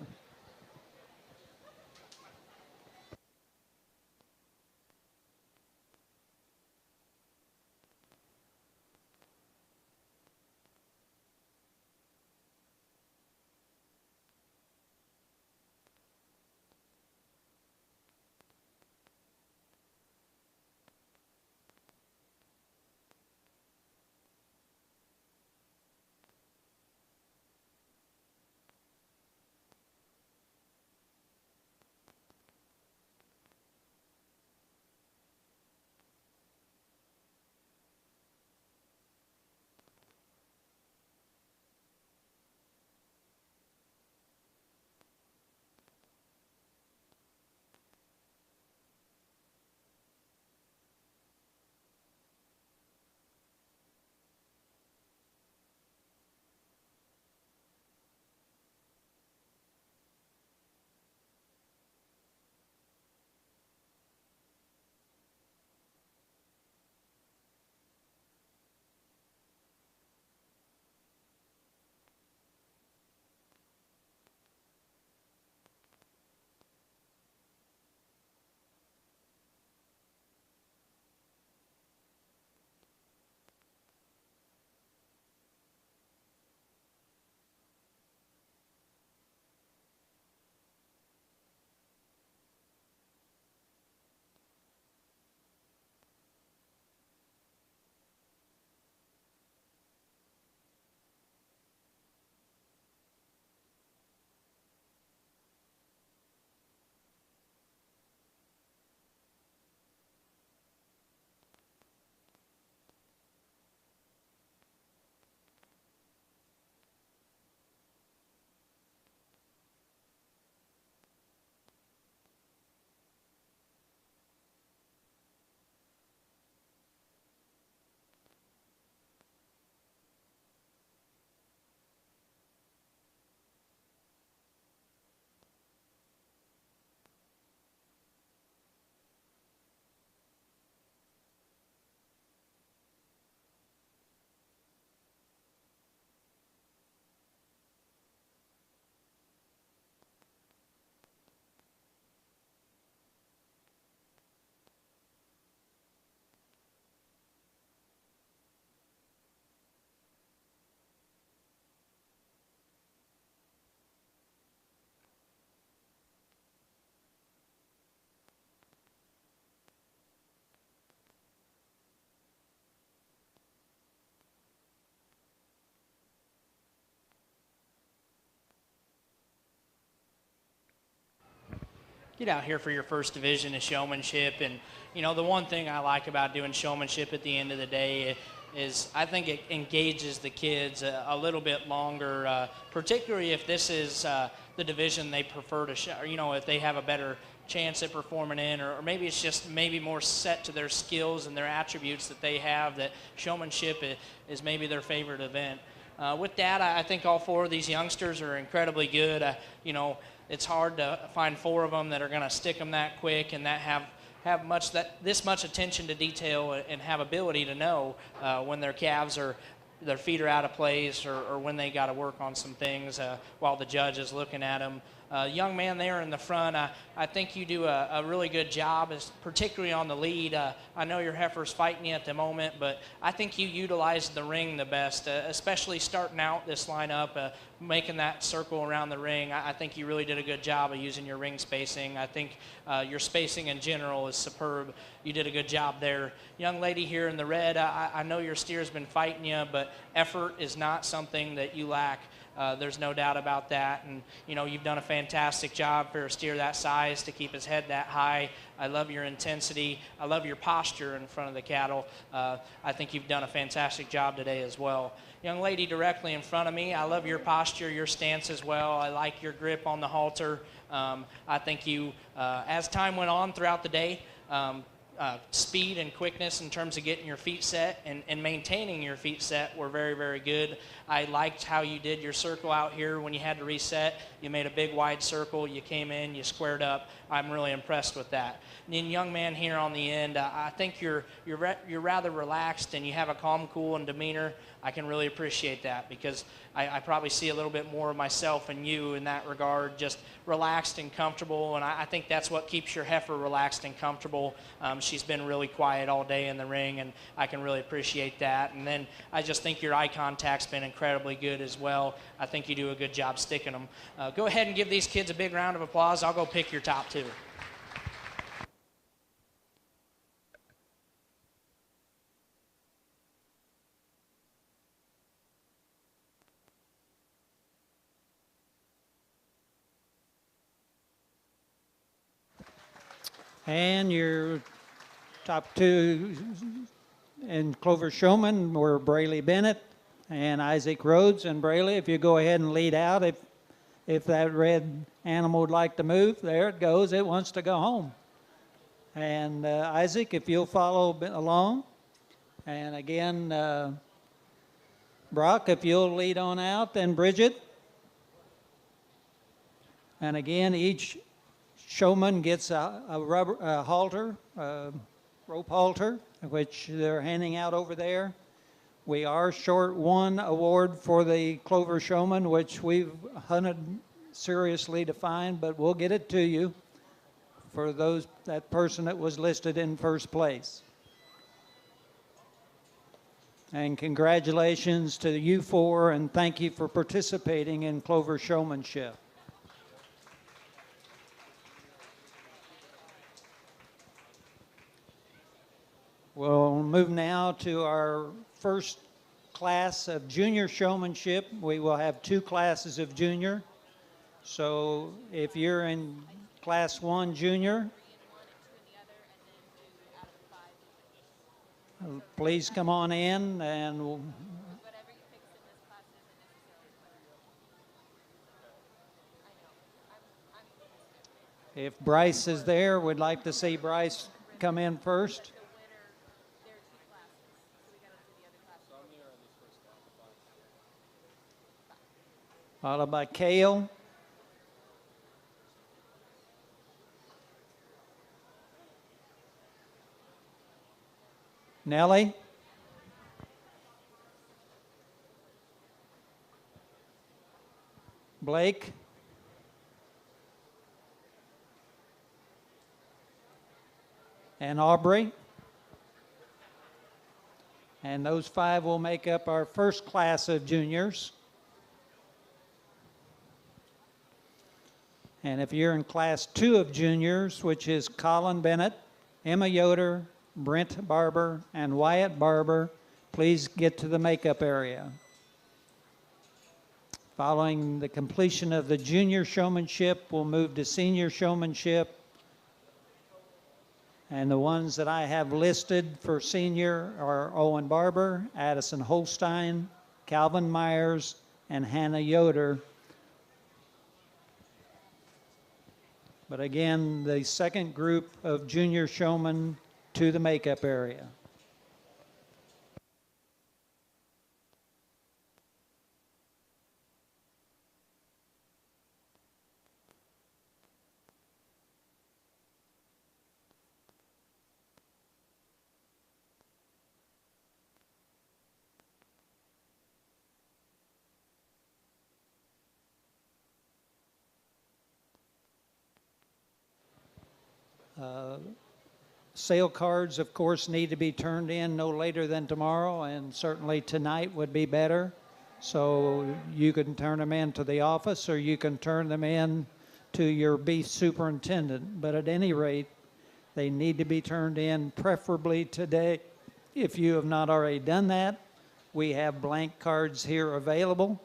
get out here for your first division of showmanship. And, the one thing I like about doing showmanship at the end of the day is I think it engages the kids a little bit longer, particularly if this is the division they prefer to show, if they have a better chance at performing in, or maybe it's just maybe more set to their skills and their attributes that they have, that showmanship is maybe their favorite event. With that, I think all 4 of these youngsters are incredibly good. It's hard to find 4 of them that are going to stick them that quick and that have this much attention to detail and have ability to know when their calves are, their feet are out of place, or when they got to work on some things while the judge is looking at them. Young man there in the front, I think you do a really good job, particularly on the lead. I know your heifer's fighting you at the moment, but I think you utilized the ring the best, especially starting out this lineup, making that circle around the ring. I think you really did a good job of using your ring spacing. I think your spacing in general is superb. You did a good job there. Young lady here in the red, I know your steer's been fighting you, but effort is not something that you lack. There's no doubt about that. And, you've done a fantastic job for a steer that size to keep his head that high. I love your intensity. I love your posture in front of the cattle. I think you've done a fantastic job today as well. Young lady directly in front of me, I love your posture, your stance as well. I like your grip on the halter. I think you, as time went on throughout the day, speed and quickness in terms of getting your feet set and maintaining your feet set were very, very good. I liked how you did your circle out here when you had to reset. You made a big wide circle. You came in, you squared up. I'm really impressed with that. And then young man here on the end, I think you're rather relaxed and you have a calm, cool, and demeanor. I can really appreciate that because I probably see a little bit more of myself and you in that regard, just relaxed and comfortable. And I think that's what keeps your heifer relaxed and comfortable. She's been really quiet all day in the ring, and I can really appreciate that. And then I just think your eye contact's been incredibly good as well. I think you do a good job sticking them. Go ahead and give these kids a big round of applause. I'll go pick your top 2. And your top 2 in Clover Showman were Brayley Bennett and Isaac Rhodes. And Brayley, if you go ahead and lead out, if that red animal would like to move, there it goes. It wants to go home. And Isaac, if you'll follow along. And again, Brock, if you'll lead on out, and Bridget. And again, each showman gets a rubber halter, rope halter, which they're handing out over there. We are short 1 award for the Clover Showman, which we've hunted seriously to find, but we'll get it to you for that person that was listed in first place. And congratulations to you 4, and thank you for participating in Clover Showmanship. We'll move now to our first class of junior showmanship. We will have 2 classes of junior. So if you're in class 1 junior, please come on in, and if Bryce is there, we'd like to see Bryce come in first. Followed by Kale. Nellie. Blake. And Aubrey. And those 5 will make up our first class of juniors. And if you're in class 2 of juniors, which is Colin Bennett, Emma Yoder, Brent Barber, and Wyatt Barber, please get to the makeup area. Following the completion of the junior showmanship, we'll move to senior showmanship, And the ones that I have listed for senior are Owen Barber, Addison Holstein, Calvin Myers, and Hannah Yoder. But again, the second group of junior showmen to the makeup area. Sale cards, of course, need to be turned in no later than tomorrow, and certainly tonight would be better. So you can turn them in to the office, or you can turn them in to your beef superintendent. But at any rate, they need to be turned in preferably today. If you have not already done that, we have blank cards here available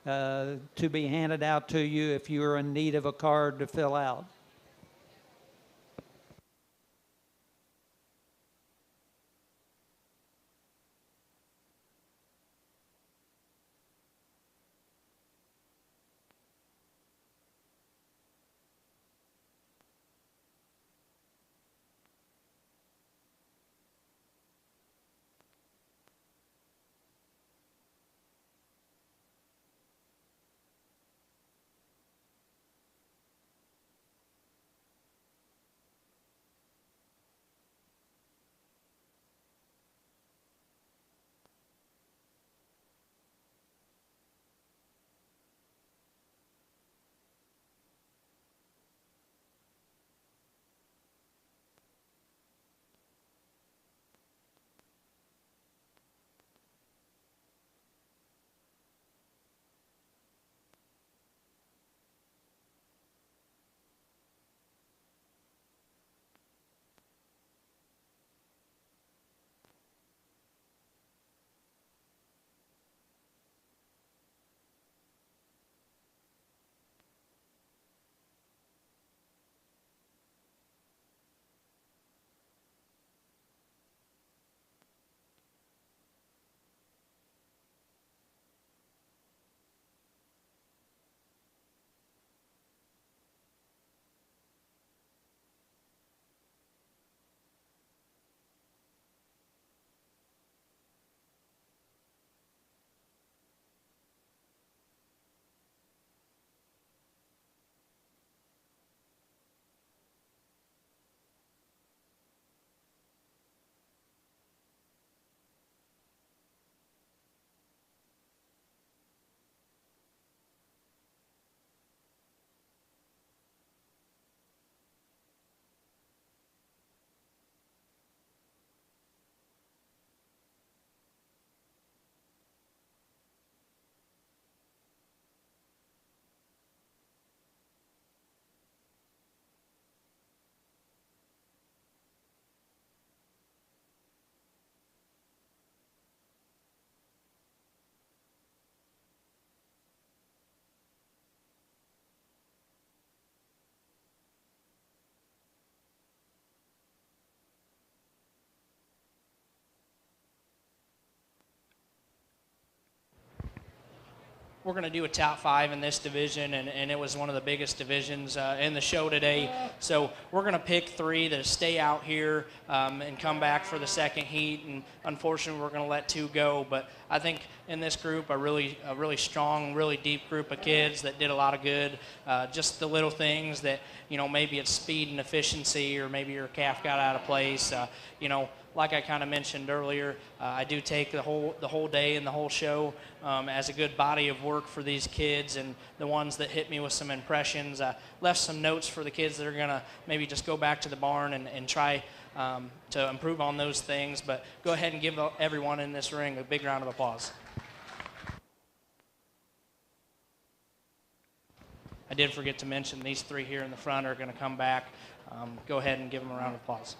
to be handed out to you if you are in need of a card to fill out. We're going to do a top 5 in this division, and it was one of the biggest divisions in the show today. So we're going to pick 3 that stay out here and come back for the second heat. And unfortunately, we're going to let 2 go. But I think in this group, a really strong, really deep group of kids that did a lot of good. Just the little things that, maybe it's speed and efficiency, or maybe your calf got out of place. Like I kind of mentioned earlier, I do take the whole day and the whole show as a good body of work for these kids, and the ones that hit me with some impressions. I left some notes for the kids that are going to maybe just go back to the barn and try to improve on those things. But go ahead and give everyone in this ring a big round of applause. I did forget to mention these 3 here in the front are going to come back. Go ahead and give them a round of applause.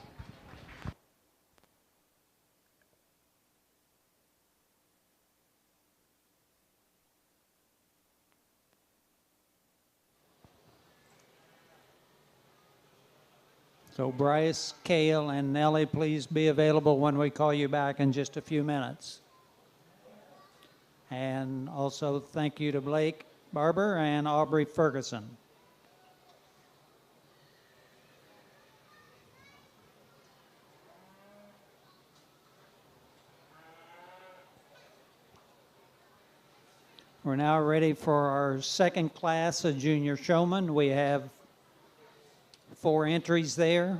So Bryce, Cale, and Nellie, please be available when we call you back in just a few minutes. And also thank you to Blake Barber and Aubrey Ferguson. We're now ready for our second class of junior showmen. We have 4 entries there.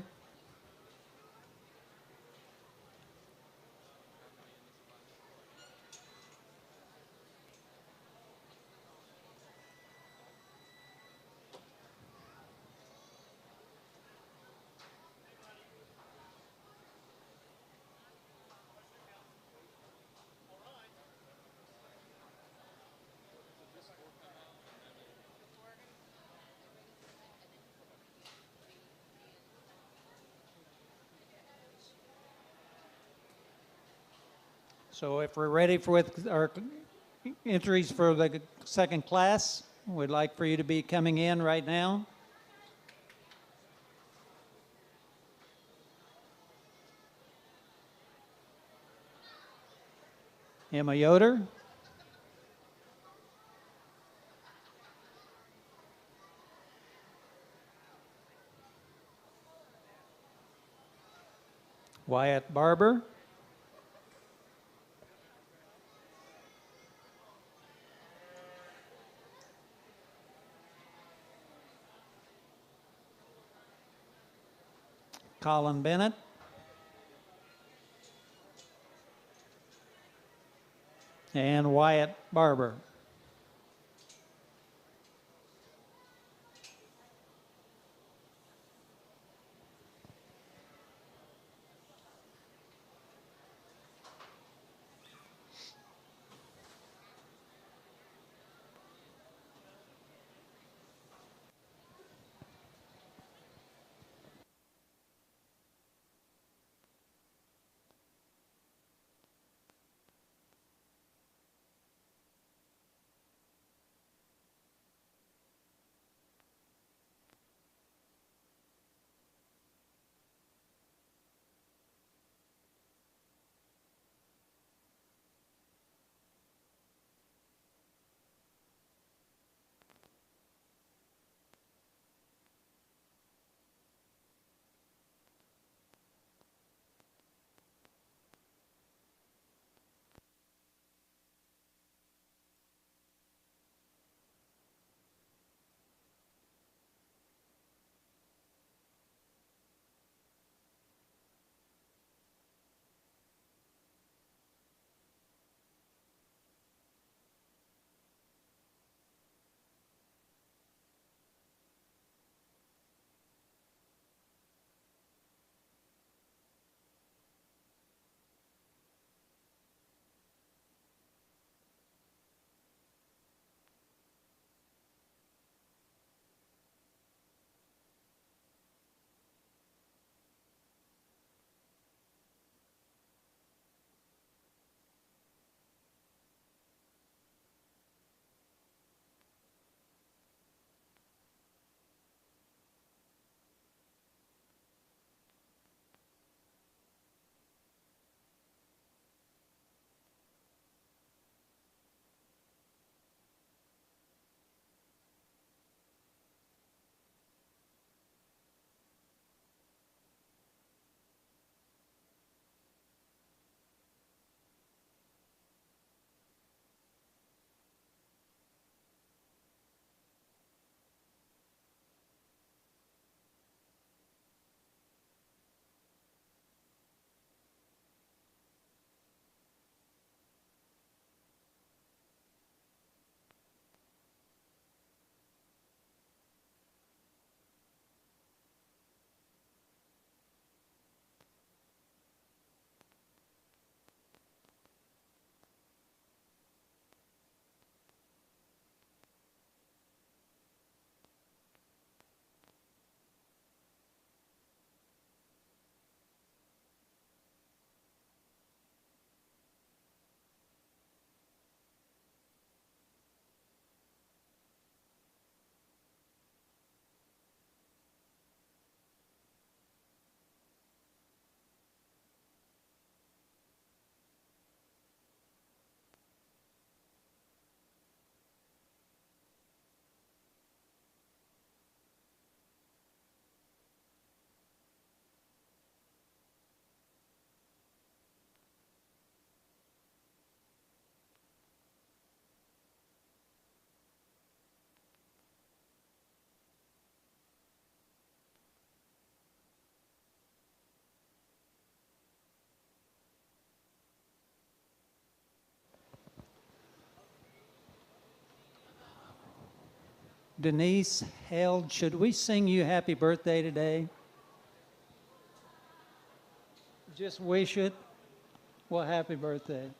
So if we're ready for with our entries for the second class, we'd like for you to be coming in right now. Emma Yoder. Wyatt Barber. Colin Bennett. And Wyatt Barber. Denise Held, should we sing you happy birthday today? Just wish it? Well, happy birthday.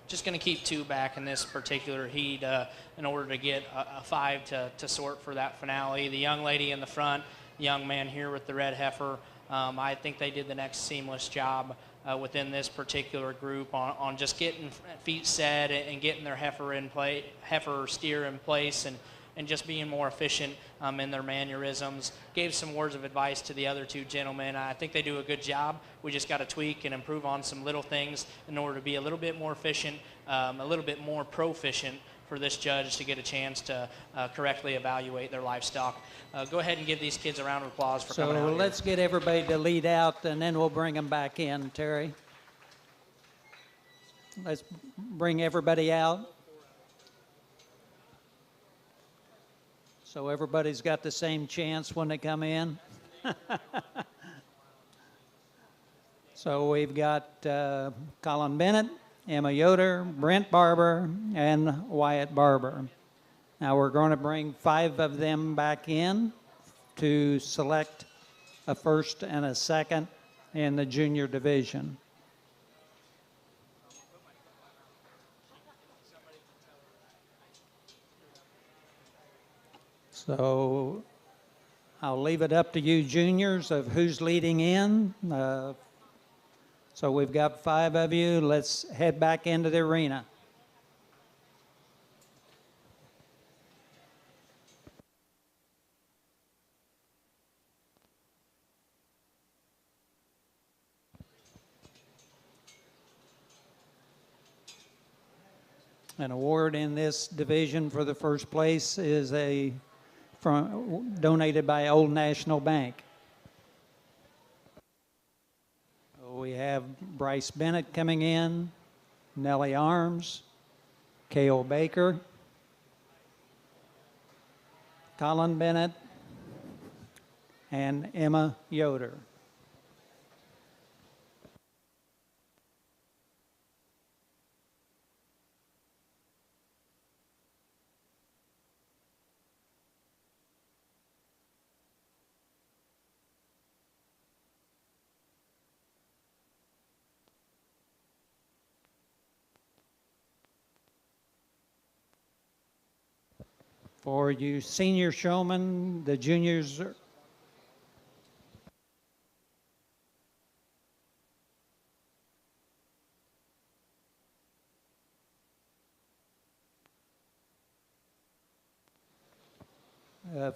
Just going to keep 2 back in this particular heat in order to get a 5 to sort for that finale. The young lady in the front, the young man here with the red heifer, I think they did the next seamless job within this particular group on just getting feet set and getting their heifer steer in place and just being more efficient in their mannerisms. Gave some words of advice to the other 2 gentlemen. I think they do a good job. We just got to tweak and improve on some little things in order to be a little bit more efficient, a little bit more proficient for this judge to get a chance to correctly evaluate their livestock. Go ahead and give these kids a round of applause for coming out So here. let's get everybody to lead out, and then we'll bring them back in, Terry. Let's bring everybody out. So everybody's got the same chance when they come in. So we've got Colin Bennett, Emma Yoder, Brent Barber, and Wyatt Barber. Now we're going to bring 5 of them back in to select a first and a second in the junior division. So I'll leave it up to you juniors of who's leading in. So we've got 5 of you. Let's head back into the arena. An award in this division for the first place is donated by Old National Bank. We have Bryce Bennett coming in, Nellie Arms, Cale Baker, Colin Bennett, and Emma Yoder. For you senior showmen, the juniors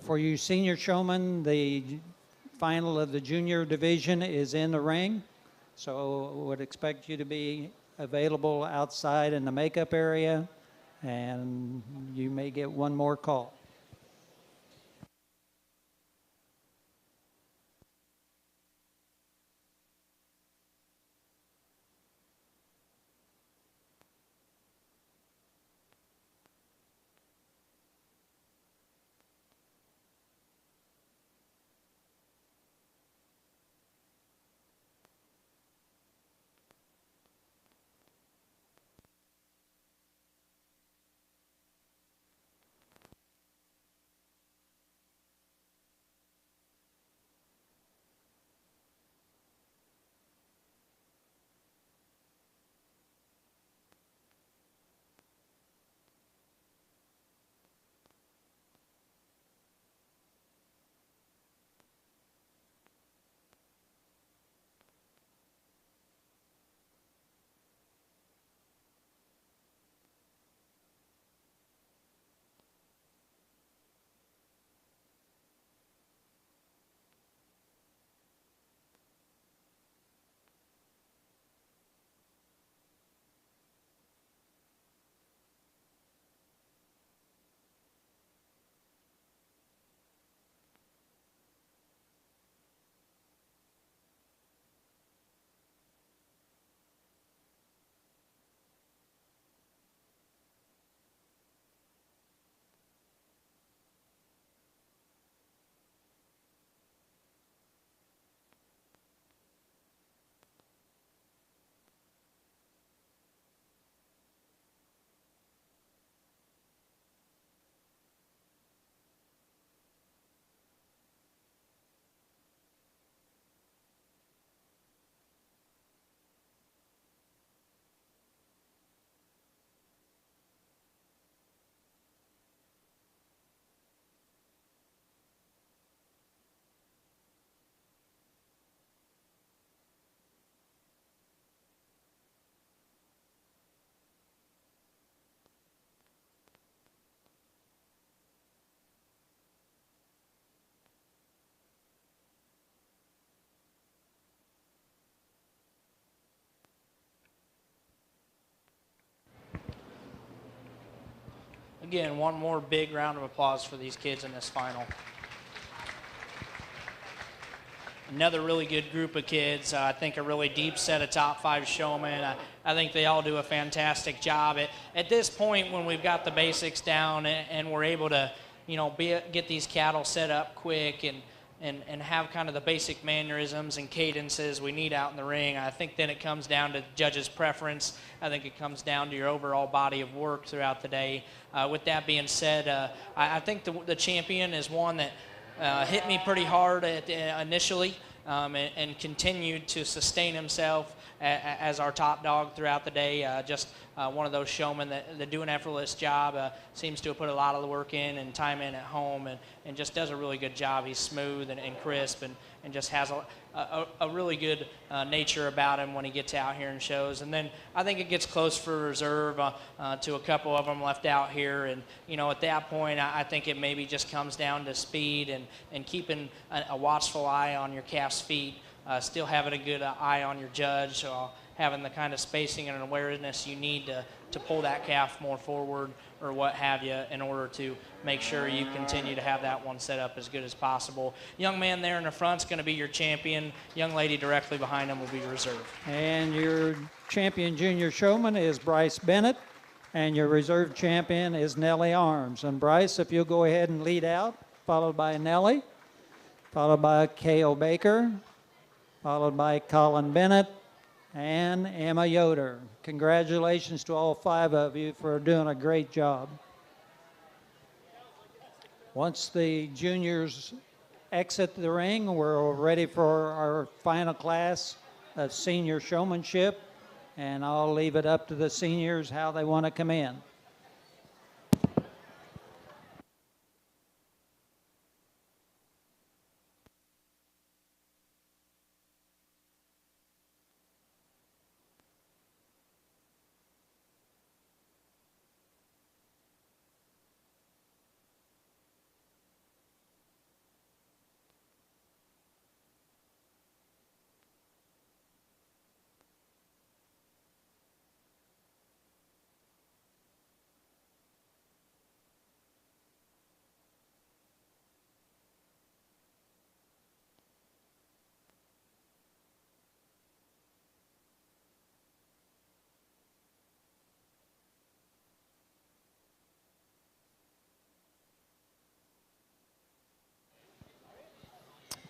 for you senior showmen, the final of the junior division is in the ring. So would expect you to be available outside in the makeup area, and you may get one more call. again, one more big round of applause for these kids in this final. Another really good group of kids. I think a really deep set of top 5 showmen. I think they all do a fantastic job. At this point, when we've got the basics down and we're able to, get these cattle set up quick and have kind of the basic mannerisms and cadences we need out in the ring, I think then it comes down to judges' preference. I think it comes down to your overall body of work throughout the day. With that being said, I think the champion is one that hit me pretty hard initially and continued to sustain himself as our top dog throughout the day. Just one of those showmen that do an effortless job, seems to have put a lot of the work in and time in at home and just does a really good job. He's smooth and crisp and just has a really good nature about him when he gets out here and shows. And then I think it gets close for reserve to a couple of them left out here. And, at that point, I think it maybe just comes down to speed and keeping a watchful eye on your calf's feet, still having a good eye on your judge, having the kind of spacing and awareness you need to pull that calf more forward or what have you in order to make sure you continue to have that one set up as good as possible. Young man there in the front is going to be your champion. Young lady directly behind him will be reserve. And your champion junior showman is Bryce Bennett, and your reserve champion is Nellie Arms. And Bryce, if you'll go ahead and lead out, followed by Nellie, followed by K.O. Baker, followed by Colin Bennett, and Emma Yoder. Congratulations to all 5 of you for doing a great job. Once the juniors exit the ring, we're ready for our final class of senior showmanship, and I'll leave it up to the seniors how they want to come in.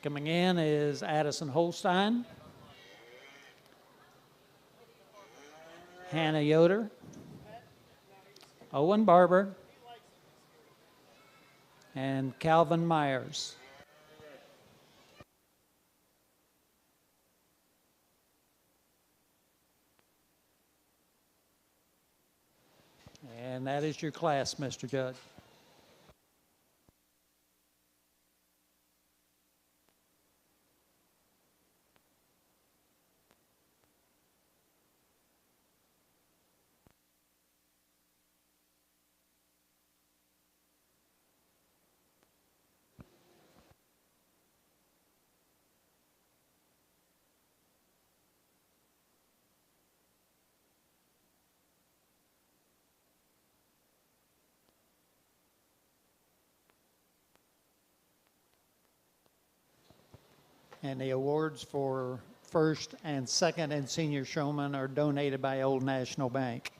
Coming in is Addison Holstein, Hannah Yoder, Owen Barber, and Calvin Myers. And that is your class, Mr. Judge. And the awards for first and second and senior showmen are donated by Old National Bank.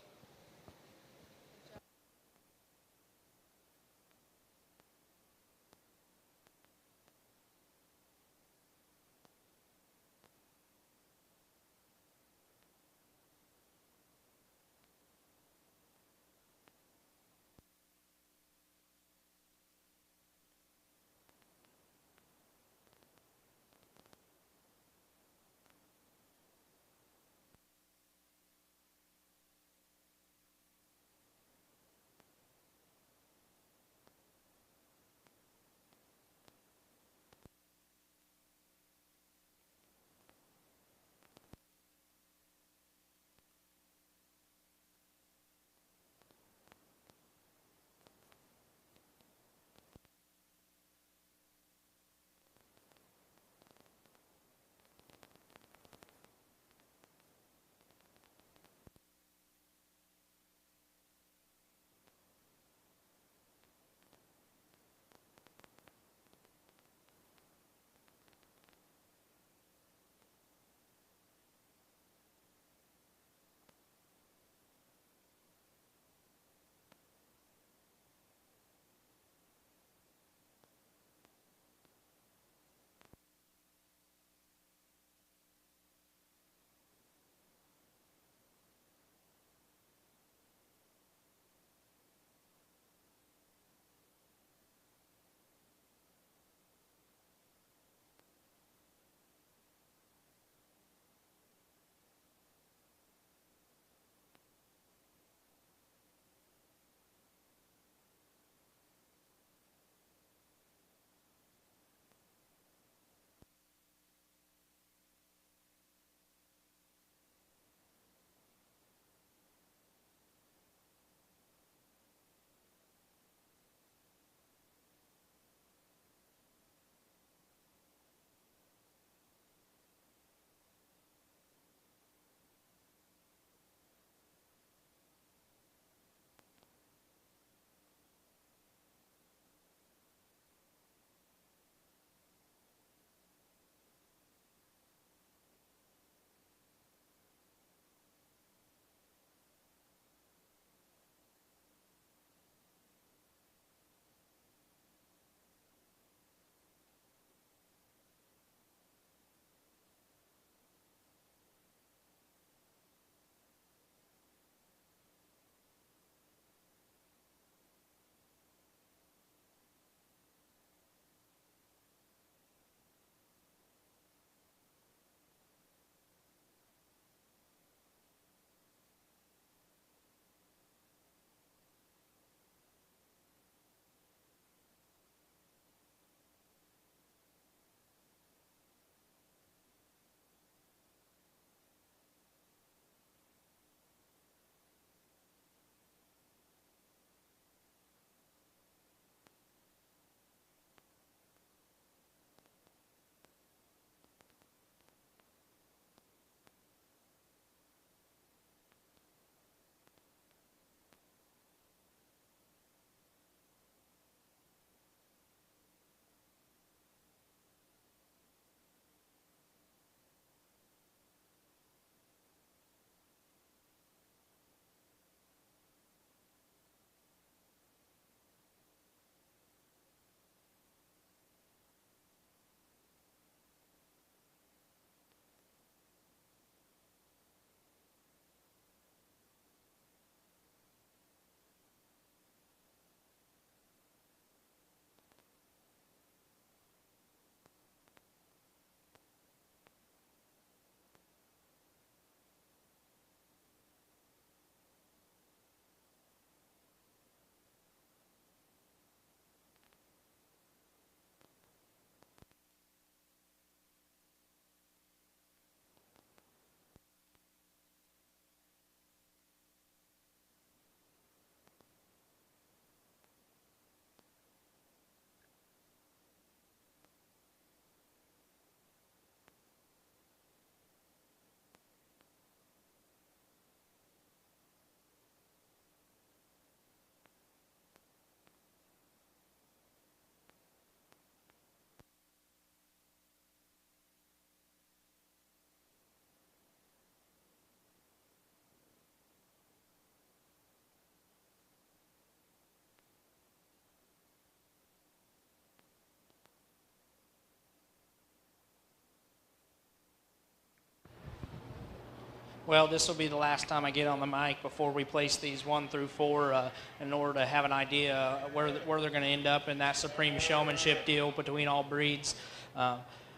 Well, this will be the last time I get on the mic before we place these 1 through 4 in order to have an idea where they're going to end up in that supreme showmanship deal between all breeds,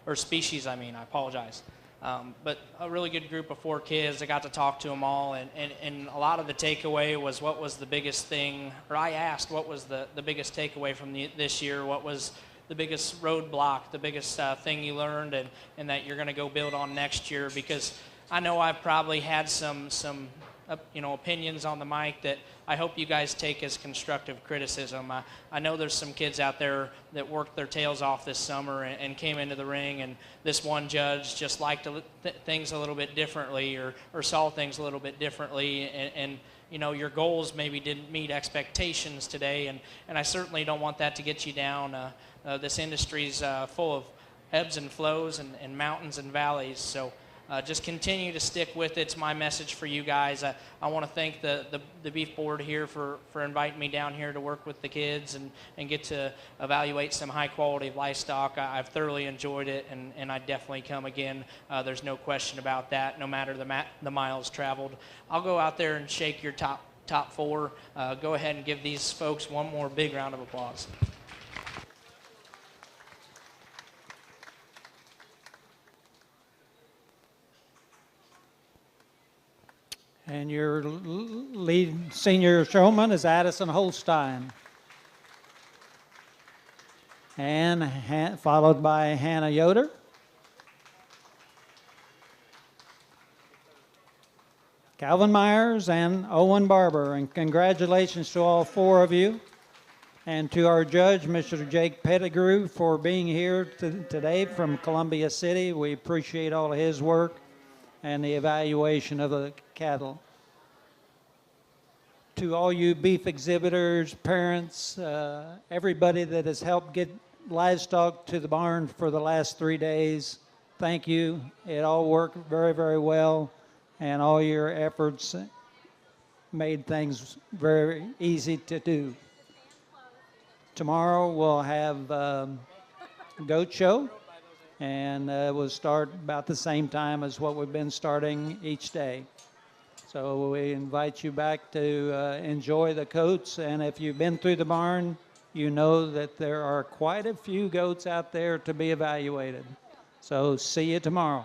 or species, I apologize. But a really good group of 4 kids. I got to talk to them all, and a lot of the takeaway was what was the biggest thing, or I asked what was the biggest takeaway from this year, what was the biggest roadblock, the biggest thing you learned and that you're going to go build on next year, because I know I've probably had some opinions on the mic that I hope you guys take as constructive criticism. I know there's some kids out there that worked their tails off this summer and came into the ring, and this one judge just liked things a little bit differently or saw things a little bit differently, and your goals maybe didn't meet expectations today, and I certainly don't want that to get you down. This industry's full of ebbs and flows and mountains and valleys, so just continue to stick with it. It's my message for you guys. I want to thank the beef board here for inviting me down here to work with the kids and get to evaluate some high quality livestock. I've thoroughly enjoyed it, and I definitely come again. There's no question about that, no matter the miles traveled. I'll go out there and shake your top 4. Go ahead and give these folks one more big round of applause. And your lead senior showman is Addison Holstein. And followed by Hannah Yoder. Calvin Myers and Owen Barber. And congratulations to all 4 of you. And to our judge, Mr. Jake Pettigrew, for being here today from Columbia City. We appreciate all of his work and the evaluation of the cattle. To all you beef exhibitors, parents, everybody that has helped get livestock to the barn for the last 3 days, thank you. It all worked very, very well, and all your efforts made things very easy to do. Tomorrow we'll have goat show, and we'll start about the same time as what we've been starting each day. So we invite you back to enjoy the coats, and if you've been through the barn, you know that there are quite a few goats out there to be evaluated. So see you tomorrow.